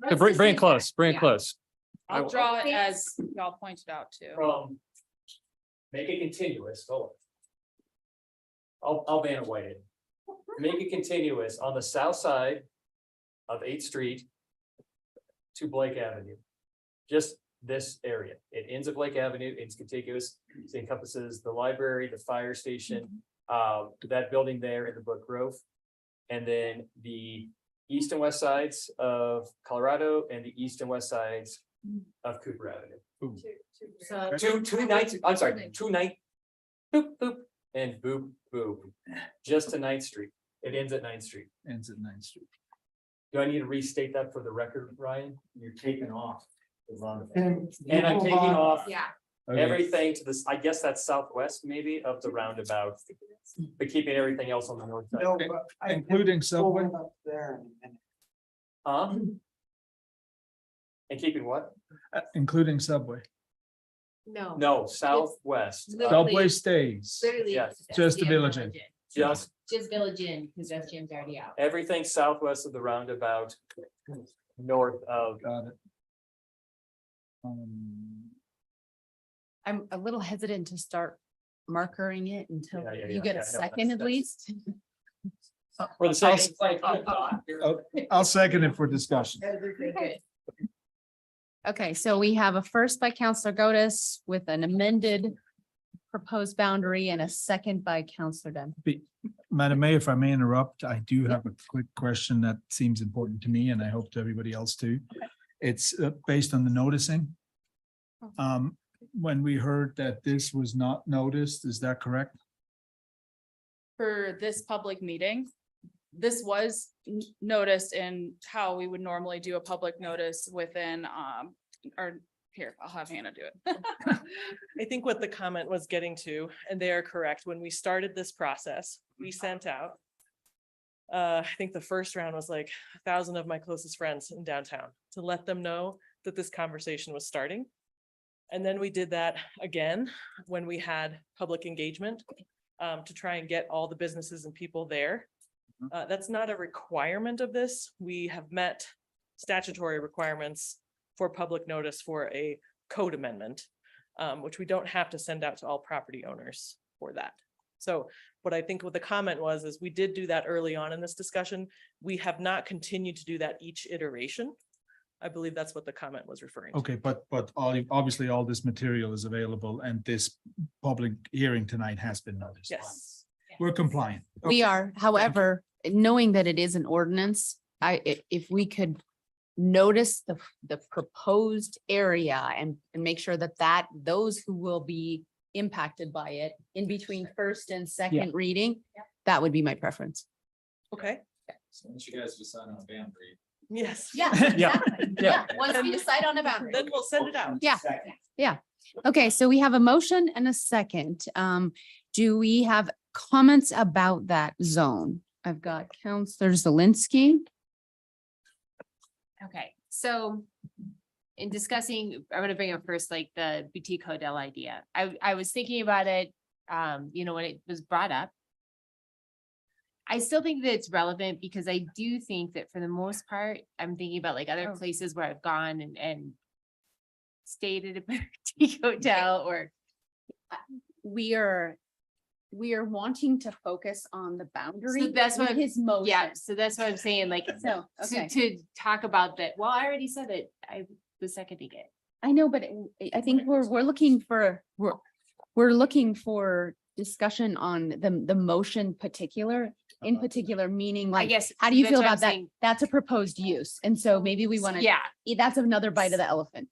So bring it close, bring it close. I'll draw it as y'all pointed out too. Make it continuous, I'll ban it whited. Make it continuous on the south side of 8th Street to Blake Avenue. Just this area. It ends at Blake Avenue, it's contiguous, it encompasses the library, the fire station, that building there in the Book Grove. And then the east and west sides of Colorado and the east and west sides of Cooper Avenue. Two nights, I'm sorry, 2 night, boop, boop, and boop, boop, just to 9th Street. It ends at 9th Street. Ends at 9th Street. Do I need to restate that for the record, Ryan? You're taking off. And I'm taking off Yeah. everything to this, I guess that's southwest maybe of the roundabout, but keeping everything else on the north side. No, but Including subway? Up there. And keeping what? Including subway. No. No, southwest. Subway stays. Literally. Yes. Just the SDM Village Inn. Just Just Village Inn, because that's Jim's already out. everything southwest of the roundabout, north of. Got it. I'm a little hesitant to start markering it until Yeah, you get yeah, a no, second at that's- least. For the sake. I'll second it for discussion. Okay, so we have a first by Counselor Godus with an amended proposed boundary and a second by Counselor Dunn. Madam Mayor, if I may interrupt, I do have a quick question that seems important to me and I hope to everybody else too. It's based on the noticing. When we heard that this was not noticed, is that correct? For this public meeting, this was noticed in how we would normally do a public notice within, or here, I'll have Hannah do it. I think what the comment was getting to, and they are correct, when we started this process, we sent out. I think the first round was like 1,000 of my closest friends in downtown to let them know that this conversation was starting. And then we did that again when we had public engagement to try and get all the businesses and people there. That's not a requirement of this. We have met statutory requirements for public notice for a code amendment, which we don't have to send out to all property owners for that. So what I think what the comment was is we did do that early on in this discussion. We have not continued to do that each iteration. I believe that's what the comment was referring to. Okay, but obviously all this material is available and this public hearing tonight has been noticed. Yes. We're compliant. We are, however, knowing that it is an ordinance, if we could notice the proposed area and make sure that those who will be impacted by it in between first and second reading, that would be my preference. Okay. So once you guys decide on a boundary. Yes. Yeah. Yeah. exactly. Yeah, once we decide on a boundary. Then we'll send it out. Yeah, yeah. Okay, so we have a motion and a second. Do we have comments about that zone? I've got Counselor Zelinski. Okay, so in discussing, I'm gonna bring up first like the boutique hotel idea. I was thinking about it, when it was brought up. I still think that it's relevant because I do think that for the most part, I'm thinking about like other places where I've gone and stayed at a boutique hotel or. We are wanting to focus on the boundary. So that's what with his motion. Yeah, so that's what I'm saying, like, So, okay. to talk about that, well, I already said it, I was seconding it. I know, but I think we're looking for discussion on the motion in particular, meaning I like, guess. how do you that's feel what I'm about that? saying. That's a proposed use. And so maybe we want to. Yeah, That's another bite of the elephant.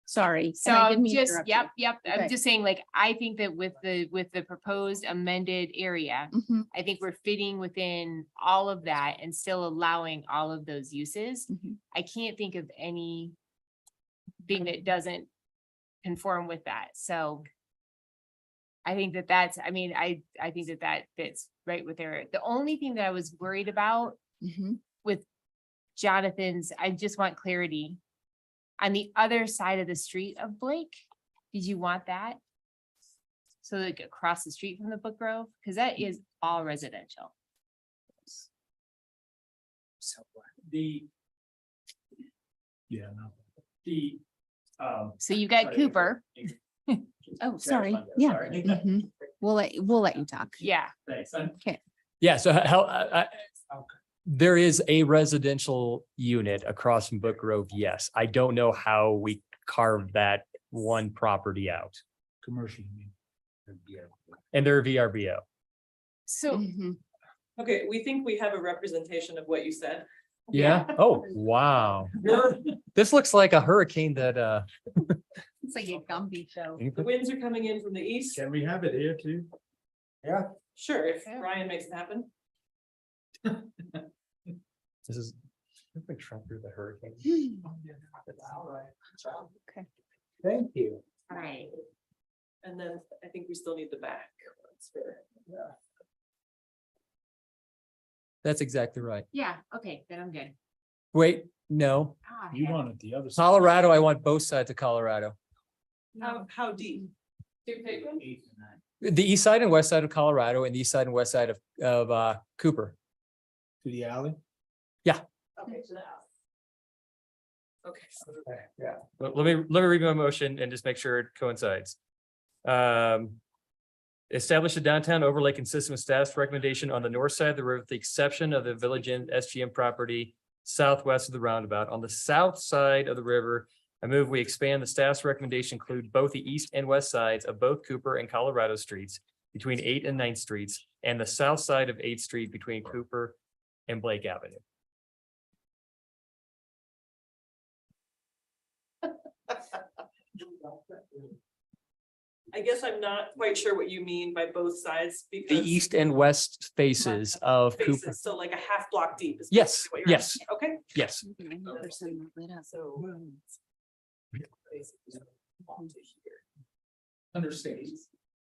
Sorry. so and I didn't I'm mean to just, interrupt you. yep, I'm Okay. just saying, like, I think that with the proposed amended area, Mhm, I think we're fitting within all of that and still allowing all of those uses. mhm. I can't think of anything that doesn't conform with that, so. I think that's, I think that fits right with there. The only thing that I was worried about Mhm. with Jonathan's, I just want clarity. On the other side of the street of Blake, did you want that? So like across the street from the Book Grove, because that is all residential. So the. Yeah, no. The. So you got Cooper, Oh, sorry. Yeah. Mhm. We'll let you talk. yeah, Thanks. Okay. Yeah, so there is a residential unit across from Book Grove, yes. I don't know how we carved that one property out. Commercial. And they're VRBO. so. Mhm. Okay, we think we have a representation of what you said. Yeah. Oh, wow. This looks like a hurricane that, It's like a Gumby show. The winds are coming in from the east. Can we have it here too? Yeah. Sure, if Ryan makes it happen. this is. Like Trump through the hurricane. Okay. Thank you. All right. And then I think we still need the back. That's fair. That's exactly right. Yeah, okay, then I'm good. Wait, no, Ah, You heck. wanted the other side. Colorado, I want both sides of Colorado. How deep? The east side and west side of Colorado and the east side and west side of Cooper. To the alley? Okay, to the house. Okay. Yeah. Let me read my motion and just make sure it coincides. Establish a downtown overlay consistent with staff's recommendation on the north side of the river, with the exception of the Village Inn SGM property southwest of the roundabout. On the south side of the river, I move we expand the staff's recommendation, include both the east and west sides of both Cooper and Colorado streets between 8th and 9th streets, and the south side of 8th Street between Cooper and Blake Avenue. I guess I'm not quite sure what you mean by both sides The because. east and west faces of Cooper. Faces, so like a half block deep. Is Yes, basically what you're yes. asking. Okay. Yes. So. Understand.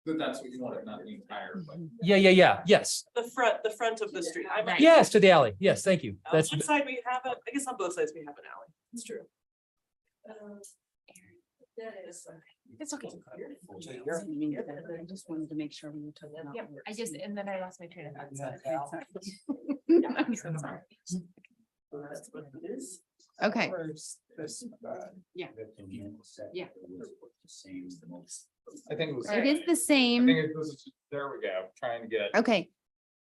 But that's what you wanted, not the entire. Yeah. Yes. The front of the street. I'm right. Yes, to the alley. Yes, thank you. On That's one side we have I guess on both sides we have an alley. It's true. That is. It's okay. I just wanted to make sure we were talking about. Yep, and then I lost my train of thought. I'm so sorry. That's what it is. Okay. Yeah. Yeah. I think it was. It is the same. There we go, trying to get. Okay.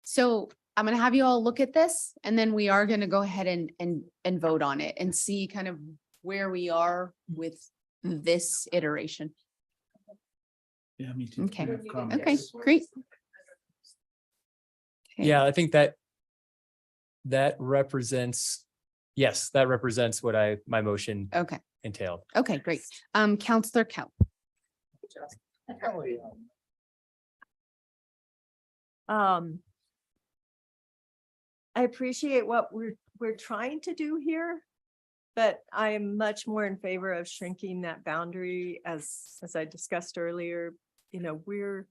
So I'm gonna have you all look at this and then we are gonna go ahead and vote on it and see kind of where we are with this iteration. Yeah, me too. Okay. I have comments. Okay, great. Okay. Yeah, I think that represents, yes, that represents what my motion Okay, entailed. okay, great. Counselor Kell. I appreciate what we're trying to do here. But I am much more in favor of shrinking that boundary as I discussed earlier, you know, we're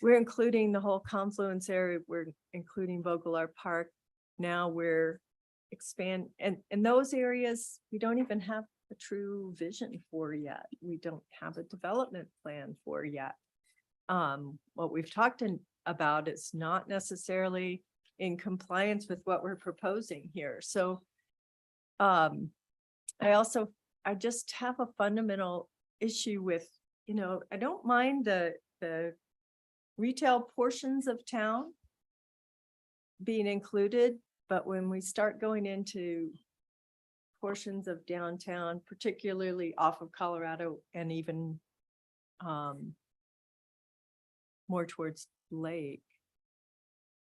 including the whole confluence area. We're including Vogler Park. Now we're and in those areas, we don't even have a true vision for yet. We don't have a development plan for yet. What we've talked about is not necessarily in compliance with what we're proposing here. So I just have a fundamental issue with, you know, I don't mind the retail portions of town being included, but when we start going into portions of downtown, particularly off of Colorado and even more towards Lake,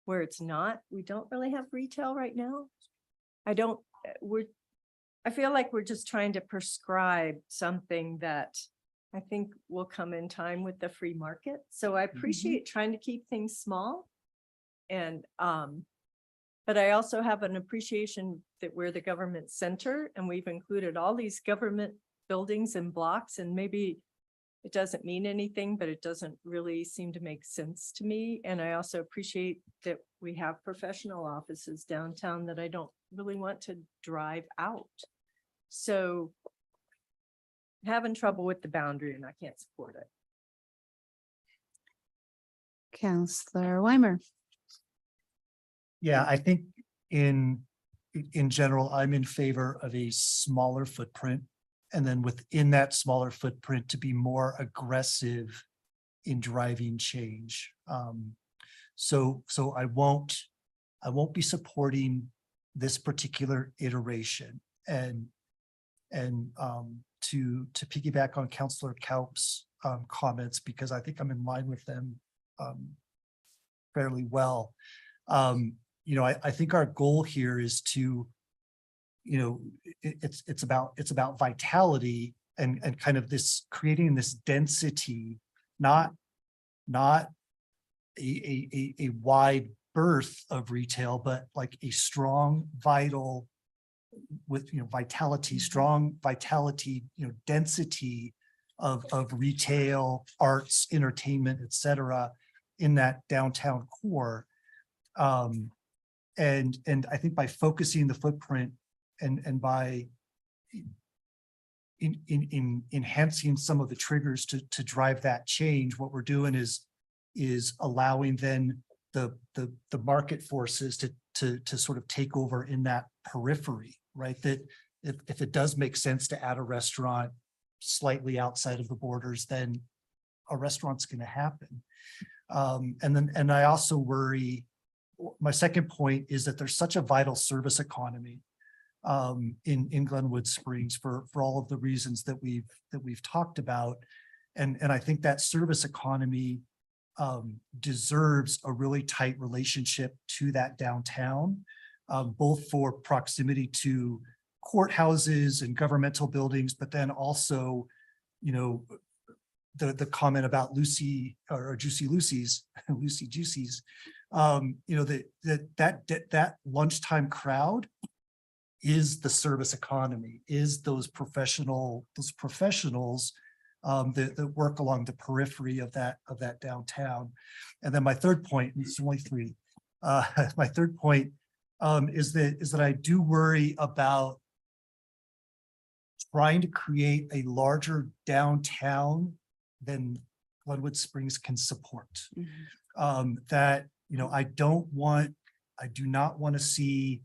where it's not, we don't really have retail right now. I feel like we're just trying to prescribe something that I think will come in time with the free market. So I appreciate trying to keep things small. And, but I also have an appreciation that we're the government center and we've included all these government buildings and blocks, and maybe it doesn't mean anything, but it doesn't really seem to make sense to me. And I also appreciate that we have professional offices downtown that I don't really want to drive out. So having trouble with the boundary and I can't support it. Counselor Weimer. Yeah, I think in general, I'm in favor of a smaller footprint. And then within that smaller footprint to be more aggressive in driving change. So I won't be supporting this particular iteration. And to piggyback on Councillor Kaup's comments, because I think I'm in line with them fairly well. You know, I think our goal here is to, you know, it's about vitality and kind of this creating this density, not a wide berth of retail, but like a strong, vital with, you know, vitality, strong vitality, you know, density of retail, arts, entertainment, et cetera, in that downtown core. And I think by focusing the footprint and by, you in enhancing some of the triggers to drive that change, what we're doing is allowing then the market forces to sort of take over in that periphery, right? That if it does make sense to add a restaurant slightly outside of the borders, then a restaurant's going to happen. And I also worry, my second point is that there's such a vital service economy in Glenwood Springs for all of the reasons that we've talked about. And I think that service economy deserves a really tight relationship to that downtown, both for proximity to courthouses and governmental buildings, but then also, the comment about Lucy or Juicy Lucy's, Lucy Juicy's, that lunchtime crowd is the service economy, is those professionals that work along the periphery of that downtown. And then my third point, and it's only three, my third point is that I do worry about trying to create a larger downtown than Glenwood Springs can support. That, I do not want to see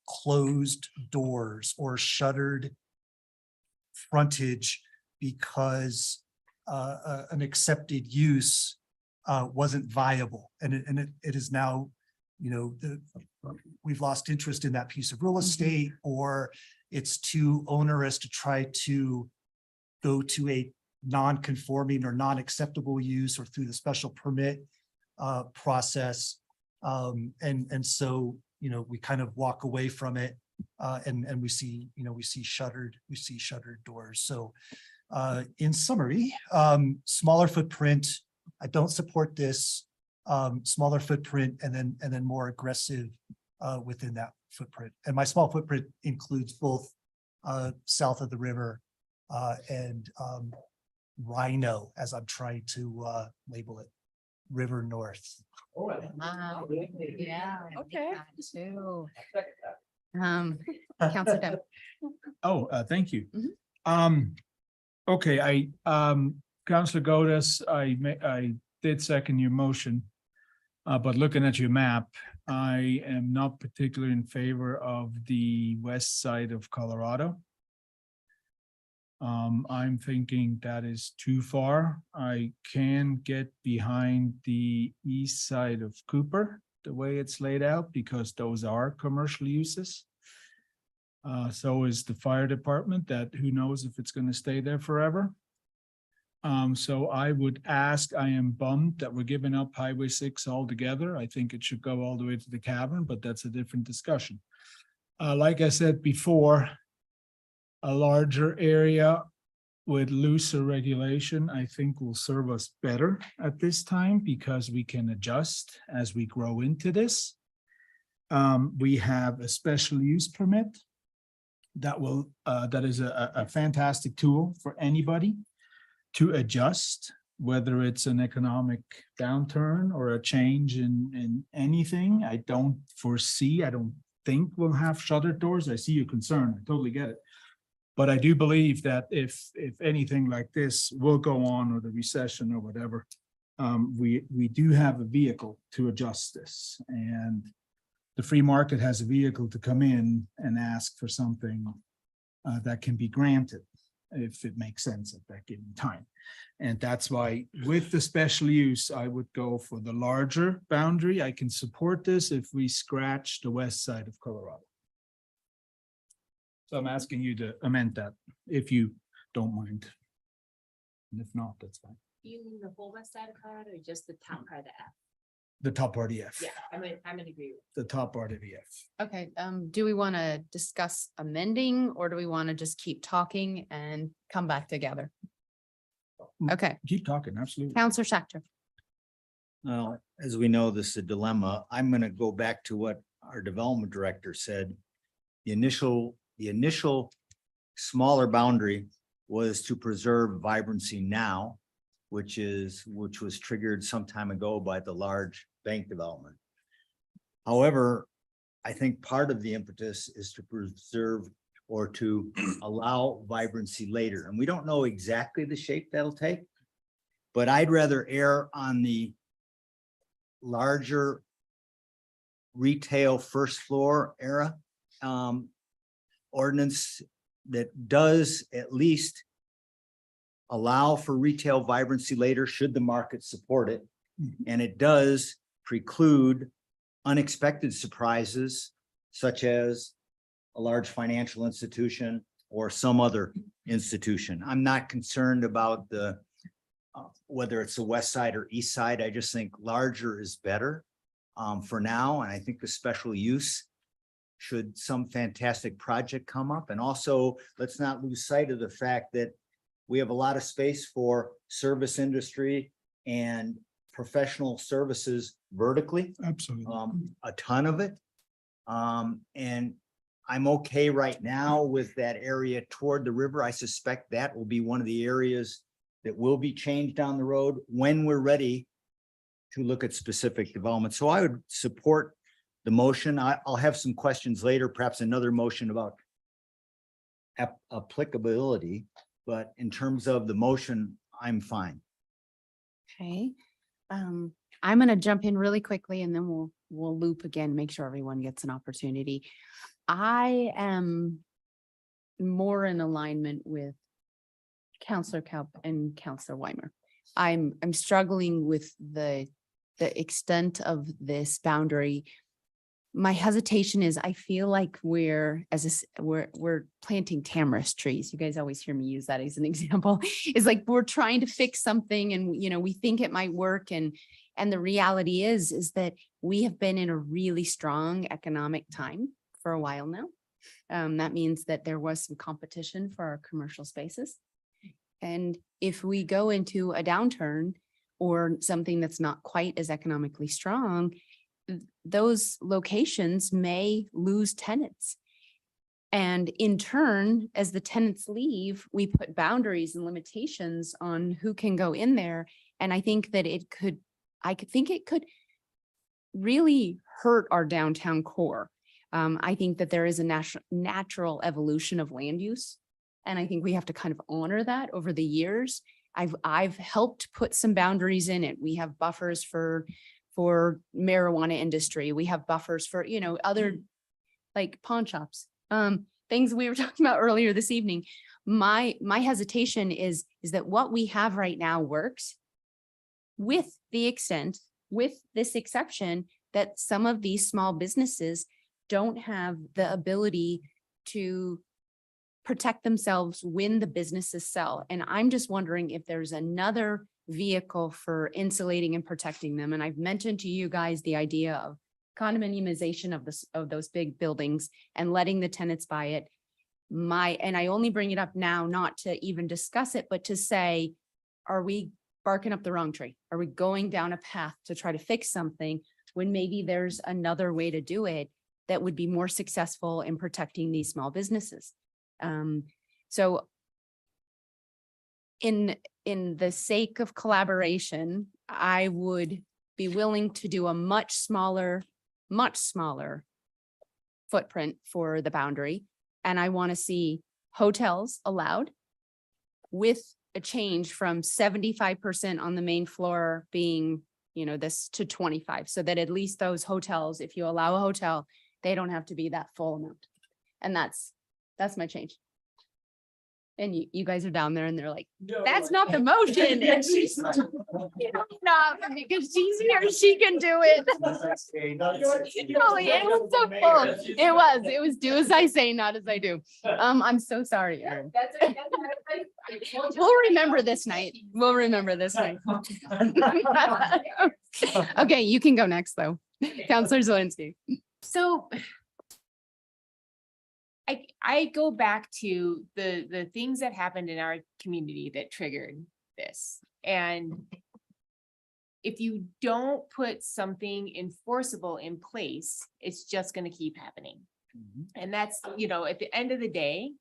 closed doors or shuttered frontage because an accepted use wasn't viable. And it is now, we've lost interest in that piece of real estate, or it's too onerous to try to go to a non-conforming or non-acceptable use or through the special permit process. And so, we kind of walk away from it and we see shuttered doors. So in summary, smaller footprint, I don't support this, smaller footprint and then more aggressive within that footprint. And my small footprint includes both south of the river and Rhino, as I'm trying to label it, River North. Wow. Yeah. Okay. Too. Counselor Devon. Thank you. Okay, Councillor Godas, I did second your motion. But looking at your map, I am not particularly in favor of the west side of Colorado. I'm thinking that is too far. I can get behind the east side of Cooper, the way it's laid out, because those are commercial uses. So is the fire department, that who knows if it's going to stay there forever. So I would ask, I am bummed that we're giving up Highway 6 altogether. I think it should go all the way to the cavern, but that's a different discussion. Like I said before, a larger area with looser regulation, I think will serve us better at this time because we can adjust as we grow into this. We have a special use permit that is a fantastic tool for anybody to adjust, whether it's an economic downturn or a change in anything. I don't think we'll have shuttered doors. I see your concern. I totally get it. But I do believe that if anything like this will go on, or the recession or whatever, we do have a vehicle to adjust this. And the free market has a vehicle to come in and ask for something that can be granted if it makes sense at that given time. And that's why with the special use, I would go for the larger boundary. I can support this if we scratch the west side of Colorado. So I'm asking you to amend that if you don't mind. And if not, that's fine. Do you mean the whole west side of Colorado or just the top part of the F? The top part of the F. Yeah, I'm in agreement. The top part of the F. Okay, do we want to discuss amending, or do we want to just keep talking and come back together? Okay, Keep talking, absolutely. Counselor Schachter. Well, as we know, this is a dilemma. I'm going to go back to what our development director said. The initial smaller boundary was to preserve vibrancy now, which was triggered some time ago by the large bank development. However, I think part of the impetus is to or to allow vibrancy later. And we don't know exactly the shape that'll take, but I'd rather err on the larger retail first floor era ordinance that does at least allow for retail vibrancy later, should the market support it. And it does preclude unexpected surprises such as a large financial institution or some other institution. I'm not concerned about the whether it's the west side or east side. I just think larger is better for now. And I think the special use, should some fantastic project come up. And also, let's not lose sight of the fact that we have a lot of space for service industry and professional services vertically. Absolutely. A ton of it. And I'm okay right now with that area toward the river. I suspect that will be one of the areas that will be changed down the road when we're ready to look at specific development. So I would support the motion. I'll have some questions later, perhaps another motion about applicability, but in terms of the motion, I'm fine. Okay. I'm going to jump in really quickly and then we'll loop again, make sure everyone gets an opportunity. I am more in alignment with Counselor Kaup and Counselor Weimer. I'm struggling with the extent of this boundary. My hesitation is I feel like we're planting tamarisk trees. You guys always hear me use that as an example. It's like we're trying to fix something and we think it might work, and the reality is that we have been in a really strong economic time for a while now. That means that there was some competition for our commercial spaces. And if we go into a downturn or something that's not quite as economically strong, those locations may lose tenants. And in turn, as the tenants leave, we put boundaries and limitations on who can go in there. And I think that it could really hurt our downtown core. I think that there is a natural evolution of land use. And I think we have to kind of honor that over the years. I've helped put some boundaries in it. We have buffers for marijuana industry. We have buffers for, other like pawn shops, things we were talking about earlier this evening. My hesitation is that what we have right now works with this exception that some of these small businesses don't have the ability to protect themselves when the businesses sell. And I'm just wondering if there's another vehicle for insulating and protecting them. And I've mentioned to you guys the idea of condominiumization of those big buildings and letting the tenants buy it. And I only bring it up now, not to even discuss it, but to say, are we barking up the wrong tree? Are we going down a path to try to fix something when maybe there's another way to do it that would be more successful in protecting these small businesses? So in the sake of collaboration, I would be willing to do a much smaller footprint for the boundary. And I want to see hotels allowed with a change from 75% on the main floor being, this to 25, so that at least those hotels, if you allow a hotel, they don't have to be that full amount. And that's my change. And you guys are down there and they're like, that's not the motion. And she's not, because she's here, she can do it. No, it was so full. It was do as I say, not as I do. I'm so sorry, Erin. We'll remember this night. Okay, you can go next though. Counselor Zelinski. So I go back to the things that happened in our community that triggered this. And if you don't put something enforceable in place, it's just going to keep happening. And that's, at the end of the day,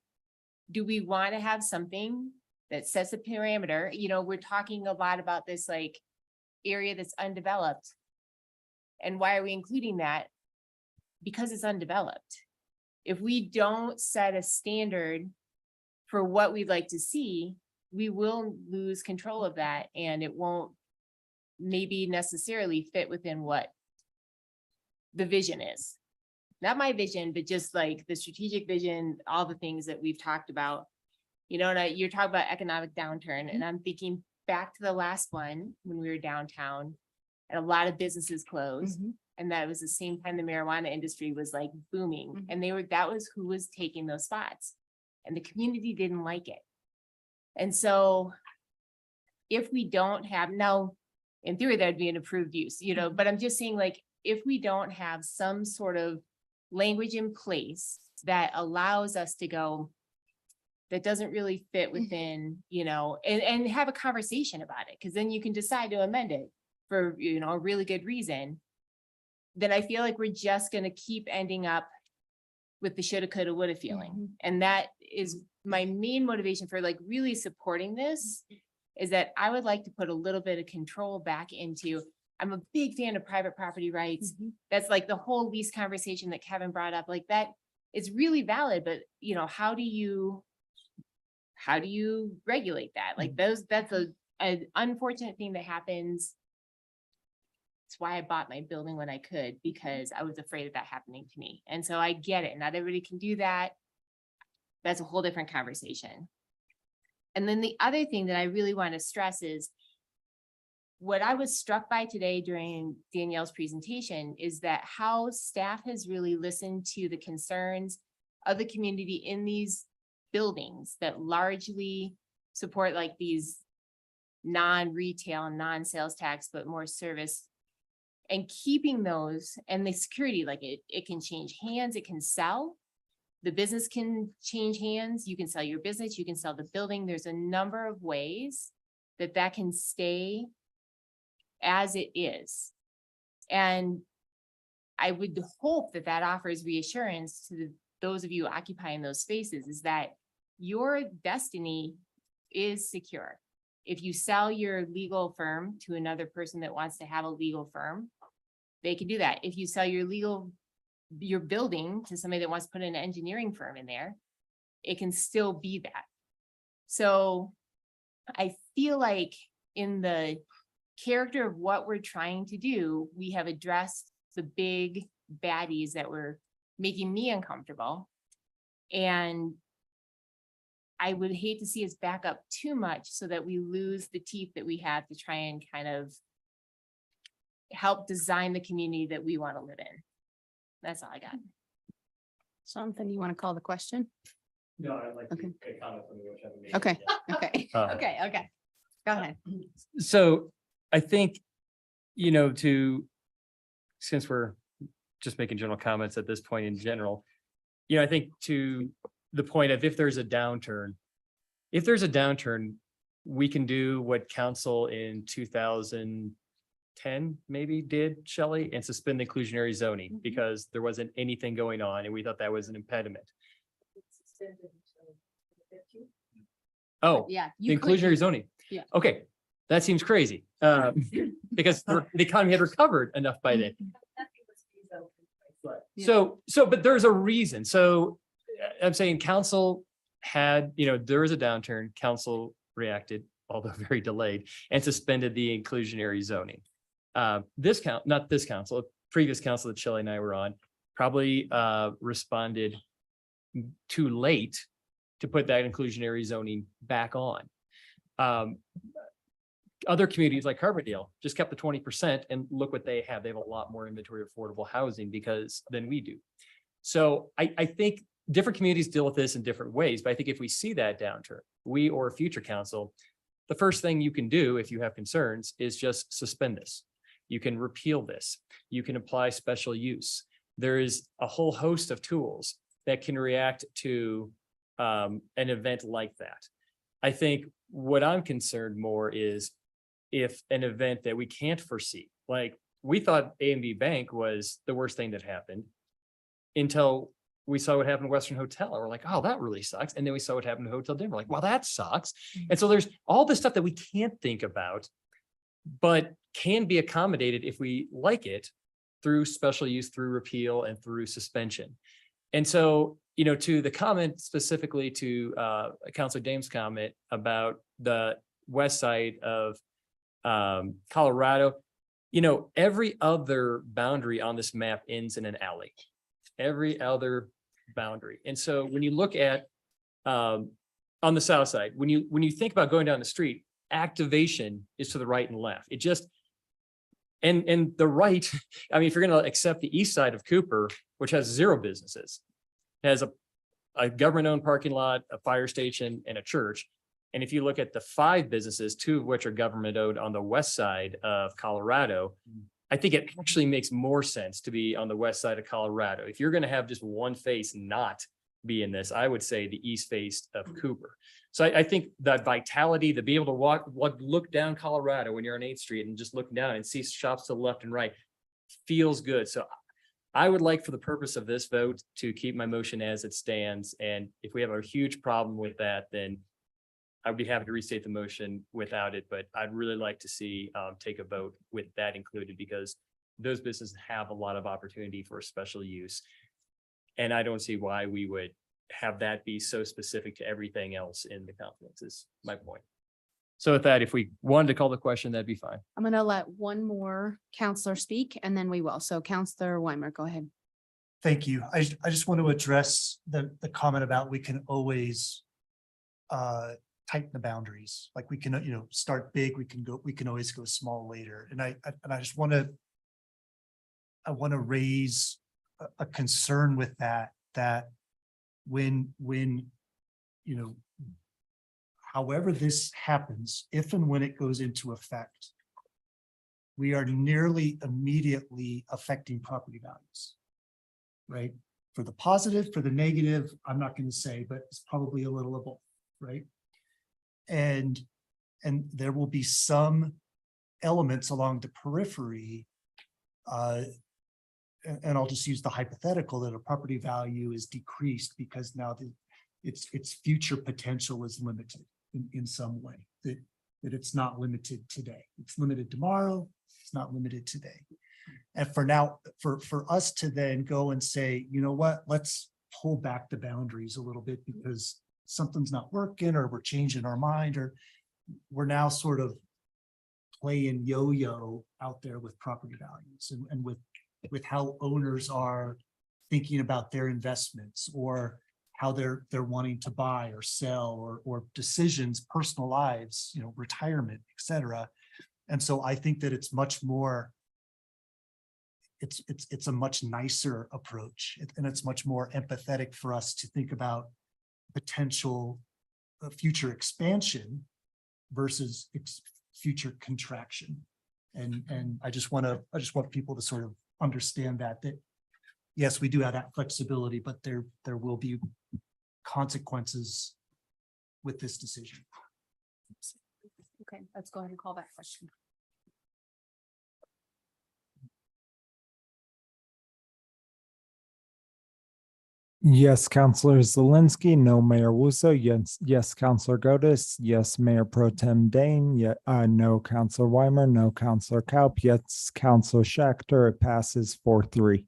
do we want to have something that sets a parameter? We're talking a lot about this like area that's undeveloped. And why are we including that? Because it's undeveloped. if we don't set a standard for what we'd like to see, we will lose control of that, and it won't maybe necessarily fit within what the vision is. Not my vision, but just like the strategic vision, all the things that we've talked about. You know, and you're talking about economic downturn, and I'm thinking back to the last one when we were downtown and a lot of businesses closed. And that was the same time the marijuana industry was like booming, and that was who was taking those spots, and the community didn't like it. And so if we don't have, now in theory, that'd be an approved use, you know, but I'm just saying, like, if we don't have some sort of language in place that allows us to go, that doesn't really fit within, you know, and have a conversation about it, because then you can decide to amend it for, you know, a really good reason, then I feel like we're just going to keep ending up with the shoulda, coulda, woulda feeling. And that is my main motivation for like really supporting this, is that I would like to put a little bit of control back into, I'm a big fan of private property rights. That's like the whole lease conversation that Kevin brought up, like that is really valid, but you know, how do you regulate that? Like that's an unfortunate thing that happens. That's why I bought my building when I could, because I was afraid of that happening to me. And so I get it. Not everybody can do that. That's a whole different conversation. And then the other thing that I really want to stress is what I was struck by today during Danielle's presentation is that how staff has really listened to the concerns of the community in these buildings that largely support like these non-retail and non-sales tax, but more service, and keeping those, and the security, like it can change hands, it can sell. The business can change hands. You can sell your business, you can sell the building. There's a number of ways that can stay as it is. And I would hope that that offers reassurance to those of you occupying those spaces, is that your destiny is secure. If you sell your legal firm to another person that wants to have a legal firm, they can do that. If you sell your building to somebody that wants to put an engineering firm in there, it can still be that. So I feel like in the character of what we're trying to do, we have addressed the big baddies that were making me uncomfortable. And I would hate to see us back up too much so that we lose the teeth that we have to try and kind of help design the community that we want to live in. That's all I got. Something you want to call the question? No, I'd like to comment on which haven't made. Okay, okay. Go ahead. So I think, you know, since we're just making general comments at this point in general, you know, I think to the point of if there's a downturn, we can do what council in 2010 maybe did, Shelley, and suspend the inclusionary zoning because there wasn't anything going on and we thought that was an impediment. Oh, yeah, the inclusionary zoning. Yeah. Okay, that seems crazy because the economy had recovered enough by then. So, but there's a reason. So I'm saying council had, you know, there was a downturn, council reacted, although very delayed, and suspended the inclusionary zoning. Not this council, previous council that Shelley and I were on, probably responded too late to put that inclusionary zoning back on. Other communities like Carbondale just kept the 20% and look what they have. They have a lot more inventory of affordable housing than we do. So I think different communities deal with this in different ways, but I think if we see that downturn, we or a future council, the first thing you can do if you have concerns is just suspend this. You can repeal this. You can apply special use. There is a whole host of tools that can react to an event like that. I think what I'm concerned more is if an event that we can't foresee, like we thought A&B Bank was the worst thing that happened until we saw what happened to Western Hotel. And we're like, oh, that really sucks. And then we saw what happened to Hotel Denver. Like, well, that sucks. And so there's all this stuff that we can't think about, but can be accommodated if we like it through special use, through repeal, and through suspension. And so, you know, to the comment specifically to Counselor Dame's comment about the west side of Colorado, you know, every other boundary on this map ends in an alley. Every other boundary. And so when you look at on the south side, when you think about going down the street, activation is to the right and left. It just and the right, I mean, if you're going to accept the east side of Cooper, which has 0 businesses, has a government-owned parking lot, a fire station, and a church. And if you look at the 5 businesses, 2 of which are government-owned on the west side of Colorado, I think it actually makes more sense to be on the west side of Colorado. If you're going to have just one face not be in this, I would say the east face of Cooper. So I think that vitality, to be able to look down Colorado when you're on 8th Street and just look down and see shops to the left and right feels good. So I would like, for the purpose of this vote, to keep my motion as it stands. And if we have a huge problem with that, then I would be happy to restate the motion without it, but I'd really like to see take a vote with that included, because those businesses have a lot of opportunity for special use. And I don't see why we would have that be so specific to everything else in the complex, is my point. So with that, if we wanted to call the question, that'd be fine. I'm going to let one more counselor speak and then we will. So Counselor Weimer, go ahead. Thank you. I just want to address the comment about we can always tighten the boundaries. Like we can, you know, start big, we can always go small later. And I just want to raise a concern with that when, you know, however this happens, if and when it goes into effect, we are nearly immediately affecting property values, right? For the positive, for the negative, I'm not going to say, but it's probably a little of both, right? And there will be some elements along the periphery, and I'll just use the hypothetical that a property value is decreased because now its future potential is limited in some way, that it's not limited today. It's limited tomorrow, it's not limited today. And for now, for us to then go and say, you know what, let's pull back the boundaries a little bit because something's not working, or we're changing our mind, or we're now sort of playing yo-yo out there with property values and with how owners are thinking about their investments, or how they're wanting to buy or sell, or decisions, personal lives, you know, retirement, et cetera. And so I think that it's much more, it's a much nicer approach, and it's much more empathetic for us to think about potential future expansion versus future contraction. And I just want people to sort of understand that yes, we do have that flexibility, but there will be consequences with this decision. Okay, let's go ahead and call that question. Yes, Counselor Zelinski, no, Mayor Wusso, yes, Counselor Godis, yes, Mayor Pro Tem Dane, no, Counselor Weimer, no, Counselor Kaup, yes, Counselor Schechter, it passes 4-3.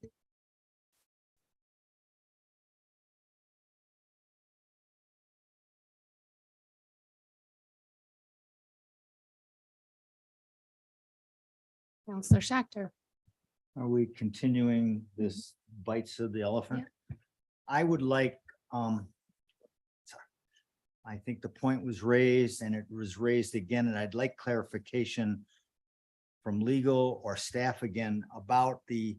Counselor Schechter. Are we continuing this bites of the elephant? I would like, I think the point was raised and it was raised again, and I'd like clarification from legal or staff again about the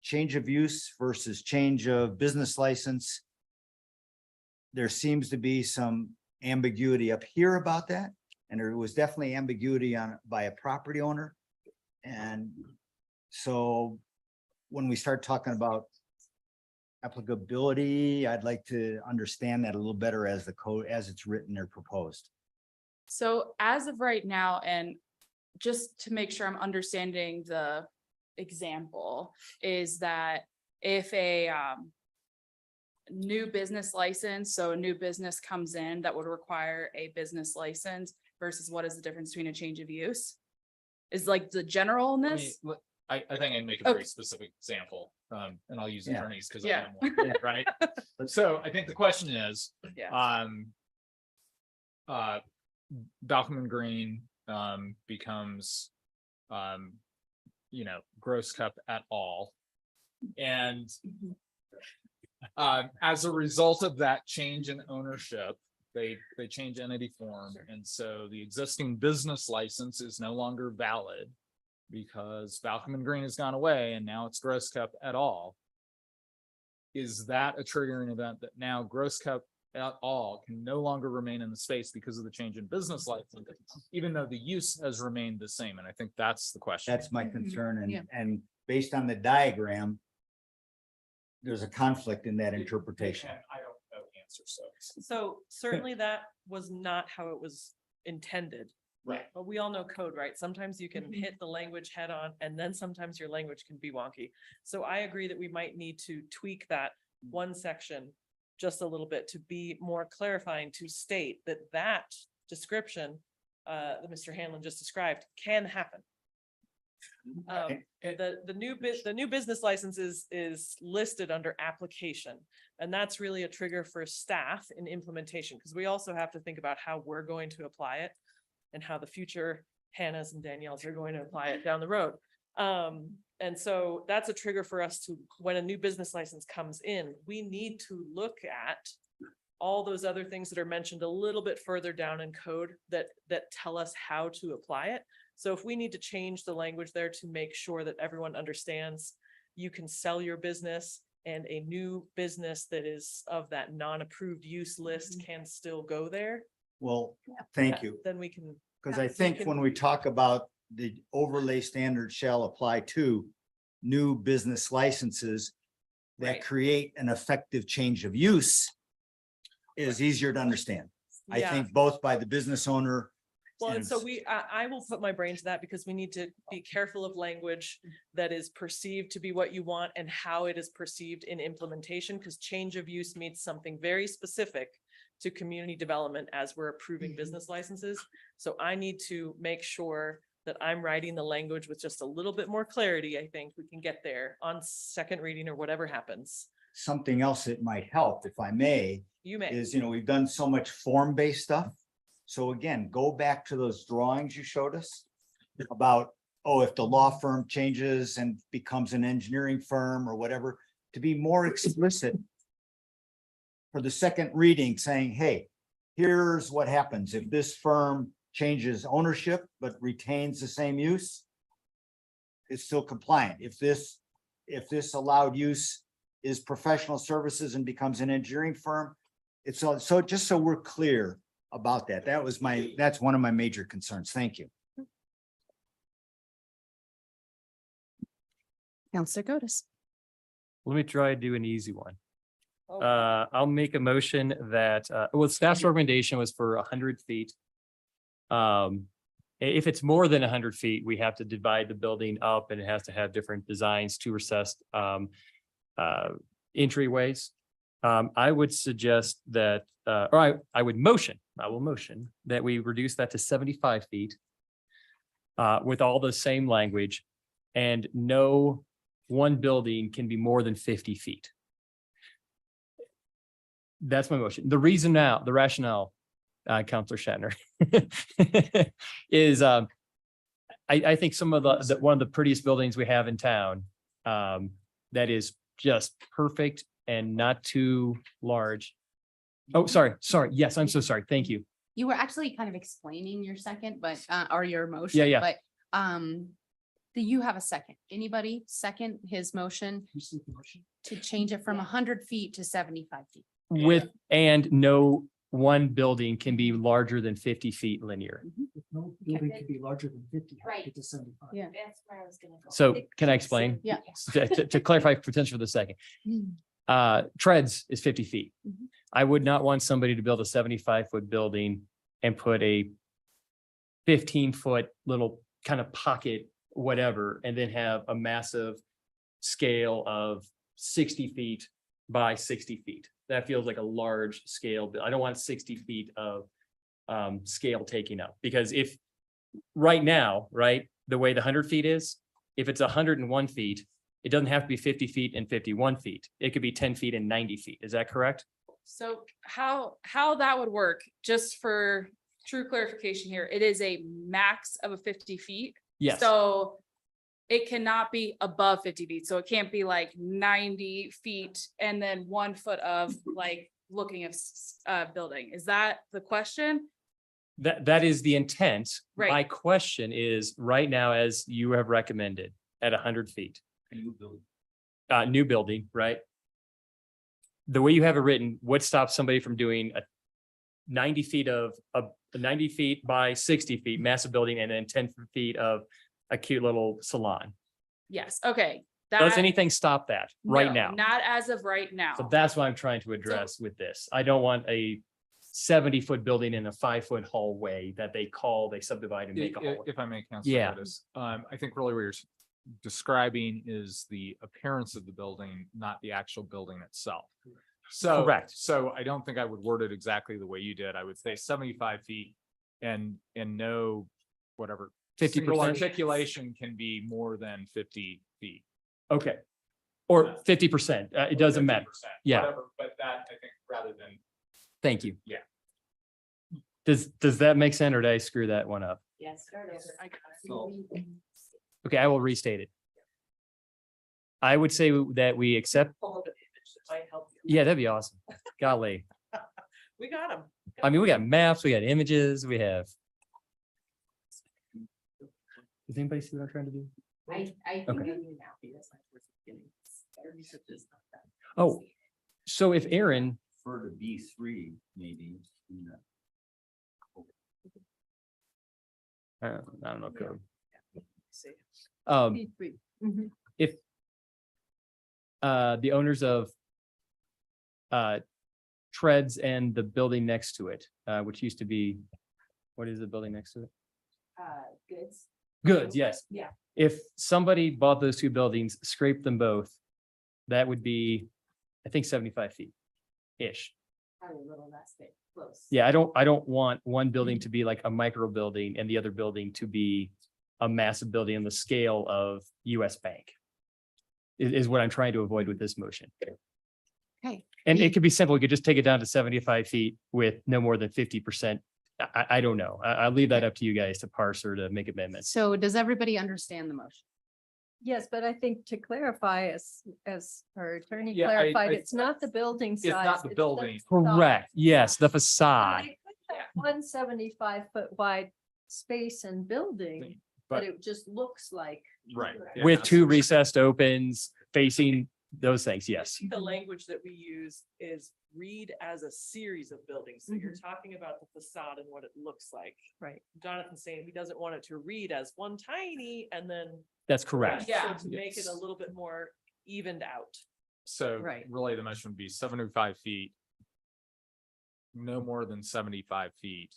change of use versus change of business license. There seems to be some ambiguity up here about that, and there was definitely ambiguity by a property owner. And so when we start talking about applicability, I'd like to understand that a little better as the code, as it's written or proposed. So as of right now, and just to make sure I'm understanding the example, is that if a new business license, so a new business comes in that would require a business license versus what is the difference between a change of use? Is like the generalness? I think I can make a Okay. very specific example. And I'll use Yeah. attorneys because Yeah. I am one, right? So I think the question is, Yeah. Balcom and Green, becomes, gross cup at all. And as a result of that change in ownership, they change entity form. And so the existing business license is no longer valid because Balcom and Green has gone away and now it's gross cup at all. Is that a triggering event that now gross cup at all can no longer remain in the space because of the change in business license, even though the use has remained the same? And I think that's the question. That's my concern. Yeah. And based on the diagram, there's a conflict in that interpretation. I don't know the answer, so. So certainly that was not how it was intended. Right. But we all know code, right? Sometimes you can hit the language head on and then sometimes your language can be wonky. So I agree that we might need to tweak that one section just a little bit to be more clarifying, to state that that description that Mr. Hanlon just described can happen. The new business license is listed under application, and that's really a trigger for staff in implementation, because we also have to think about how we're going to apply it and how the future Hannahs and Danielles are going to apply it down the road. And so that's a trigger for us to, when a new business license comes in, we need to look at all those other things that are mentioned a little bit further down in code that tell us how to apply it. So if we need to change the language there to make sure that everyone understands you can sell your business and a new business that is of that non-approved use list can still go there. Well, thank you. Then we can. Because I think when we talk about the overlay standard shall apply to new business licenses that Right. create an effective change of use is easier to understand. I Yeah. think both by the business owner. Well, and so I will put my brain to that, because we need to be careful of language that is perceived to be what you want and how it is perceived in implementation, because change of use means something very specific to community development as we're approving business licenses. So I need to make sure that I'm writing the language with just a little bit more clarity. I think we can get there on second reading or whatever happens. Something else that might help, if I may, You may. is, we've done so much form-based stuff. So again, go back to those drawings you showed us about, if the law firm changes and becomes an engineering firm or whatever, to be more explicit for the second reading, saying, hey, here's what happens if this firm changes ownership but retains the same use. It's still compliant. If this allowed use is professional services and becomes an engineering firm, it's so just so we're clear about that. That's one of my major concerns. Thank you. Counselor Gotis. Let me try to do an easy one. Oh. I'll make a motion that, staff's recommendation was for 100 feet. If it's more than 100 feet, we have to divide the building up and it has to have different designs to recessed entryways. I would suggest that, I will motion that we reduce that to 75 feet with all the same language, and no one building can be more than 50 feet. That's my motion. The rationale, Counselor Shatner, is I think some of one of the prettiest buildings we have in town that is just perfect and not too large. Oh, sorry. Yes, I'm so sorry. Thank you. You were actually kind of explaining your second, but, or your motion. Yeah. But, do you have a second? Anybody second his motion to change it from 100 feet to 75 feet? And no one building can be larger than 50 feet linear. No building can be larger than 50. Right. To 75. Yeah. That's where I was gonna go. So can I explain? Yeah. To clarify potential for the second. Treads is 50 feet. Mhm. I would not want somebody to build a 75-foot building and put a 15-foot little kind of pocket, whatever, and then have a massive scale of 60 feet by 60 feet. That feels like a large scale. I don't want 60 feet of scale taking up, because if right now, the way the 100 feet is, if it's 101 feet It doesn't have to be 50 feet and 51 feet. It could be 10 feet and 90 feet. Is that correct? So how that would work, just for true clarification here, it is a max of a 50 feet. Yes. So it cannot be above 50 feet. So it can't be like 90 feet and then 1 foot of like looking at building. Is that the question? That is the intent. Right. My question is right now, as you have recommended, at 100 feet. New building, right? The way you have it written, what stops somebody from doing a 90 feet of a 90 feet by 60 feet massive building and then 10 feet of a cute little salon? Yes, okay. Does anything stop that right No, now? Not as of right now. So that's what I'm trying to address with this. I don't want a 70-foot building in a 5-foot hallway that they subdivide and make a hallway. If I may, Councilor Yeah. Otis, I think really what you're describing is the appearance of the building, not the actual building itself. So, Correct. So I don't think I would word it exactly the way you did. I would say 75 feet and no, whatever. 50%? Articulation can be more than 50 feet. Okay. Or 50%. It doesn't matter. 50%, Yeah. whatever, but that I think rather than. Thank you. Yeah. Does that make sense or did I screw that one up? Yes. Okay, I will restate it. I would say that we accept. Yeah, that'd be awesome. Golly. We got them. I mean, we got maps, we got images, we have. Does anybody see what I'm trying to do? I think I Okay. do now. Oh, so if Aaron, For the B3, maybe. I don't know code. See. If the owners of Treads and the building next to it, which used to be, what is the building next to it? Goods. Goods, yes. Yeah. If somebody bought those two buildings, scraped them both, that would be, I think, 75 feet-ish. Probably a little less, but close. Yeah, I don't want one building to be like a micro building and the other building to be a massive building on the scale of US Bank. Is what I'm trying to avoid with this motion. Okay. And it could be simple. We could just take it down to 75 feet with no more than 50%. I don't know. I'll leave that up to you guys to parse or to make amendments. So does everybody understand the motion? Yes, but I think to clarify, as our attorney Yeah, clarified, it's not the building size. not the building. Correct. Yes, the facade. 175 foot wide space and building, but But, it just looks like. right. With two recessed opens facing those things. Yes. The language that we use is read as a series of buildings. So you're talking about the facade and what it looks like. Right. Jonathan's saying he doesn't want it to read as one tiny and then. That's correct. Yeah, to make it Yes. a little bit more evened out. So Right. really the motion would be 75 feet. No more than 75 feet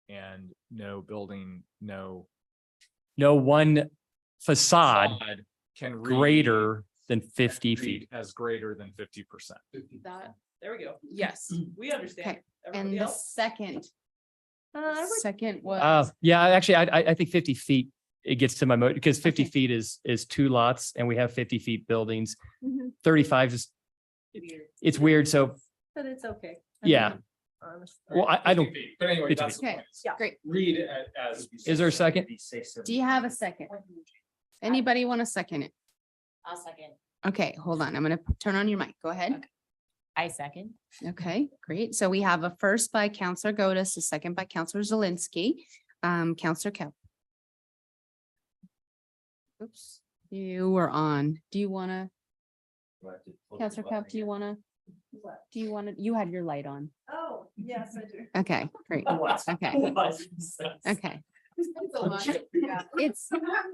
and no building, no. No one facade Can read greater than 50 feet. as greater than 50%. That, There we go. yes. We understand. Okay, And Everybody the else? second, I would second was, Yeah, actually, I think 50 feet, it gets to my motion because 50 Okay. feet is two lots and we have 50 feet buildings. Mhm. 35 is, Weird. it's weird. So, but it's okay. I yeah. mean, honestly. Well, I don't, 50 feet. But anyway, 50 that's the okay, point. Yeah. great. Read as. Is there a second? Do you have a second? Anybody want to second it? I'll second. Okay, hold on. I'm going to turn on your mic. Go ahead. I second. Okay, great. So we have a first by Counselor Godus, a second by Counselor Zelinski. Counselor Cap. Oops, you were on. Do you want to, Counselor Cap, do you want to, you had your light on. Oh, yes, I do. Okay, great. Okay, okay. It's,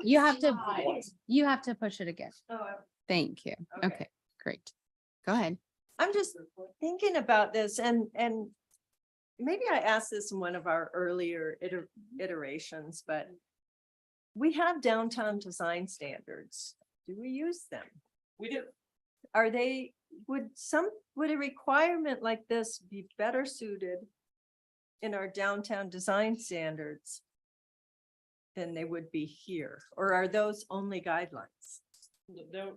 you have to push it again. Oh, Thank you. Okay, great. Go ahead. I'm just thinking about this and maybe I asked this in one of our earlier iterations, but we have downtown design standards. Do we use them? We do. Are they, would a requirement like this be better suited in our downtown design standards than they would be here? Or are those only guidelines?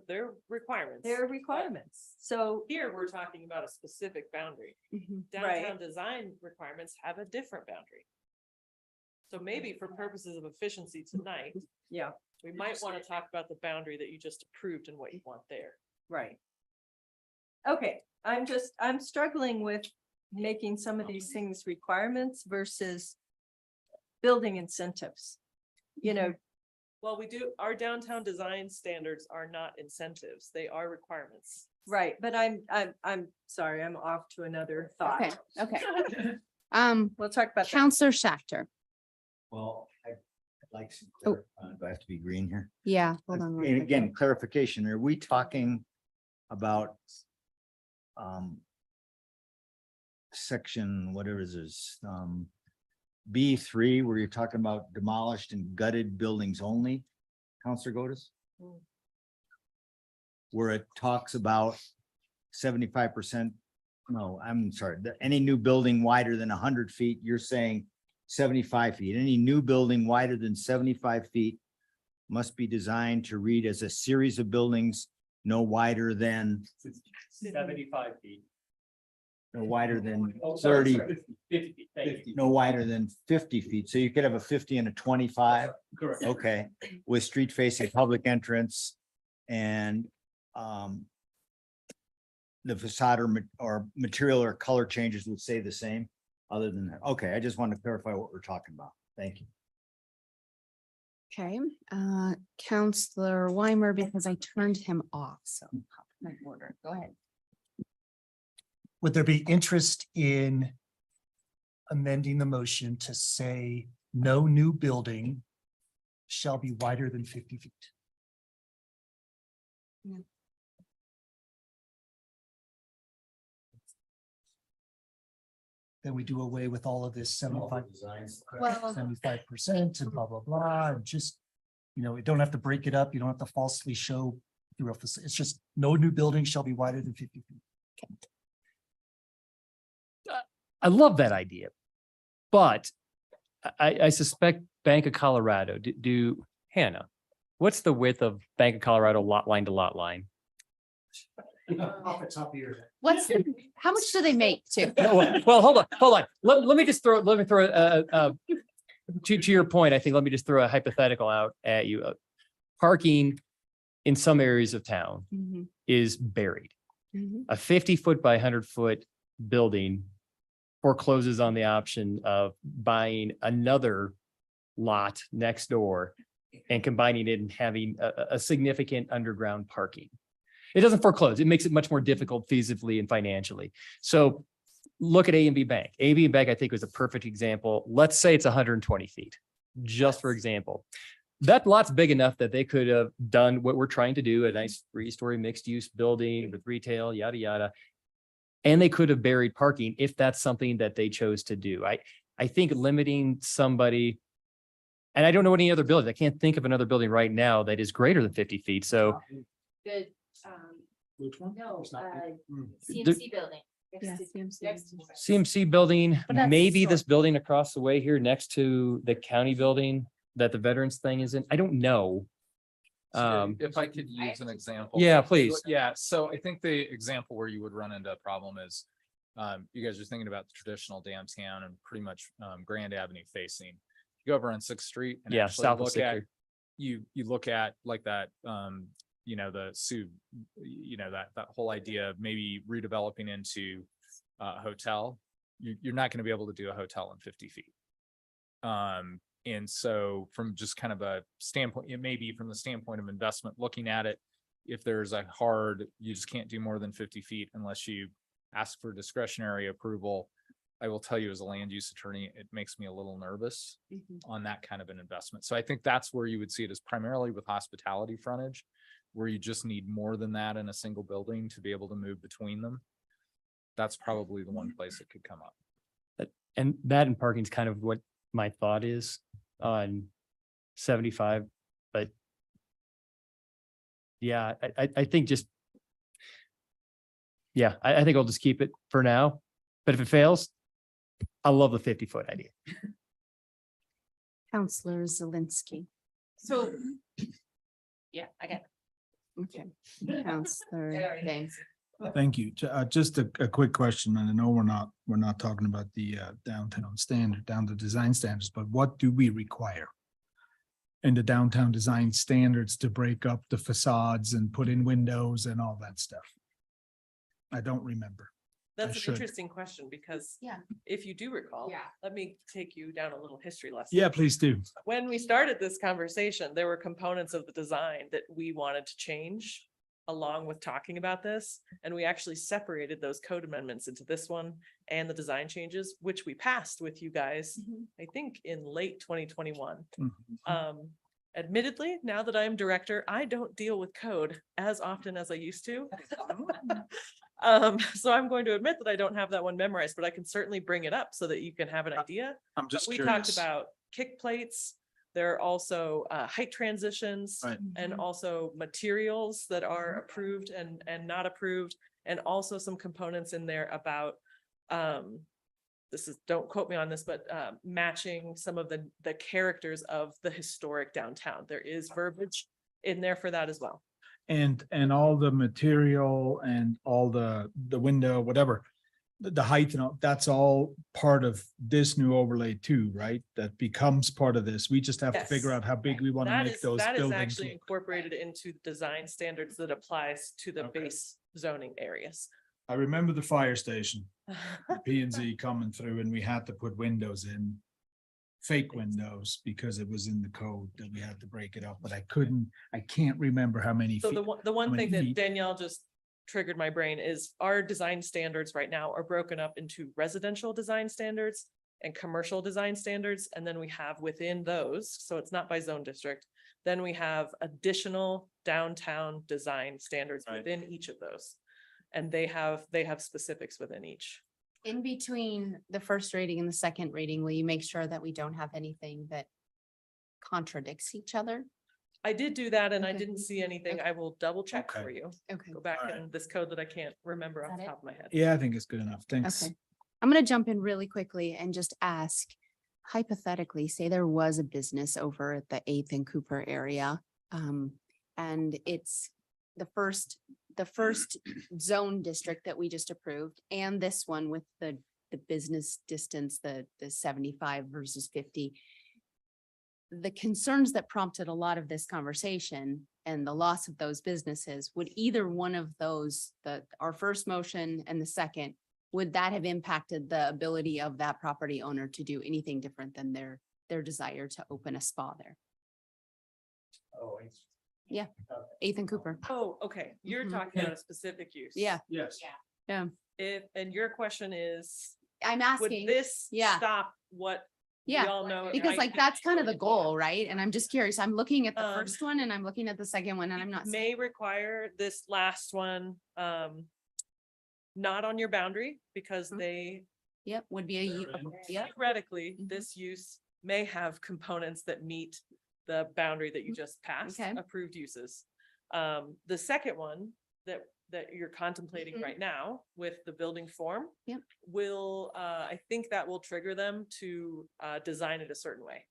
They're requirements. They're requirements. So, Here, we're talking about a specific boundary. Right. Downtown design requirements have a different boundary. So maybe for purposes of efficiency tonight, yeah, we might want to talk about the boundary that you just approved and what you want there. right. Okay, I'm struggling with making some of these things requirements versus building incentives. You know, Well, we do, our downtown design standards are not incentives, they are requirements. right, but I'm sorry, I'm off to another Okay, thought. okay. We'll talk about that. Counselor Schachter. Well, I'd like some, Oh. do I have to be green here? Yeah, hold on. one And second. again, clarification, are we talking about section, whatever it is, B3, where you're talking about demolished and gutted buildings only, Counselor Gotis? Where it talks about 75%, no, I'm sorry, any new building wider than 100 feet, you're saying 75 feet. Any new building wider than 75 feet must be designed to read as a series of buildings no wider than 75 feet. no wider than Oh, sorry, 30, sorry, 50 feet, thank you. no wider than 50 feet. So you could have a 50 and a 25. Correct. Okay, with street facing public entrance and the facade or material or color changes would stay the same other than that. Okay, I just wanted to clarify what we're talking about. Thank you. Okay, Counselor Weimer, because I turned him off, so pop my order. Go ahead. Would there be interest in amending the motion to say no new building shall be wider than 50 feet? Yeah. Then we do away with all of this 75, Well- 75% and blah, blah, blah, and just, you know, you don't have to break it up. You don't have to falsely show through a facade. It's just no new building shall be wider than 50 feet. I love that idea. But I suspect Bank of Colorado, Hannah, what's the width of Bank of Colorado lot line to lot line? Off the top of your head. How much do they make too? Well, hold on. Let me throw to your point, I think, let me just throw a hypothetical out at you. Parking in some areas of town Mhm, is buried. mhm. A 50-foot by 100-foot building forecloses on the option of buying another lot next door and combining it and having a significant underground parking. It doesn't foreclose. It makes it much more difficult feasibly and financially. So look at A and B Bank. A and B Bank, I think, was a perfect example. Let's say it's 120 feet, just for example. That lot's big enough that they could have done what we're trying to do, a nice 3-story mixed use building with retail, yada, yada. And they could have buried parking if that's something that they chose to do. I think limiting somebody, and I don't know any other building. I can't think of another building right now that is greater than 50 feet. So Good, Which one? no, It's not big. CMC building. Yeah, CMC building, But that's maybe this short. building across the way here next to the county building that the veterans thing is in. I don't know. If I could use an example. Yeah, please. Yeah, so I think the example where you would run into a problem is you guys are thinking about the traditional downtown and pretty much Grand Avenue facing. You go over on 6th Street and Yeah, actually south of look 6th at, Street. you look at like that, you know, the that whole idea of maybe redeveloping into a hotel. You're not going to be able to do a hotel in 50 feet. And so from just kind of a standpoint, it may be from the standpoint of investment, looking at it, if there's a hard, you just can't do more than 50 feet unless you ask for discretionary approval. I will tell you as a land use attorney, it makes me a little nervous on that kind of an investment. So I think that's where you would see it as primarily with hospitality frontage, where you just need more than that in a single building to be able to move between them. That's probably the one place it could come up. And that and parking is kind of what my thought is on 75, but yeah, I think just, yeah, I think I'll just keep it for now. But if it fails, I love the 50-foot idea. Counselor Zelinski. So, yeah, I got it. Okay. Counselor James. Thank you. Just a quick question, and I know we're not talking about the downtown design standards, but what do we require in the downtown design standards to break up the facades and put in windows and all that stuff? I don't remember. That's an should. interesting question because Yeah. if you do recall, let me take you down a little history lesson. Yeah, please do. When we started this conversation, there were components of the design that we wanted to change along with talking about this. And we actually separated those code amendments into this one and the design changes, which we passed with you guys, I think in late 2021. Admittedly, now that I'm director, I don't deal with code as often as I used to. So I'm going to admit that I don't have that one memorized, but I can certainly bring it up so that you can have an idea. I'm just We curious. talked about kick plates. There are also height transitions Right. and also materials that are approved and not approved. And also some components in there about, don't quote me on this, but matching some of the characters of the historic downtown. There is verbiage in there for that as well. And all the material and all the window, whatever, the height and all, that's all part of this new overlay too, right? That becomes part of this. We just have to Yes. figure out how big we want to That make is, those that is buildings. actually incorporated into the design standards that applies to the base zoning areas. I remember the fire station, the P and Z coming through, and we had to put windows in, fake windows, because it was in the code that we had to break it up, but I can't remember how many. So feet- the one many thing that feet. Danielle just triggered my brain is our design standards right now are broken up into residential design standards and commercial design standards. And then we have within those, so it's not by zone district, then we have additional downtown design standards within each of those. And they have specifics within each. In between the first reading and the second reading, will you make sure that we don't have anything that contradicts each other? I did do that and I Okay. didn't see anything. I will double check Okay. for you. Okay. Go back All right. in this code that I can't remember off Is the that it? top of my head. Yeah, I think it's good enough. Thanks. Okay. I'm gonna jump in really quickly and just ask, hypothetically, say there was a business over at the 8th and Cooper area. And it's the first zone district that we just approved, and this one with the business distance, the 75 versus 50. The concerns that prompted a lot of this conversation and the loss of those businesses, would either one of those, our first motion and the second, would that have impacted the ability of that property owner to do anything different than their desire to open a spa there? Yeah, 8th and Cooper. Oh, okay. You're Mhm. talking about a specific use. Yeah. Yes. Yeah. And your question is, I'm would asking, this yeah. stop what we yeah, all know? because might like be that's kind of the going goal, right? And I'm just curious, I'm looking at the Um, first one and I'm looking at the second one and I'm not. May require this last one, not on your boundary because Mhm. they Yep, would be yep. theoretically, Mhm. this use may have components that meet the boundary that you just passed, Okay. approved uses. The second one that you're contemplating Mhm. right now with the building form. Yep. Will, I think that will trigger them to design it a certain way.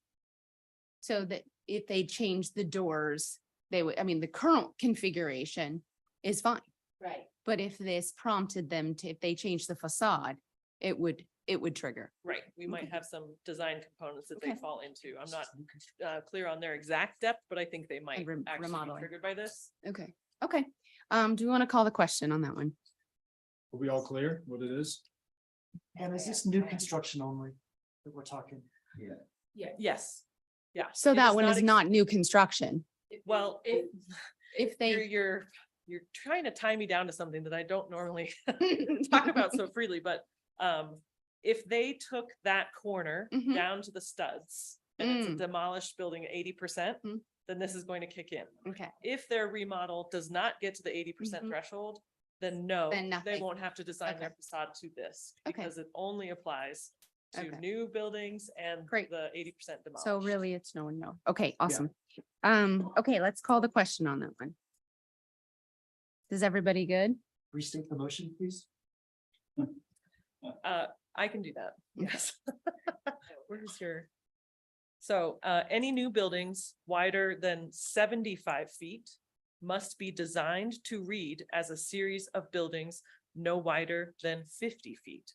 So that if they change the doors, they would, I mean, the current configuration is fine. Right. But if this prompted them to, if they change the facade, it would trigger. Right, we might have some design components that they Okay. fall into. I'm not clear on their exact depth, but I think they might actually be remodeling. triggered by this. Okay, okay. Do we want to call the question on that one? Are we all clear what it is? And is this new construction only that we're talking? Yes, yeah. So It that is one is ex- not new construction. Well, If they, you're trying to tie me down to something that I don't normally talk about so freely, but if they took that corner Mhm. down to the studs and it's a Mm. demolished building 80%, Mm. then this is going to kick in. okay, If their remodel does not get to the 80% Mhm. threshold, then no, Then they nothing. won't have to design their Okay. facade to this. Okay. Because it only applies to Okay. new buildings and Great. the 80% demolished. so really it's no and no. Okay, awesome. Okay, let's call the question on that one. Is everybody good? Restate the motion, please. I can do that, yes. Where's your? So, any new buildings wider than 75 feet must be designed to read as a series of buildings no wider than 50 feet.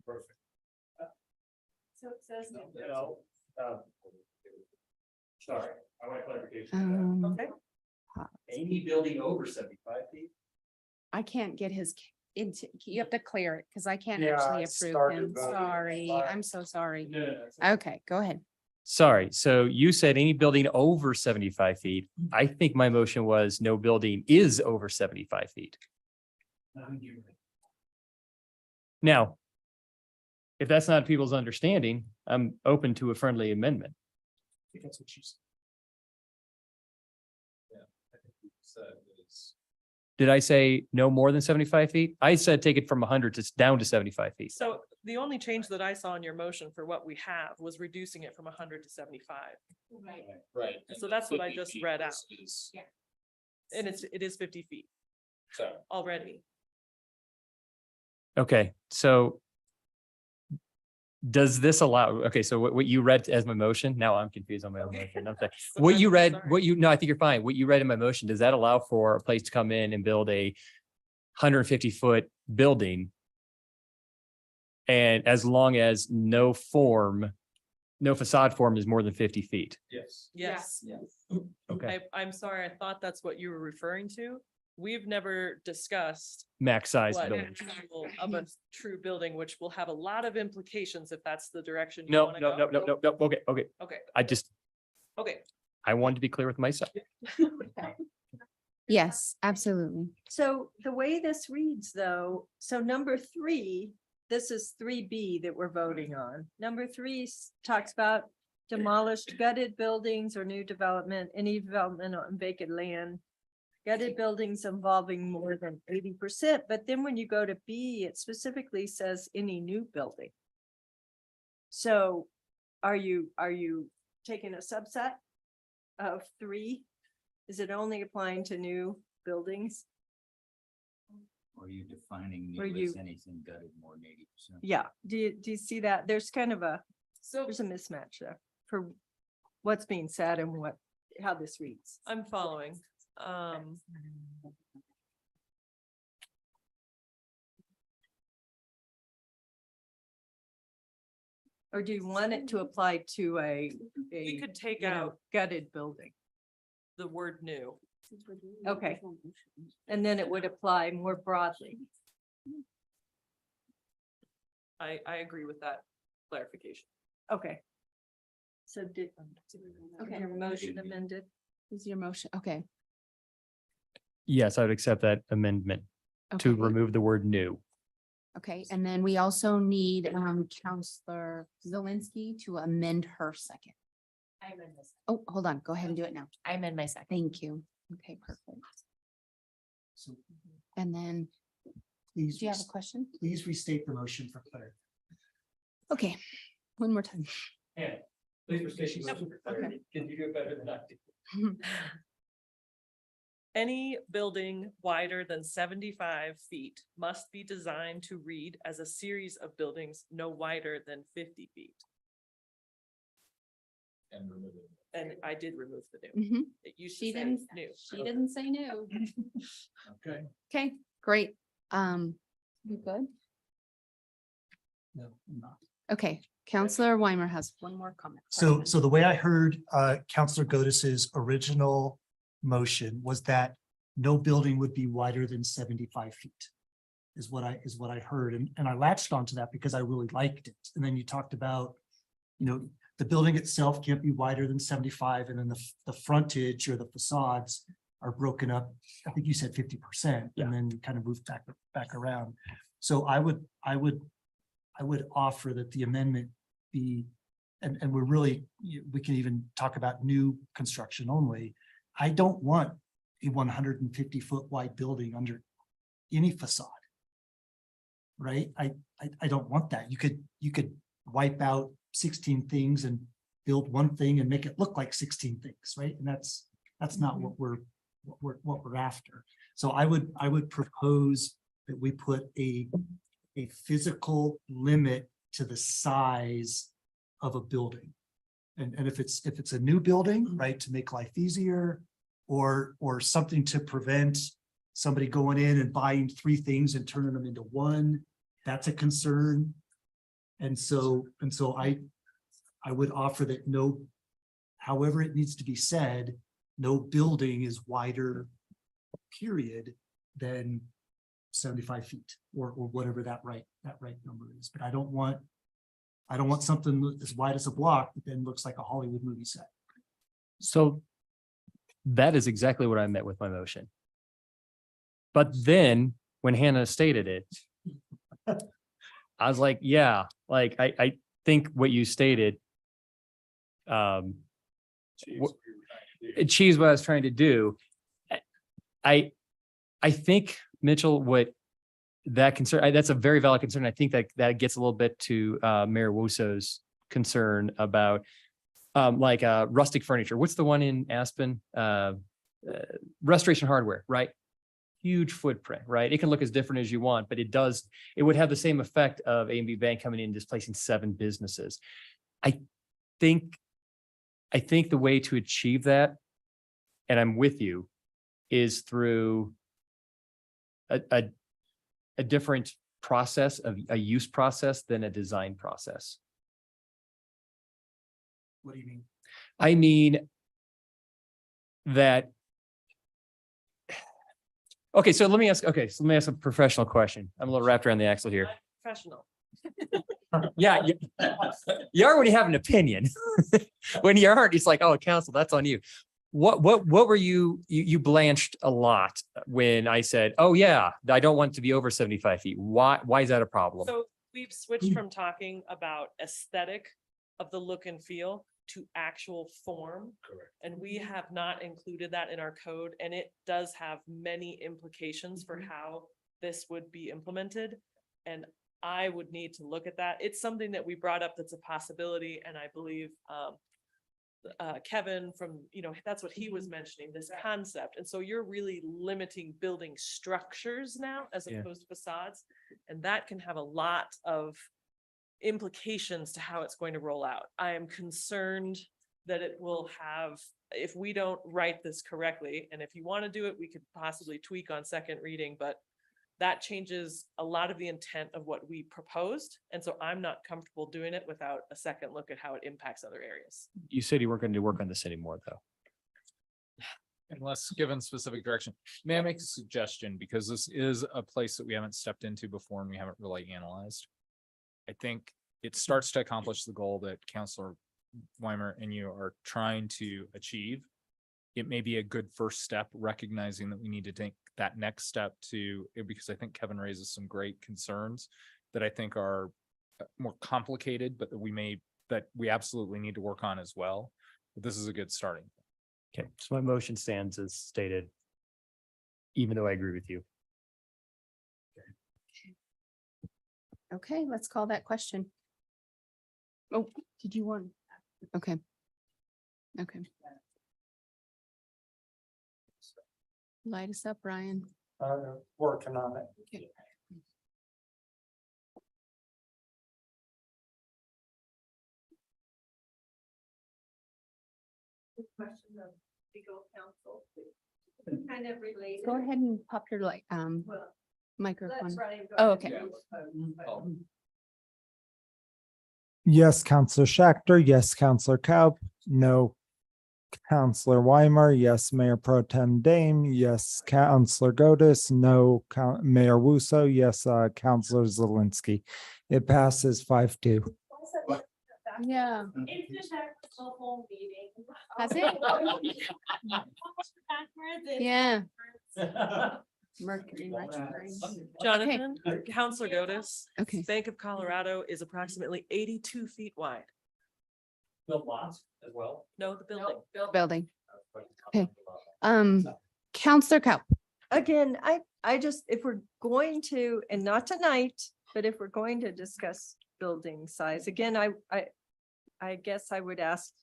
Perfect. So it says. Sorry, I want clarification. Okay. Any building over 75 feet? I can't get his into, you have to clear it because I can't Yeah, actually I approve started him. voting. Sorry, I'm so sorry. Okay, go ahead. Sorry, so you said any building over 75 feet. I think my motion was no building is over 75 feet. Now, if that's not people's understanding, I'm open to a friendly amendment. I think that's what you said. Did I say no more than 75 feet? I said take it from 100 to down to 75 feet. So the only change that I saw in your motion for what we have was reducing it from 100 to 75. Right. So that's what I just read out. And it is 50 feet So. already. Okay, so does this allow, okay, so what you read as my motion, now I'm confused on my own motion. I'm sorry. What you read, no, I think you're fine. What you read in my motion, does that allow for a place to come in and build a 150-foot building? And as long as no facade form is more than 50 feet? Yes. Yes. Okay, I'm sorry, I thought that's what you were referring to. We've never discussed max size what building. actual of a true building, which will have a lot of implications if that's the direction you No, want to no, go. no, no, okay. Okay, I wanted to be clear with myself. Yes, absolutely. So the way this reads though, so number 3, this is 3B that we're voting on. Number 3 talks about demolished gutted buildings or new development, any development on vacant land. Gutted buildings involving more than 80%, but then when you go to B, it specifically says any new building. So are you taking a subset of 3? Is it only applying to new buildings? Or are you defining Or new you- as anything gutted more than 80%? Yeah, do you see that? There's kind of there's a mismatch there for what's being said and how this reads. I'm following. Or do you want it to apply to We a could take out gutted building? the word new. Okay. And then it would apply more broadly. I agree with that clarification. Okay. So did, Okay. your motion amended? Is your motion, okay. Yes, I would accept that amendment to Okay. remove the word new. Okay, and then we also need Counselor Zelinski to amend her second. I amend this. Oh, hold on, go ahead and do it now. I amend my second. Thank you. Okay, perfect. So And then, please, do you have a question? please restate the motion for clarity. Okay, one more time. Yeah. Please restate your motion for clarity. Can you do it better than I did? Any building wider than 75 feet must be designed to read as a series of buildings no wider than 50 feet. And remove it. And I did remove the new. Mhm. It used She to say didn't, new. she didn't say no. Okay. Okay, great. You good? No, I'm not. Okay, Counselor Weimer has one more comment. So the way I heard Counselor Godis's original motion was that no building would be wider than 75 feet. Is what I heard. And I latched onto that because I really liked it. And then you talked about, the building itself can't be wider than 75, and then the frontage or the facades are broken up. I think you said 50%, and then you kind of moved back around. So I would offer that the amendment be, and we're really, we can even talk about new construction only. I don't want a 150-foot wide building under any facade. Right? I don't want that. You could wipe out 16 things and build one thing and make it look like 16 things, right? And that's not what we're after. So I would propose that we put a physical limit to the size of a building. And if it's a new building, right, to make life easier, or something to prevent somebody going in and buying 3 things and turning them into one. That's a concern. And so I would offer that no, however it needs to be said, no building is wider, period, than 75 feet or whatever that right number is. But I don't want something as wide as a block that then looks like a Hollywood movie set. So that is exactly what I meant with my motion. But then when Hannah stated it, I was like, yeah, like I think what you stated achieves what I was trying to do. I think, Mitchell, what that concern, that's a very valid concern. I think that gets a little bit to Mayor Wusso's concern about like rustic furniture. What's the one in Aspen? Restoration hardware, right? Huge footprint, right? It can look as different as you want, but it would have the same effect of A&B Bank coming in and displacing 7 businesses. I think the way to achieve that, and I'm with you, is through a different process, of a use process than a design process. What do you mean? I mean that. Okay, so let me ask a professional question. I'm a little wrapped around the axle here. Professional. Yeah, you already have an opinion. When you aren't, it's like, oh, counsel, that's on you. What were you blanched a lot when I said, oh yeah, I don't want it to be over 75 feet. Why is that a problem? So we've switched from talking about aesthetic of the look and feel to actual form. Correct. And we have not included that in our code, and it does have many implications for how this would be implemented. And I would need to look at that. It's something that we brought up that's a possibility, and I believe Kevin from, that's what he was mentioning, this concept. And so you're really limiting building structures now as opposed to facades. And that can have a lot of implications to how it's going to roll out. I am concerned that it will have, if we don't write this correctly, and if you want to do it, we could possibly tweak on second reading, but that changes a lot of the intent of what we proposed. And so I'm not comfortable doing it without a second look at how it impacts other areas. You said you weren't going to work on this anymore, though. Unless given specific direction. May I make a suggestion? Because this is a place that we haven't stepped into before and we haven't really analyzed. I think it starts to accomplish the goal that Councilor Weimer and you are trying to achieve. It may be a good first step, recognizing that we need to take that next step because I think Kevin raises some great concerns that I think are more complicated, but that we absolutely need to work on as well. But this is a good starting. Okay, so my motion stands as stated, even though I agree with you. Okay, let's call that question. Oh, did you want? Okay. Okay. Light us up, Ryan. Working on it. Okay. Question of legal counsel. Kind of related. Go ahead and pop your Well, microphone. let's Ryan go Oh, ahead. okay. Yes, Counselor Schachter. Yes, Counselor Kaup. No, Counselor Weimer. Yes, Mayor Pro Tem Dame. Yes, Counselor Godus. No, Mayor Wusso. Yes, Counselor Zelinski. It passes 5-2. Yeah. Has it? Yeah. Mercury retrograde. Jonathan, Counselor Godus. Okay. Bank of Colorado is approximately 82 feet wide. The lots as well. No, the building. Building. Okay. Counselor Kaup. Again, I just, if we're going to, and not tonight, but if we're going to discuss building size, again, I guess I would ask,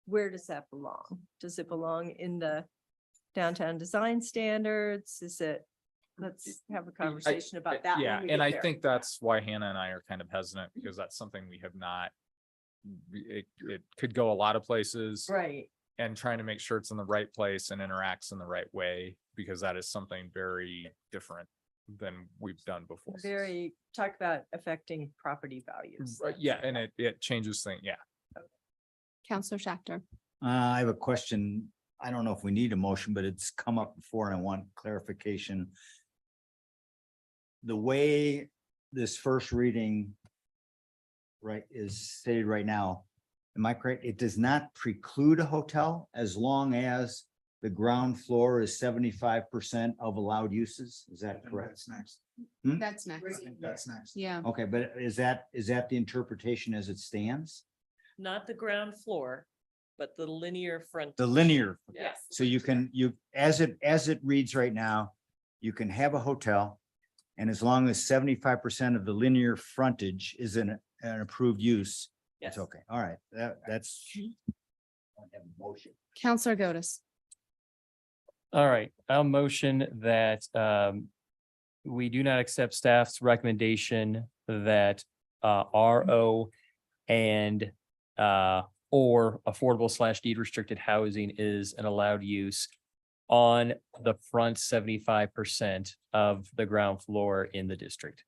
where does that belong? Does it belong in the downtown design standards? Is it, let's have a conversation about that. Yeah, when we and get I there. think that's why Hannah and I are kind of hesitant, because that's something we have not. It could go a lot of places. Right. and trying to make sure it's in the right place and interacts in the right way, because that is something very different than we've done before. Very, talk about affecting property values. Right, yeah, and it changes things, yeah. Counselor Schachter. I have a question. I don't know if we need a motion, but it's come up before and I want clarification. The way this first reading is stated right now, am I correct? It does not preclude a hotel as long as the ground floor is 75% of allowed uses. Is that correct? That's next. That's next. That's next. Yeah. Okay, but is that the interpretation as it stands? Not the ground floor, but the linear front. The linear. Yes. So as it reads right now, you can have a hotel. And as long as 75% of the linear frontage is an approved use, it's okay. All right, that's. Motion. Counselor Gotis. All right, I'll motion that we do not accept staff's recommendation that RO and or affordable / deed restricted housing is an allowed use on the front 75% of the ground floor in the district.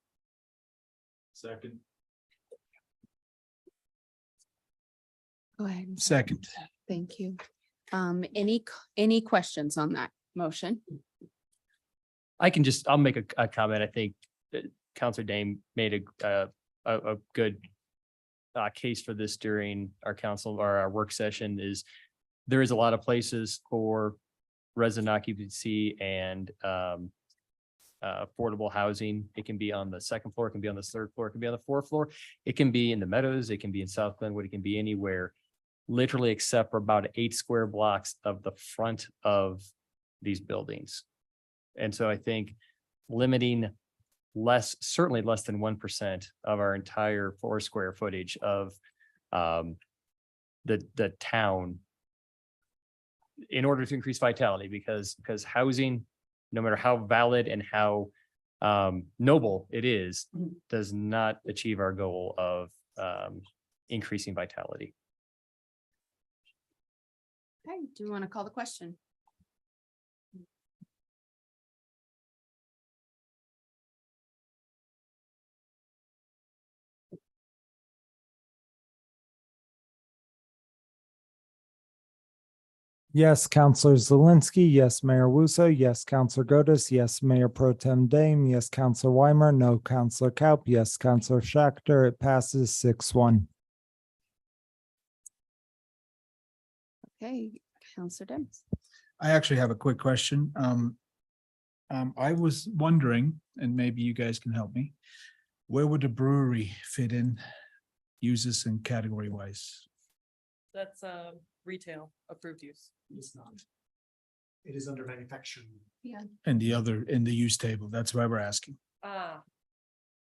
Second. Go ahead. Second. Thank you. Any questions on that motion? I'll make a comment. I think that Counselor Dame made a good case for this during our council or our work session. Is there is a lot of places for resident occupancy and affordable housing. It can be on the second floor, it can be on the third floor, it can be on the fourth floor. It can be in the Meadows, it can be in South Glenwood, it can be anywhere, literally except for about 8 square blocks of the front of these buildings. And so I think limiting certainly less than 1% of our entire floor square footage of the town in order to increase vitality, because housing, no matter how valid and how noble it is, does not achieve our goal of increasing vitality. Okay, do you want to call the question? Yes, Counselor Zelinski. Yes, Mayor Wusso. Yes, Counselor Gotis. Yes, Mayor Pro Tem Dame. Yes, Counselor Weimer. No, Counselor Kaup. Yes, Counselor Schachter. It passes 6-1. Okay, Counselor Demme. I actually have a quick question. I was wondering, and maybe you guys can help me, where would the brewery fit in, uses and category wise? That's retail approved use. It's not. It is under manufacturing. Yeah. And the other in the use table, that's why we're asking.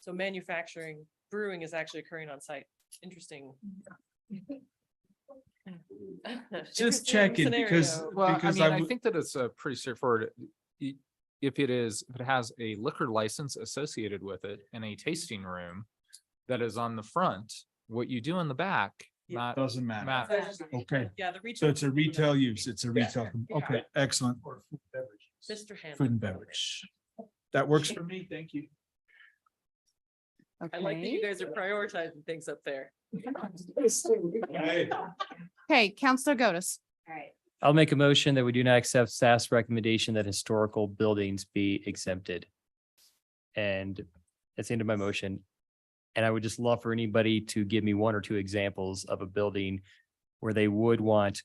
So manufacturing, brewing is actually occurring on site. Interesting. Just checking because. Well, because I think that it's pretty straightforward. If it has a liquor license associated with it and a tasting room that is on the front, what you do in the back, Doesn't matter. Okay. Yeah, the So retail. it's a retail use. It's a retail. Okay, excellent. Mr. Hammond. Food and beverage. That works for me. Thank you. I like that you guys are prioritizing things up there. Okay, Counselor Gotis. All right. I'll make a motion that we do not accept staff's recommendation that historical buildings be exempted. And that's the end of my motion. And I would just love for anybody to give me 1 or 2 examples of a building where they would want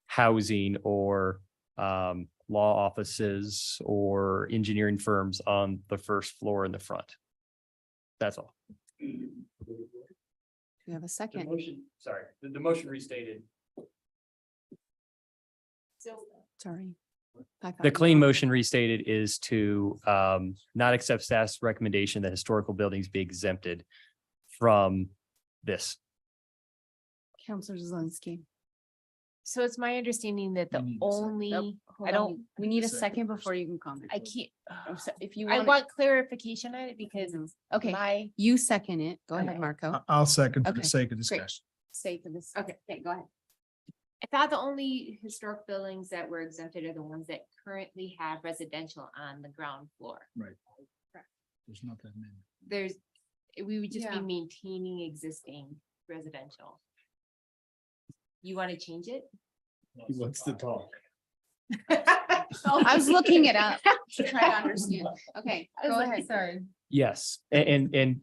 housing or law offices or engineering firms on the first floor in the front. That's all. Do you have a second? Sorry, the motion restated. Sorry. The clean motion restated is to not accept staff's recommendation that historical buildings be exempted from this. Counselor Zelinski. So it's my understanding that the only, We need a second before you can comment. I can't, If you I want, want clarification on it because okay, you second it. Go ahead, Okay. Marco. I'll second for the Okay, sake of great. discussion. Stay for this. Okay, go ahead. I thought the only historic buildings that were exempted are the ones that currently have residential on the ground floor. Right. There's not that many. There's, we would just be Yeah. maintaining existing residential. You want to change it? He wants to talk. I was looking it up to try to understand. Okay, I was go like, ahead. sorry. Yes, and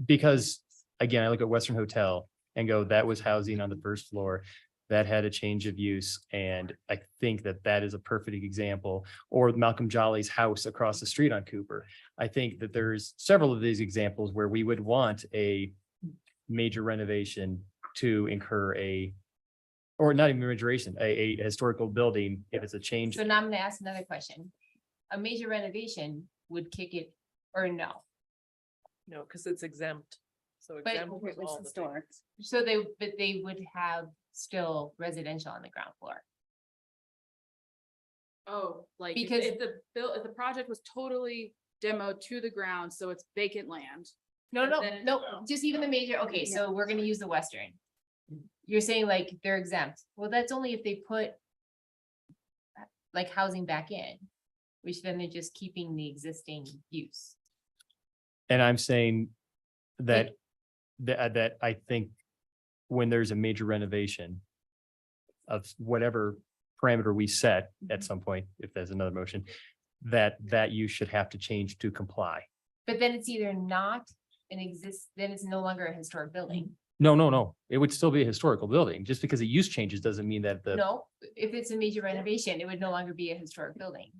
because, again, I look at Western Hotel and go, that was housing on the first floor. That had a change of use, and I think that that is a perfect example. Or Malcolm Jolly's house across the street on Cooper. I think that there's several of these examples where we would want a major renovation to incur or not even restoration, a historical building, if it's a change. So now I'm gonna ask another question. A major renovation would kick it, or no? No, because it's exempt. So But exempt it was was all the historic. things. So but they would have still residential on the ground floor. Oh, like Because- if the project was totally demoed to the ground, so it's vacant land. No, no, Then- no, just even the major, okay, so we're gonna use the Western. You're saying like they're exempt. Well, that's only if they put like housing back in, which then they're just keeping the existing use. And I'm saying that I think when there's a major renovation of whatever parameter we set at some point, if there's another motion, that you should have to change to comply. But then it's either not then it's no longer a historic building. No. It would still be a historical building. Just because the use changes doesn't mean that No, if it's a major renovation, it would no longer be a historic building.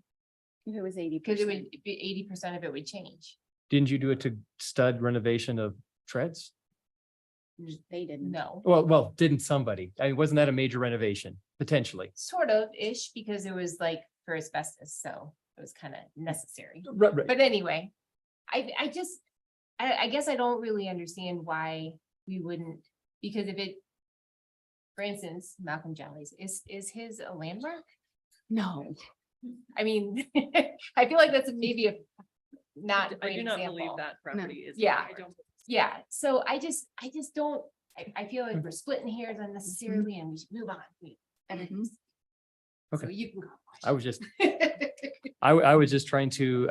If it was 80%. Because it would be 80% of it would change. Didn't you do it to stud renovation of treads? They didn't. No, Well, didn't somebody? I mean, wasn't that a major renovation, potentially? sort of ish, because it was like for asbestos, so it was kind of necessary. Right. But anyway, I guess I don't really understand why we wouldn't, because if it, for instance, Malcolm Jolly's, is his a landmark? No. I mean, I feel like that's maybe a not a I great do not believe example. that property is. Yeah. I don't. Yeah, so I just don't, I feel like we're splitting hairs unnecessarily and we should move on. Mhm. So Okay. you can go. I was just, I was just trying to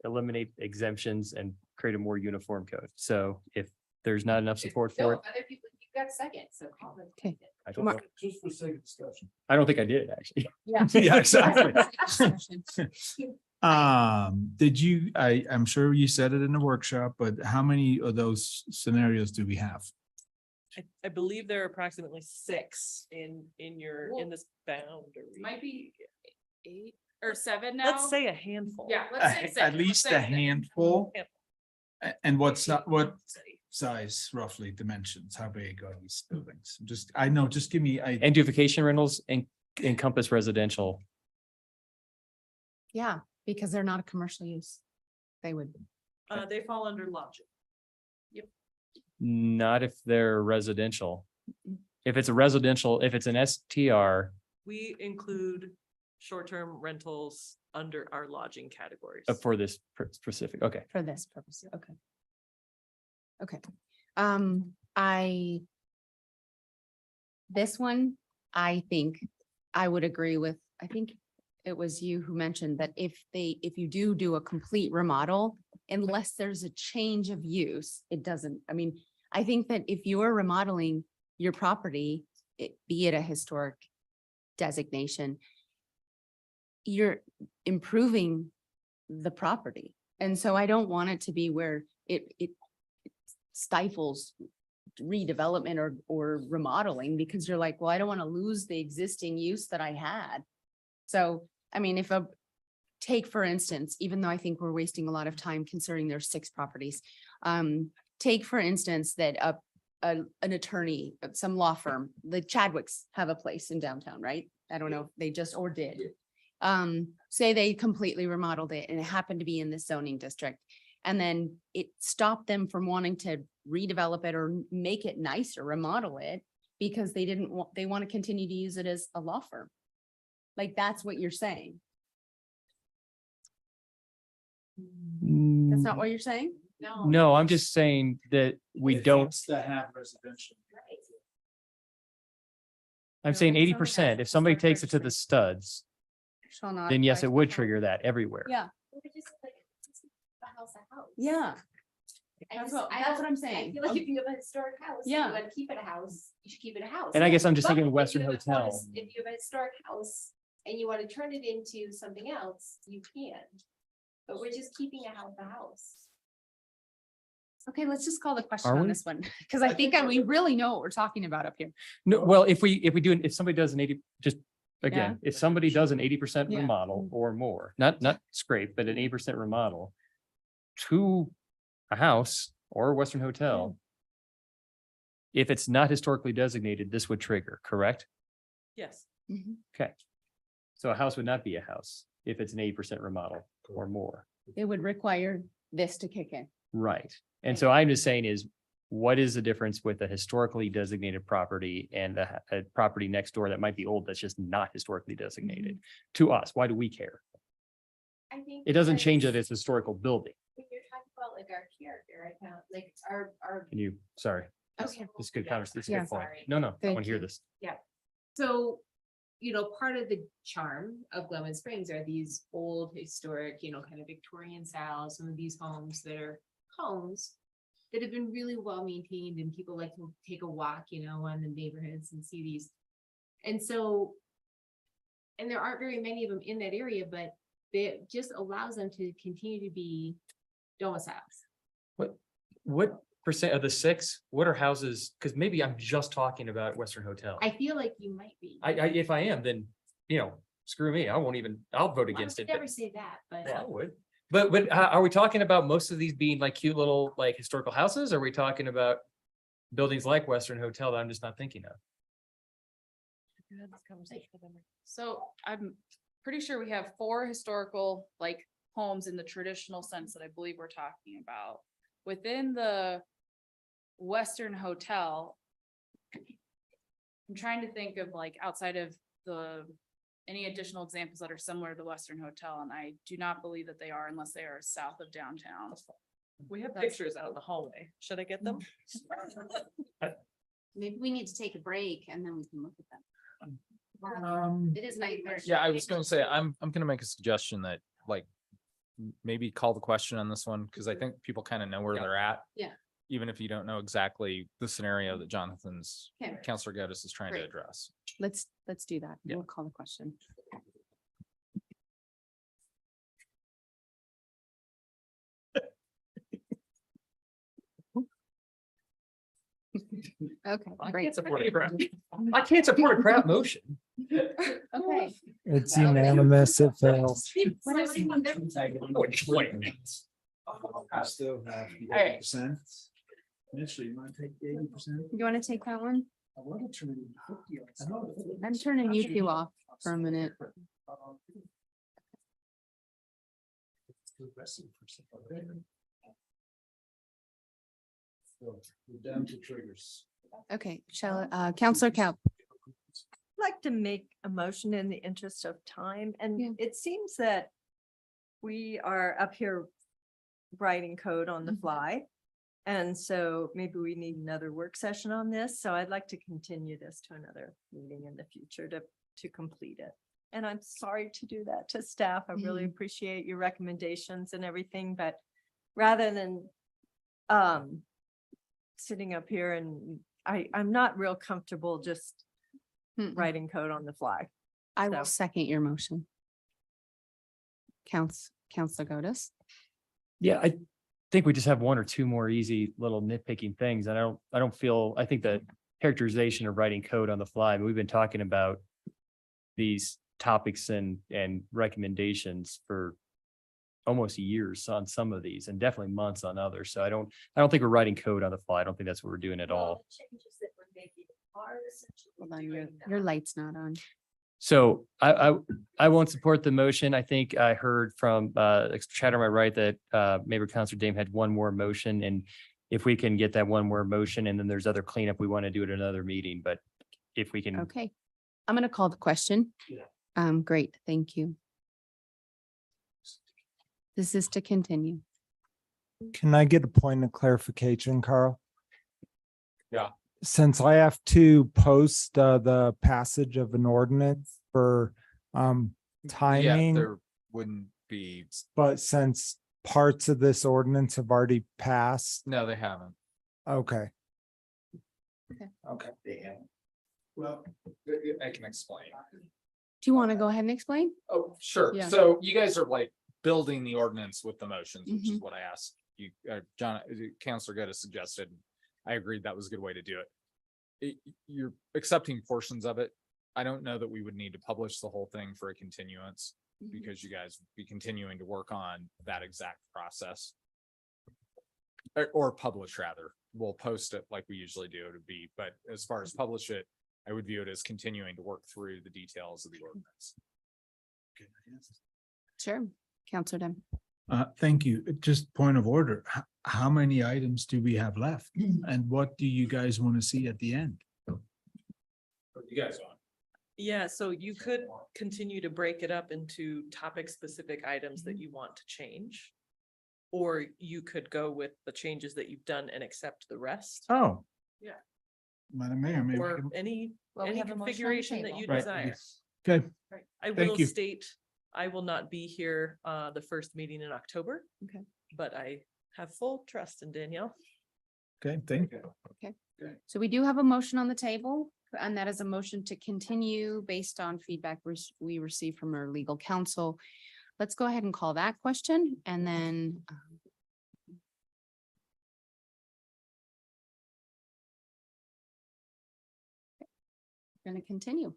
eliminate exemptions and create a more uniform code. So if there's not enough support No, for it, other people, you got a second, so call them. Okay. I don't know. Just for sake of discussion. I don't think I did, actually. Yeah. Yeah, exactly. Did you, I'm sure you said it in the workshop, but how many of those scenarios do we have? I believe there are approximately 6 in this boundary. Might be 8 or 7 now. Let's say a handful. Yeah, let's say 6. At least a handful. And what Say. size roughly dimensions? How big are these buildings? I know, just give me, And do vacation rentals encompass residential? Yeah, because they're not a commercial use. They would. They fall under logic. Not if they're residential. If it's a residential, if it's an STR We include short-term rentals under our lodging categories. for this specific, okay. For this purpose, okay. Okay, this one, I think I would agree with, I think it was you who mentioned that if you do a complete remodel, unless there's a change of use, it doesn't, I mean, I think that if you're remodeling your property, be it a historic designation, you're improving the property. And so I don't want it to be where it stifles redevelopment or remodeling, because you're like, well, I don't want to lose the existing use that I had. So, I mean, take for instance, even though I think we're wasting a lot of time considering there's 6 properties, take for instance that an attorney, some law firm, the Chadwicks have a place in downtown, right? I don't know if they just or did. Say they completely remodeled it and it happened to be in this zoning district. And then it stopped them from wanting to redevelop it or make it nicer, remodel it, because they want to continue to use it as a law firm. Like, that's what you're saying. That's not what you're saying? No, I'm just saying that we don't. To have residential. I'm saying 80%. If somebody takes it to the studs, Shall not. then yes, apply it to would the trigger that everywhere. Yeah, yeah. That's what I'm saying. I feel like if you have a historic house, and Yeah. you want to keep it a house, you should keep it a house. And I guess I'm just But thinking if Western you have a Hotel. house- If you have a historic house and you want to turn it into something else, you can. But we're just keeping a house. Okay, let's just call the question Are on we? this one, because I think we really know what we're talking about up here. No, well, if somebody does an 80, just again, if somebody does an 80% Yeah. remodel or more, not scrape, but an 80% remodel to a house or a Western hotel, if it's not historically designated, this would trigger, correct? Yes. Okay. So a house would not be a house if it's an 80% remodel or more. It would require this to kick in. Right. And so I'm just saying is, what is the difference with a historically designated property and a property next door that might be old, that's just not historically designated to us? Why do we care? I think. It doesn't change because that it's a historical building. When you're talking about like our character, I found like our. Can you, sorry, Okay. this is good conversation. This is a Yeah, good point. sorry. No, I Thank want to hear you. this. Yeah. So, part of the charm of Glenwood Springs are these old historic, kind of Victorian style, some of these homes that are homes that have been really well maintained and people like to take a walk, on the neighborhoods and see these. And so, and there aren't very many of them in that area, but it just allows them to continue to be domiciles. What percent of the 6, what are houses? Because maybe I'm just talking about Western Hotel. I feel like you might be. If I am, then, screw me. I'll vote I against would it. but- never say that, but. Yeah, I would. But are we talking about most of these being like cute little like historical houses? Or are we talking about buildings like Western Hotel that I'm just not thinking of? So I'm pretty sure we have 4 historical like homes in the traditional sense that I believe we're talking about. Within the Western Hotel, I'm trying to think of like outside of any additional examples that are similar to the Western Hotel, and I do not believe that they are unless they are south of downtown. We have pictures out in the hallway. Should I get them? Maybe we need to take a break and then we can look at them. It is 9:30. Yeah, I was gonna say, I'm gonna make a suggestion that like maybe call the question on this one, because I think people kind of know where they're at. Yeah. Even if you don't know exactly the scenario that Okay. Counselor Geddes is trying to Great. address. Let's do that. Yeah. We'll call the question. Okay, great. I can't support a crap motion. Okay. It's unanimous. It fails. What else you want? I still have All right. 80%. Initially, you want to take 80%? You want to take that one? I want to turn it into 50. I'm turning you two off for a minute. So we're down to triggers. Okay, Counselor Cap. I'd like to make a motion in the interest of time, and it seems that we are up here writing code on the fly. And so maybe we need another work session on this. So I'd like to continue this to another meeting in the future to complete it. And I'm sorry to do that to staff. I really appreciate your recommendations and everything, but rather than sitting up here and I'm not real comfortable just writing code on the fly. I will second your motion. Counselor Geddes. Yeah, I think we just have 1 or 2 more easy little nitpicking things. And I think the characterization of writing code on the fly, we've been talking about these topics and recommendations for almost years on some of these and definitely months on others. So I don't think we're writing code on the fly. I don't think that's what we're doing at all. Hold on, your light's not on. So I won't support the motion. I think I heard from chatter on my right that maybe Councilor Dame had 1 more motion, and if we can get that 1 more motion and then there's other cleanup, we want to do it at another meeting, but if we can. Okay, I'm going to call the question. Great, thank you. This is to continue. Can I get a point of clarification, Carl? Yeah. since I have to post the passage of an ordinance for Yeah, timing, there wouldn't be, but since parts of this ordinance have already passed, no, they haven't. okay. Okay. Well, I can explain. Do you want to go ahead and explain? Oh, sure. Yeah. So you guys are like building the ordinance with the motions, which is Mhm. what I asked you, John, Counselor Gutta suggested. I agreed that was a good way to do it. You're accepting portions of it. I don't know that we would need to publish the whole thing for a continuance because you guys would be continuing to work on that exact process. Or publish rather. We'll post it like we usually do to be, but as far as publish it, I would view it as continuing to work through the details of the ordinance. Sure. Counselor Dunn. Thank you. Just point of order. How many items do we have left? And what do you guys want to see at the end? What you guys want? Yeah, so you could continue to break it up into topic-specific items that you want to change. Or you could go with the changes that you've done and accept the rest. Oh. Yeah. Madam Mayor, maybe. Or any have a motion on the configuration that you Right. desire. Okay, Right. I Thank will you. state, I will not be here the first meeting in October. Okay. But I have full trust in Danielle. okay, thank you. Okay. So we do have a motion on the table, and that is a motion to continue based on feedback we received from our legal counsel. Let's go ahead and call that question and then going to continue.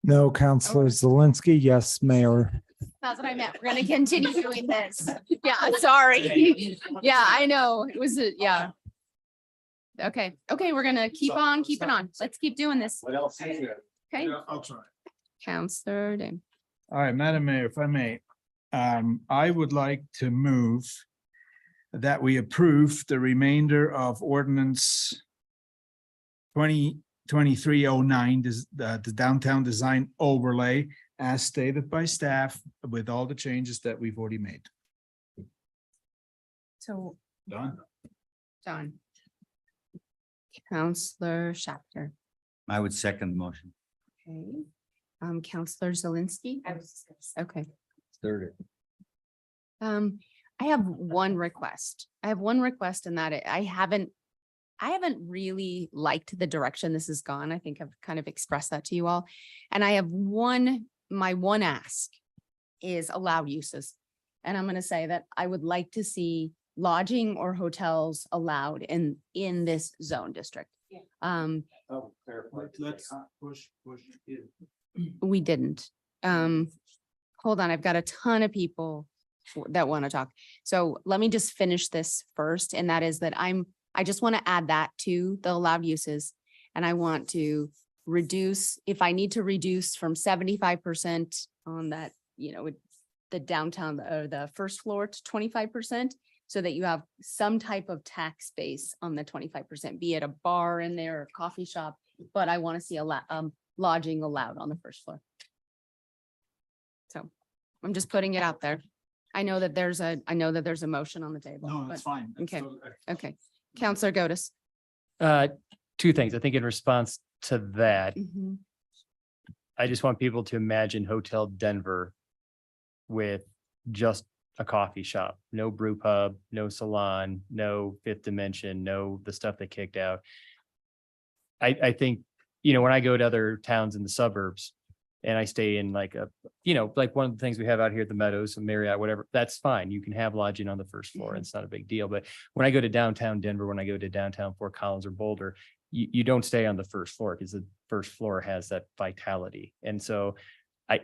No, Counselor Zelinski. Yes, Mayor. That's what I meant. We're going to continue doing this. Yeah, sorry. Yeah, I know. It was, yeah. Okay, we're going to keep on keeping on. Let's keep doing this. What else is there? Okay, I'll try. Counselor Dunn. All right, Madam Mayor, if I may, I would like to move that we approve the remainder of ordinance 2023-09, the downtown design overlay as stated by staff with all the changes that we've already made. So Done. John. Counselor Schachter. I would second the motion. Okay. Counselor Zelinski. Okay. Third. I have one request. And that I haven't really liked the direction this has gone. I think I've kind of expressed that to you all. And I have my one ask is allowed uses. And I'm going to say that I would like to see lodging or hotels allowed in this zone district. Let's push. We didn't. Hold on, I've got a ton of people that want to talk. So let me just finish this first, and that is that I just want to add that to the allowed uses. And I want to reduce, if I need to reduce from 75% on that, with the downtown or the first floor to 25%, so that you have some type of tax base on the 25%, be it a bar in there or a coffee shop, but I want to see lodging allowed on the first floor. So I'm just putting it out there. I know that there's a motion on the table. No, that's but- fine. Okay. Okay. Counselor Gotis. Two things. I think in response to that, Mhm. I just want people to imagine Hotel Denver with just a coffee shop, no brew pub, no salon, no Fifth Dimension, no the stuff they kicked out. I think, when I go to other towns in the suburbs and I stay in like like one of the things we have out here at the Meadows, Marriott, whatever, that's fine. You can have lodging on the first floor. It's not a big deal. But when I go to downtown Denver, when I go to downtown Fort Collins or Boulder, you don't stay on the first floor because the first floor has that vitality. And so I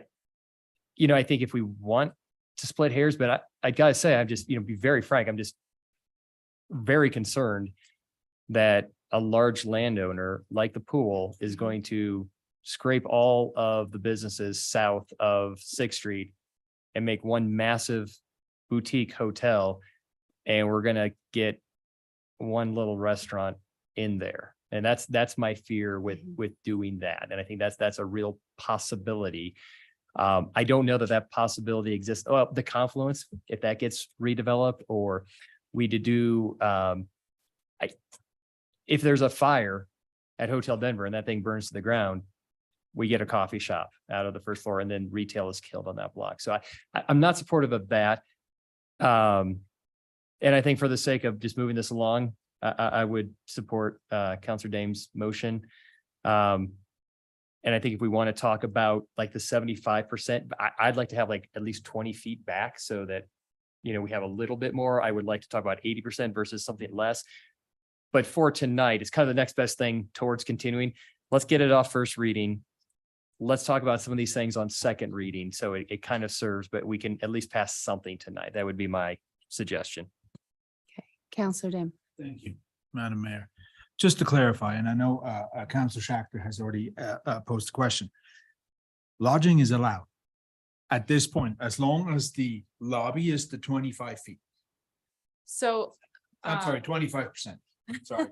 think if we want to split hairs, but I gotta say, I'm just, be very frank, I'm just very concerned that a large landowner like the pool is going to scrape all of the businesses south of 6th Street and make one massive boutique hotel. And we're going to get one little restaurant in there. And that's my fear with doing that. And I think that's a real possibility. I don't know that possibility exists. Well, the Confluence, if that gets redeveloped or we to do, if there's a fire at Hotel Denver and that thing burns to the ground, we get a coffee shop out of the first floor and then retail is killed on that block. So I'm not supportive of that. And I think for the sake of just moving this along, I would support Counselor Dame's motion. And I think if we want to talk about like the 75%, I'd like to have like at least 20 feet back so that, you know, we have a little bit more. I would like to talk about 80% versus something less. But for tonight, it's kind of the next best thing towards continuing. Let's get it off first reading. Let's talk about some of these things on second reading. So it kind of serves, but we can at least pass something tonight. That would be my suggestion. Counselor Dim. Thank you, Madam Mayor. Just to clarify, and I know Councilor Schachter has already posed a question. Lodging is allowed at this point, as long as the lobby is the 25 feet. So. I'm sorry, 25%. Sorry.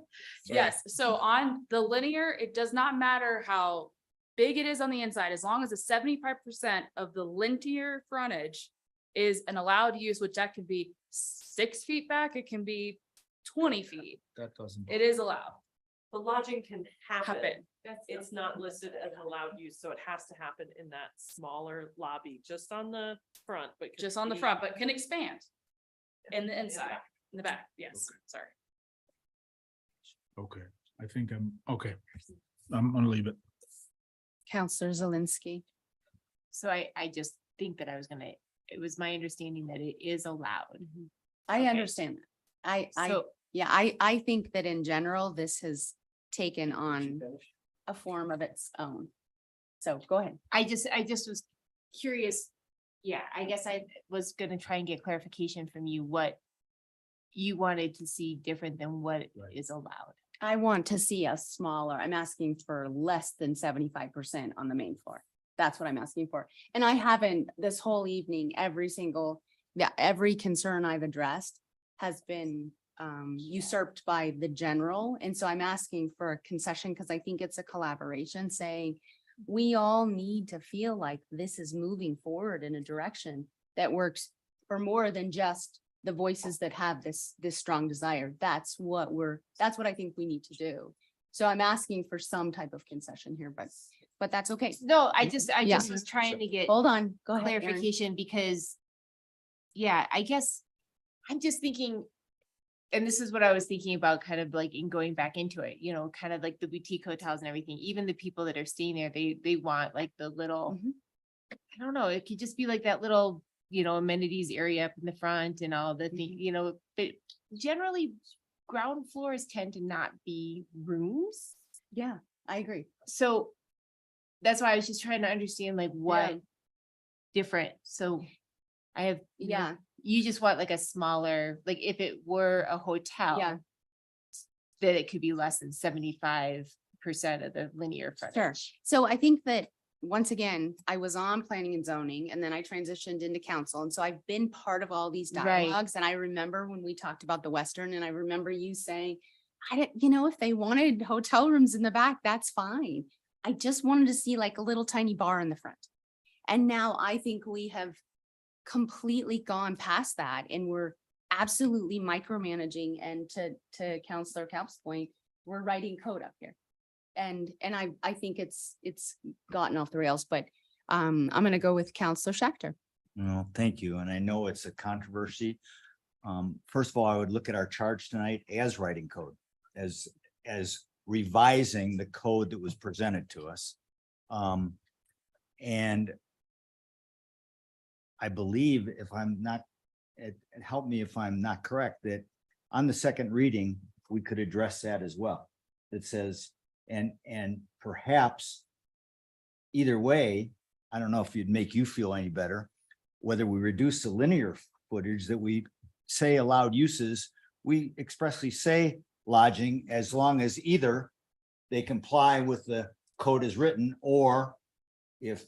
Yes, so on the linear, it does not matter how big it is on the inside, as long as the 75% of the linear frontage is an allowed use, which that could be 6 feet back, it can be 20 feet. That doesn't. It is allowed. The lodging can happen. Happen. It's not listed as allowed use, so it has to happen in that smaller lobby, just on the front, but. Just on the front, but can expand in the inside, in the back. Yes, sorry. Okay, I think okay. I'm gonna leave it. Counselor Zelinski. So I just think that it was my understanding that it is allowed. I Okay. understand that. So- I think that in general, this has taken on a form of its own. So go ahead. I just was curious. Yeah, I guess I was gonna try and get clarification from you, what you wanted to see different than what is allowed. I want to see us smaller. I'm asking for less than 75% on the main floor. That's what I'm asking for. And I haven't this whole evening, every concern I've addressed has been usurped by the general. And so I'm asking for a concession because I think it's a collaboration saying we all need to feel like this is moving forward in a direction that works for more than just the voices that have this strong desire. That's what I think we need to do. So I'm asking for some type of concession here, but that's okay. No, I just Yeah. was trying to get Hold on, go ahead. Erin. clarification because, yeah, I guess I'm just thinking, and this is what I was thinking about kind of like in going back into it, you know, kind of like the boutique hotels and everything, even the people that are staying there, they want like the little, I don't know, it could just be like that little, you know, amenities area up in the front and all the thing, you know, but generally ground floors tend to not be rooms. Yeah, I agree. So that's why I was just trying to understand like what Yeah. different. So I have, Yeah. you just want like a smaller, like if it were a hotel. Yeah. That it could be less than 75% of the linear Sure. frontage. So I think that once again, I was on planning and zoning and then I transitioned into council. And so I've been part of all these Right. dialogues. And I remember when we talked about the Western and I remember you saying, if they wanted hotel rooms in the back, that's fine. I just wanted to see like a little tiny bar in the front. And now I think we have completely gone past that and we're absolutely micromanaging. And to Counselor Kalp's point, we're writing code up here. And I think it's gotten off the rails, but I'm going to go with Counselor Schachter. No, thank you. And I know it's a controversy. First of all, I would look at our charge tonight as writing code, as revising the code that was presented to us. And I believe if I'm not, help me if I'm not correct, that on the second reading, we could address that as well. It says, and perhaps either way, I don't know if it'd make you feel any better, whether we reduce the linear footage that we say allowed uses, we expressly say lodging as long as either they comply with the code as written, or if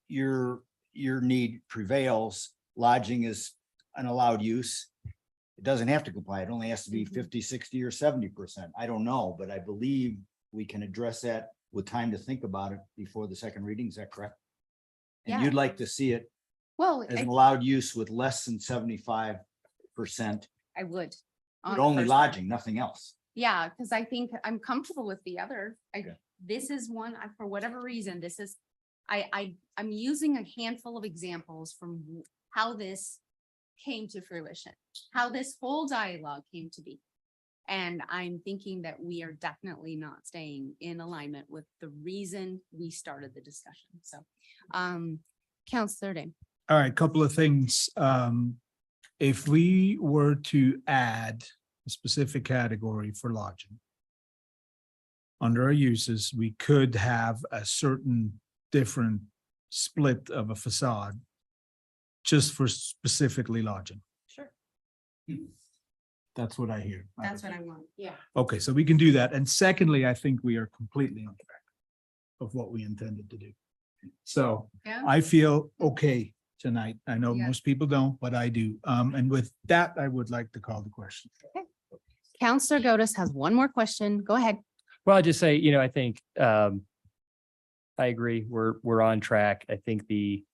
your need prevails, lodging is an allowed use. It doesn't have to comply. It only has to be 50, 60, or 70%. I don't know, but I believe we can address that with time to think about it before the second reading. Is that correct? And Yeah. you'd like to see it Well, as an allowed use with less than 75%, I would. but only lodging, nothing else. Yeah, because I think I'm comfortable with the other. This is one, for whatever reason, this is, I'm using a handful of examples from how this came to fruition, how this whole dialogue came to be. And I'm thinking that we are definitely not staying in alignment with the reason we started the discussion. So, Counselor Dane. All right, couple of things. If we were to add a specific category for lodging under our uses, we could have a certain different split of a facade just for specifically lodging. Sure. That's what I hear. That's what I want. Yeah. Okay, so we can do that. And secondly, I think we are completely on track of what we intended to do. So Yeah. I feel okay tonight. I know Yeah. most people don't, but I do. And with that, I would like to call the question. Counselor Gotis has one more question. Go ahead. Well, I just say, I think I agree. We're on track. I think the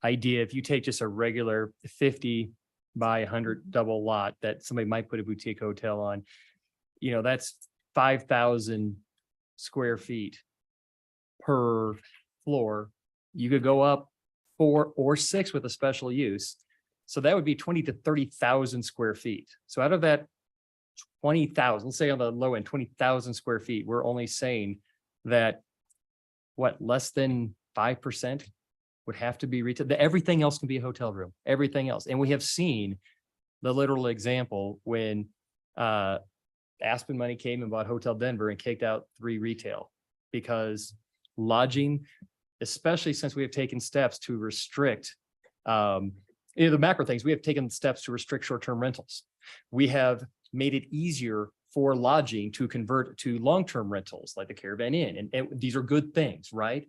idea, if you take just a regular 50 by 100 double lot that somebody might put a boutique hotel on, that's 5,000 square feet per floor. You could go up 4 or 6 with a special use. So that would be 20 to 30,000 square feet. So out of that 20,000, let's say on the low end, 20,000 square feet, we're only saying that less than 5% would have to be retail. Everything else can be a hotel room, everything else. And we have seen the literal example when Aspen Money came and bought Hotel Denver and kicked out 3 retail because lodging, especially since we have taken steps to restrict the macro things, we have taken steps to restrict short-term rentals. We have made it easier for lodging to convert to long-term rentals like the Caravan Inn. And these are good things, right?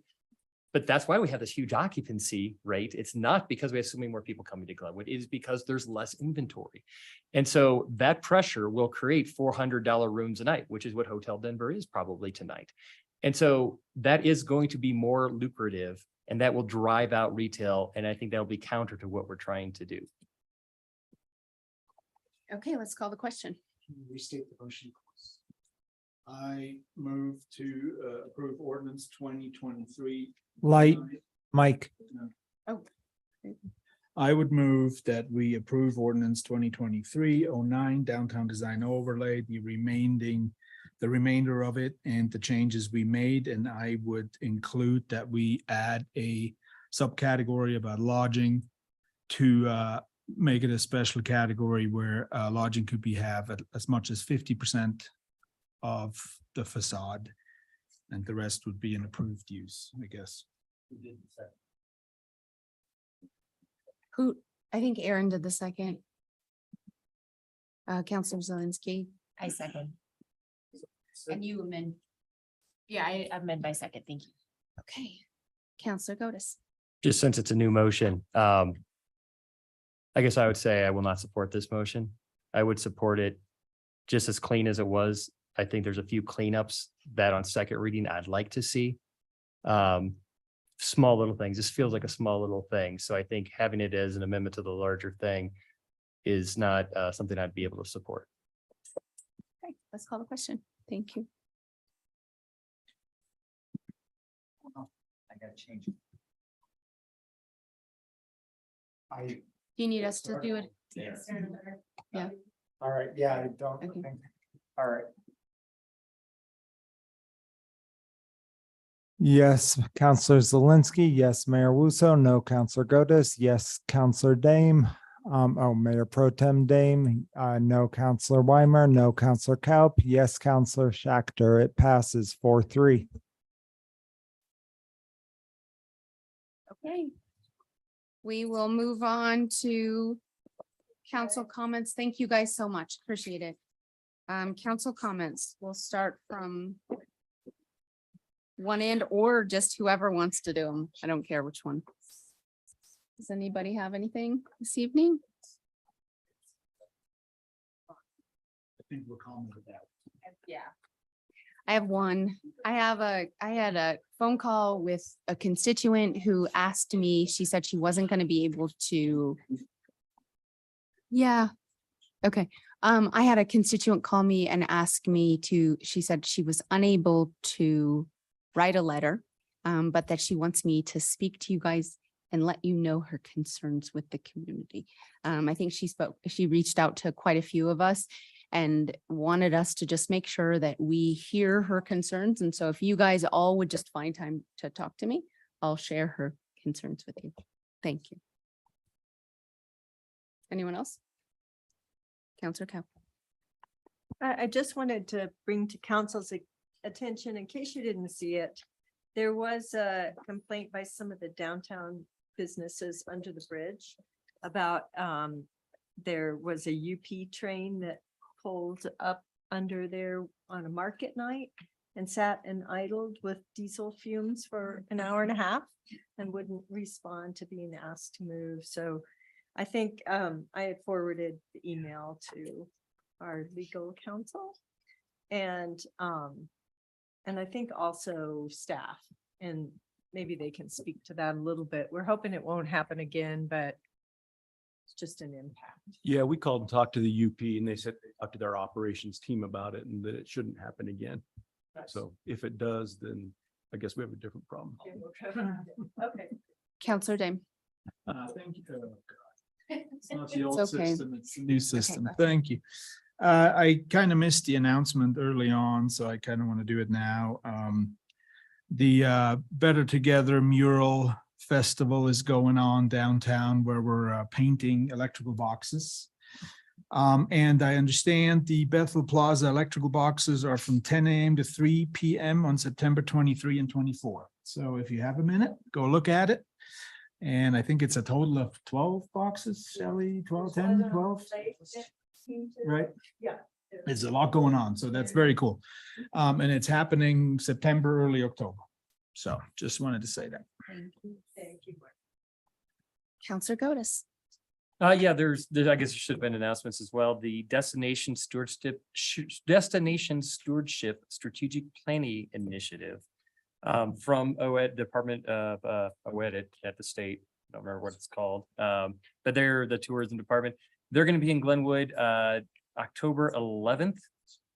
But that's why we have this huge occupancy rate. It's not because we have so many more people coming to Glenwood. It is because there's less inventory. And so that pressure will create $400 rooms a night, which is what Hotel Denver is probably tonight. And so that is going to be more lucrative and that will drive out retail. And I think that'll be counter to what we're trying to do. Okay, let's call the question. Can you restate the motion, please? I move to approve ordinance 2023. Mike. Oh. I would move that we approve ordinance 2023-09 downtown design overlay, the remainder of it and the changes we made. And I would include that we add a subcategory about lodging to make it a special category where lodging could be as much as 50% of the facade. And the rest would be an approved use, I guess. Who, I think Aaron did the second. Counselor Zelinski. I second. And you amend. Yeah, I amend by second. Thank you. Okay. Counselor Gotis. Just since it's a new motion, I guess I would say I will not support this motion. I would support it just as clean as it was. I think there's a few cleanups that on second reading I'd like to see. Small little things. This feels like a small little thing. So I think having it as an amendment to the larger thing is not something I'd be able to support. Okay, let's call the question. Thank you. I gotta change it. Do you need us to do it? Yeah. All right, yeah, I don't Okay. think, all right. Yes, Counselor Zelinski, yes, Mayor Wusso, no, Counselor Gotis, yes, Counselor Dame, Mayor Pro Tem Dame, no, Counselor Weimer, no, Counselor Kaup, yes, Counselor Schachter, it passes 4-3. Okay. We will move on to council comments. Thank you guys so much. Appreciate it. Council comments. We'll start from one end or just whoever wants to do them. I don't care which one. Does anybody have anything this evening? I think we're calling with that. Yeah. I have one. I had a phone call with a constituent who asked me, she said she wasn't going to be able to. Yeah. Okay. I had a constituent call me and ask me she said she was unable to write a letter, but that she wants me to speak to you guys and let you know her concerns with the community. I think she reached out to quite a few of us and wanted us to just make sure that we hear her concerns. And so if you guys all would just find time to talk to me, I'll share her concerns with you. Thank you. Anyone else? Counselor Cow. I just wanted to bring to council's attention, in case you didn't see it, there was a complaint by some of the downtown businesses under the bridge about there was a UP train that pulled up under there on a market night and sat and idled with diesel fumes for an hour and a half and wouldn't respond to being asked to move. So I think I had forwarded the email to our legal counsel and I think also staff, and maybe they can speak to that a little bit. We're hoping it won't happen again, but it's just an impact. Yeah, we called and talked to the UP and they said they talked to their operations team about it and that it shouldn't happen again. So if it does, then I guess we have a different problem. Okay. Counselor Dame. Thank you. Oh, God. It's not the old It's okay. system, it's the new system. Okay. Thank you. I kind of missed the announcement early on, so I kind of want to do it now. The Better Together mural festival is going on downtown where we're painting electrical boxes. And I understand the Bethel Plaza electrical boxes are from 10 a.m. to 3 p.m. on September 23 and 24. So if you have a minute, go look at it. And I think it's a total of 12 boxes, Shelley, 12, 10, 12. Right? Yeah. There's a lot going on, so that's very cool. And it's happening September, early October. So just wanted to say that. Thank you. Thank you. Counselor Gotis. Yeah, there's, I guess there should have been announcements as well. The Destination Stewardship Strategic Planning Initiative from OED Department of OED at the state. I don't remember what it's called. But they're the tourism department. They're going to be in Glenwood October 11th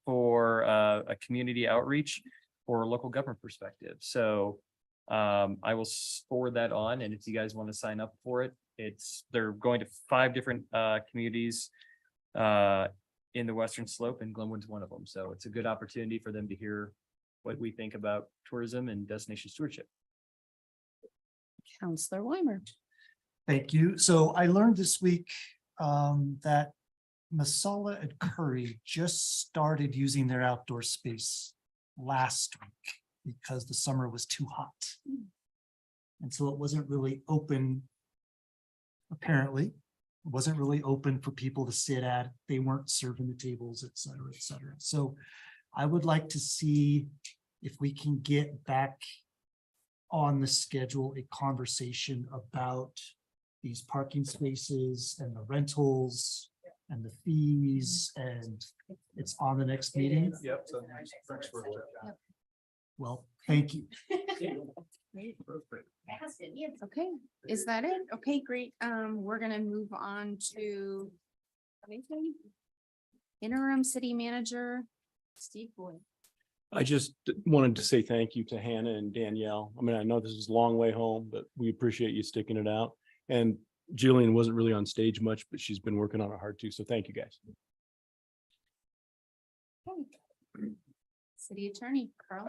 for a community outreach for local government perspective. So I will forward that on. And if you guys want to sign up for it, they're going to 5 different communities in the Western Slope, and Glenwood's one of them. So it's a good opportunity for them to hear what we think about tourism and destination stewardship. Counselor Weimer. Thank you. So I learned this week that Masala and Curry just started using their outdoor space last week because the summer was too hot. And so it wasn't really open. Apparently, it wasn't really open for people to sit at. They weren't serving the tables, et cetera, et cetera. So I would like to see if we can get back on the schedule a conversation about these parking spaces and the rentals and the fees, and it's on the next meeting. Yep. Well, thank you. Okay, is that it? Okay, great. We're gonna move on to interim city manager, Steve Boyd. I just wanted to say thank you to Hannah and Danielle. I mean, I know this is a long way home, but we appreciate you sticking it out. And Jillian wasn't really on stage much, but she's been working on it hard too. So thank you guys. City Attorney Carl.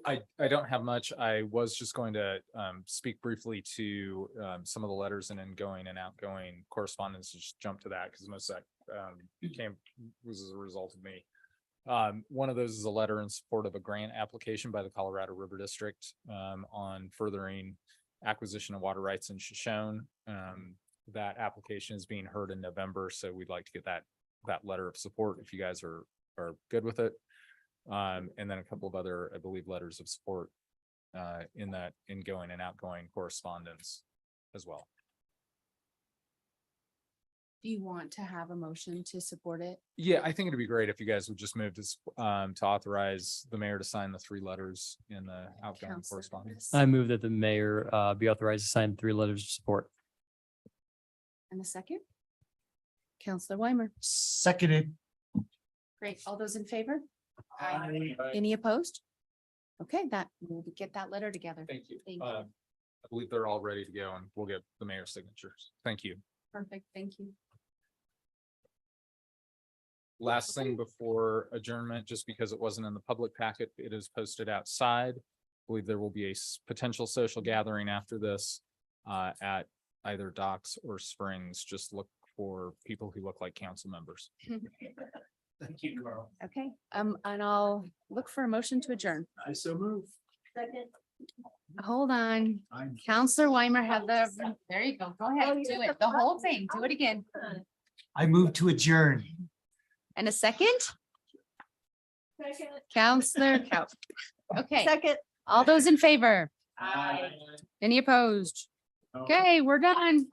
I don't have much. I was just going to speak briefly to some of the letters and ingoing and outgoing correspondence. Just jump to that because most of that was as a result of me. One of those is a letter in support of a grant application by the Colorado River District on furthering acquisition of water rights in Shoshone. That application is being heard in November, so we'd like to get that letter of support if you guys are good with it. And then a couple of other, I believe, letters of support in that ingoing and outgoing correspondence as well. Do you want to have a motion to support it? Yeah, I think it'd be great if you guys would just move to authorize the mayor to sign the 3 letters in the outgoing Counselor correspondence. I move that the mayor be authorized to sign 3 letters of support. And the second? Counselor Weimer. Seconded. Great. All those in favor? Any opposed? Okay, we'll get that letter together. Thank you. Thank you. I believe they're all ready to go and we'll get the mayor's signatures. Thank you. Perfect. Thank you. Last thing before adjournment, just because it wasn't in the public packet, it is posted outside. I believe there will be a potential social gathering after this at either Docks or Springs. Just look for people who look like council members. Thank you, Carl. Okay, and I'll look for a motion to adjourn. I so move. Second. Hold on. Counselor Weimer had there you go. Go ahead, do it. The whole thing. Do it again. I move to adjourn. And a second? Second. Counselor Couch. Okay, Second. all those in favor? Aye. Any opposed? Okay, we're done.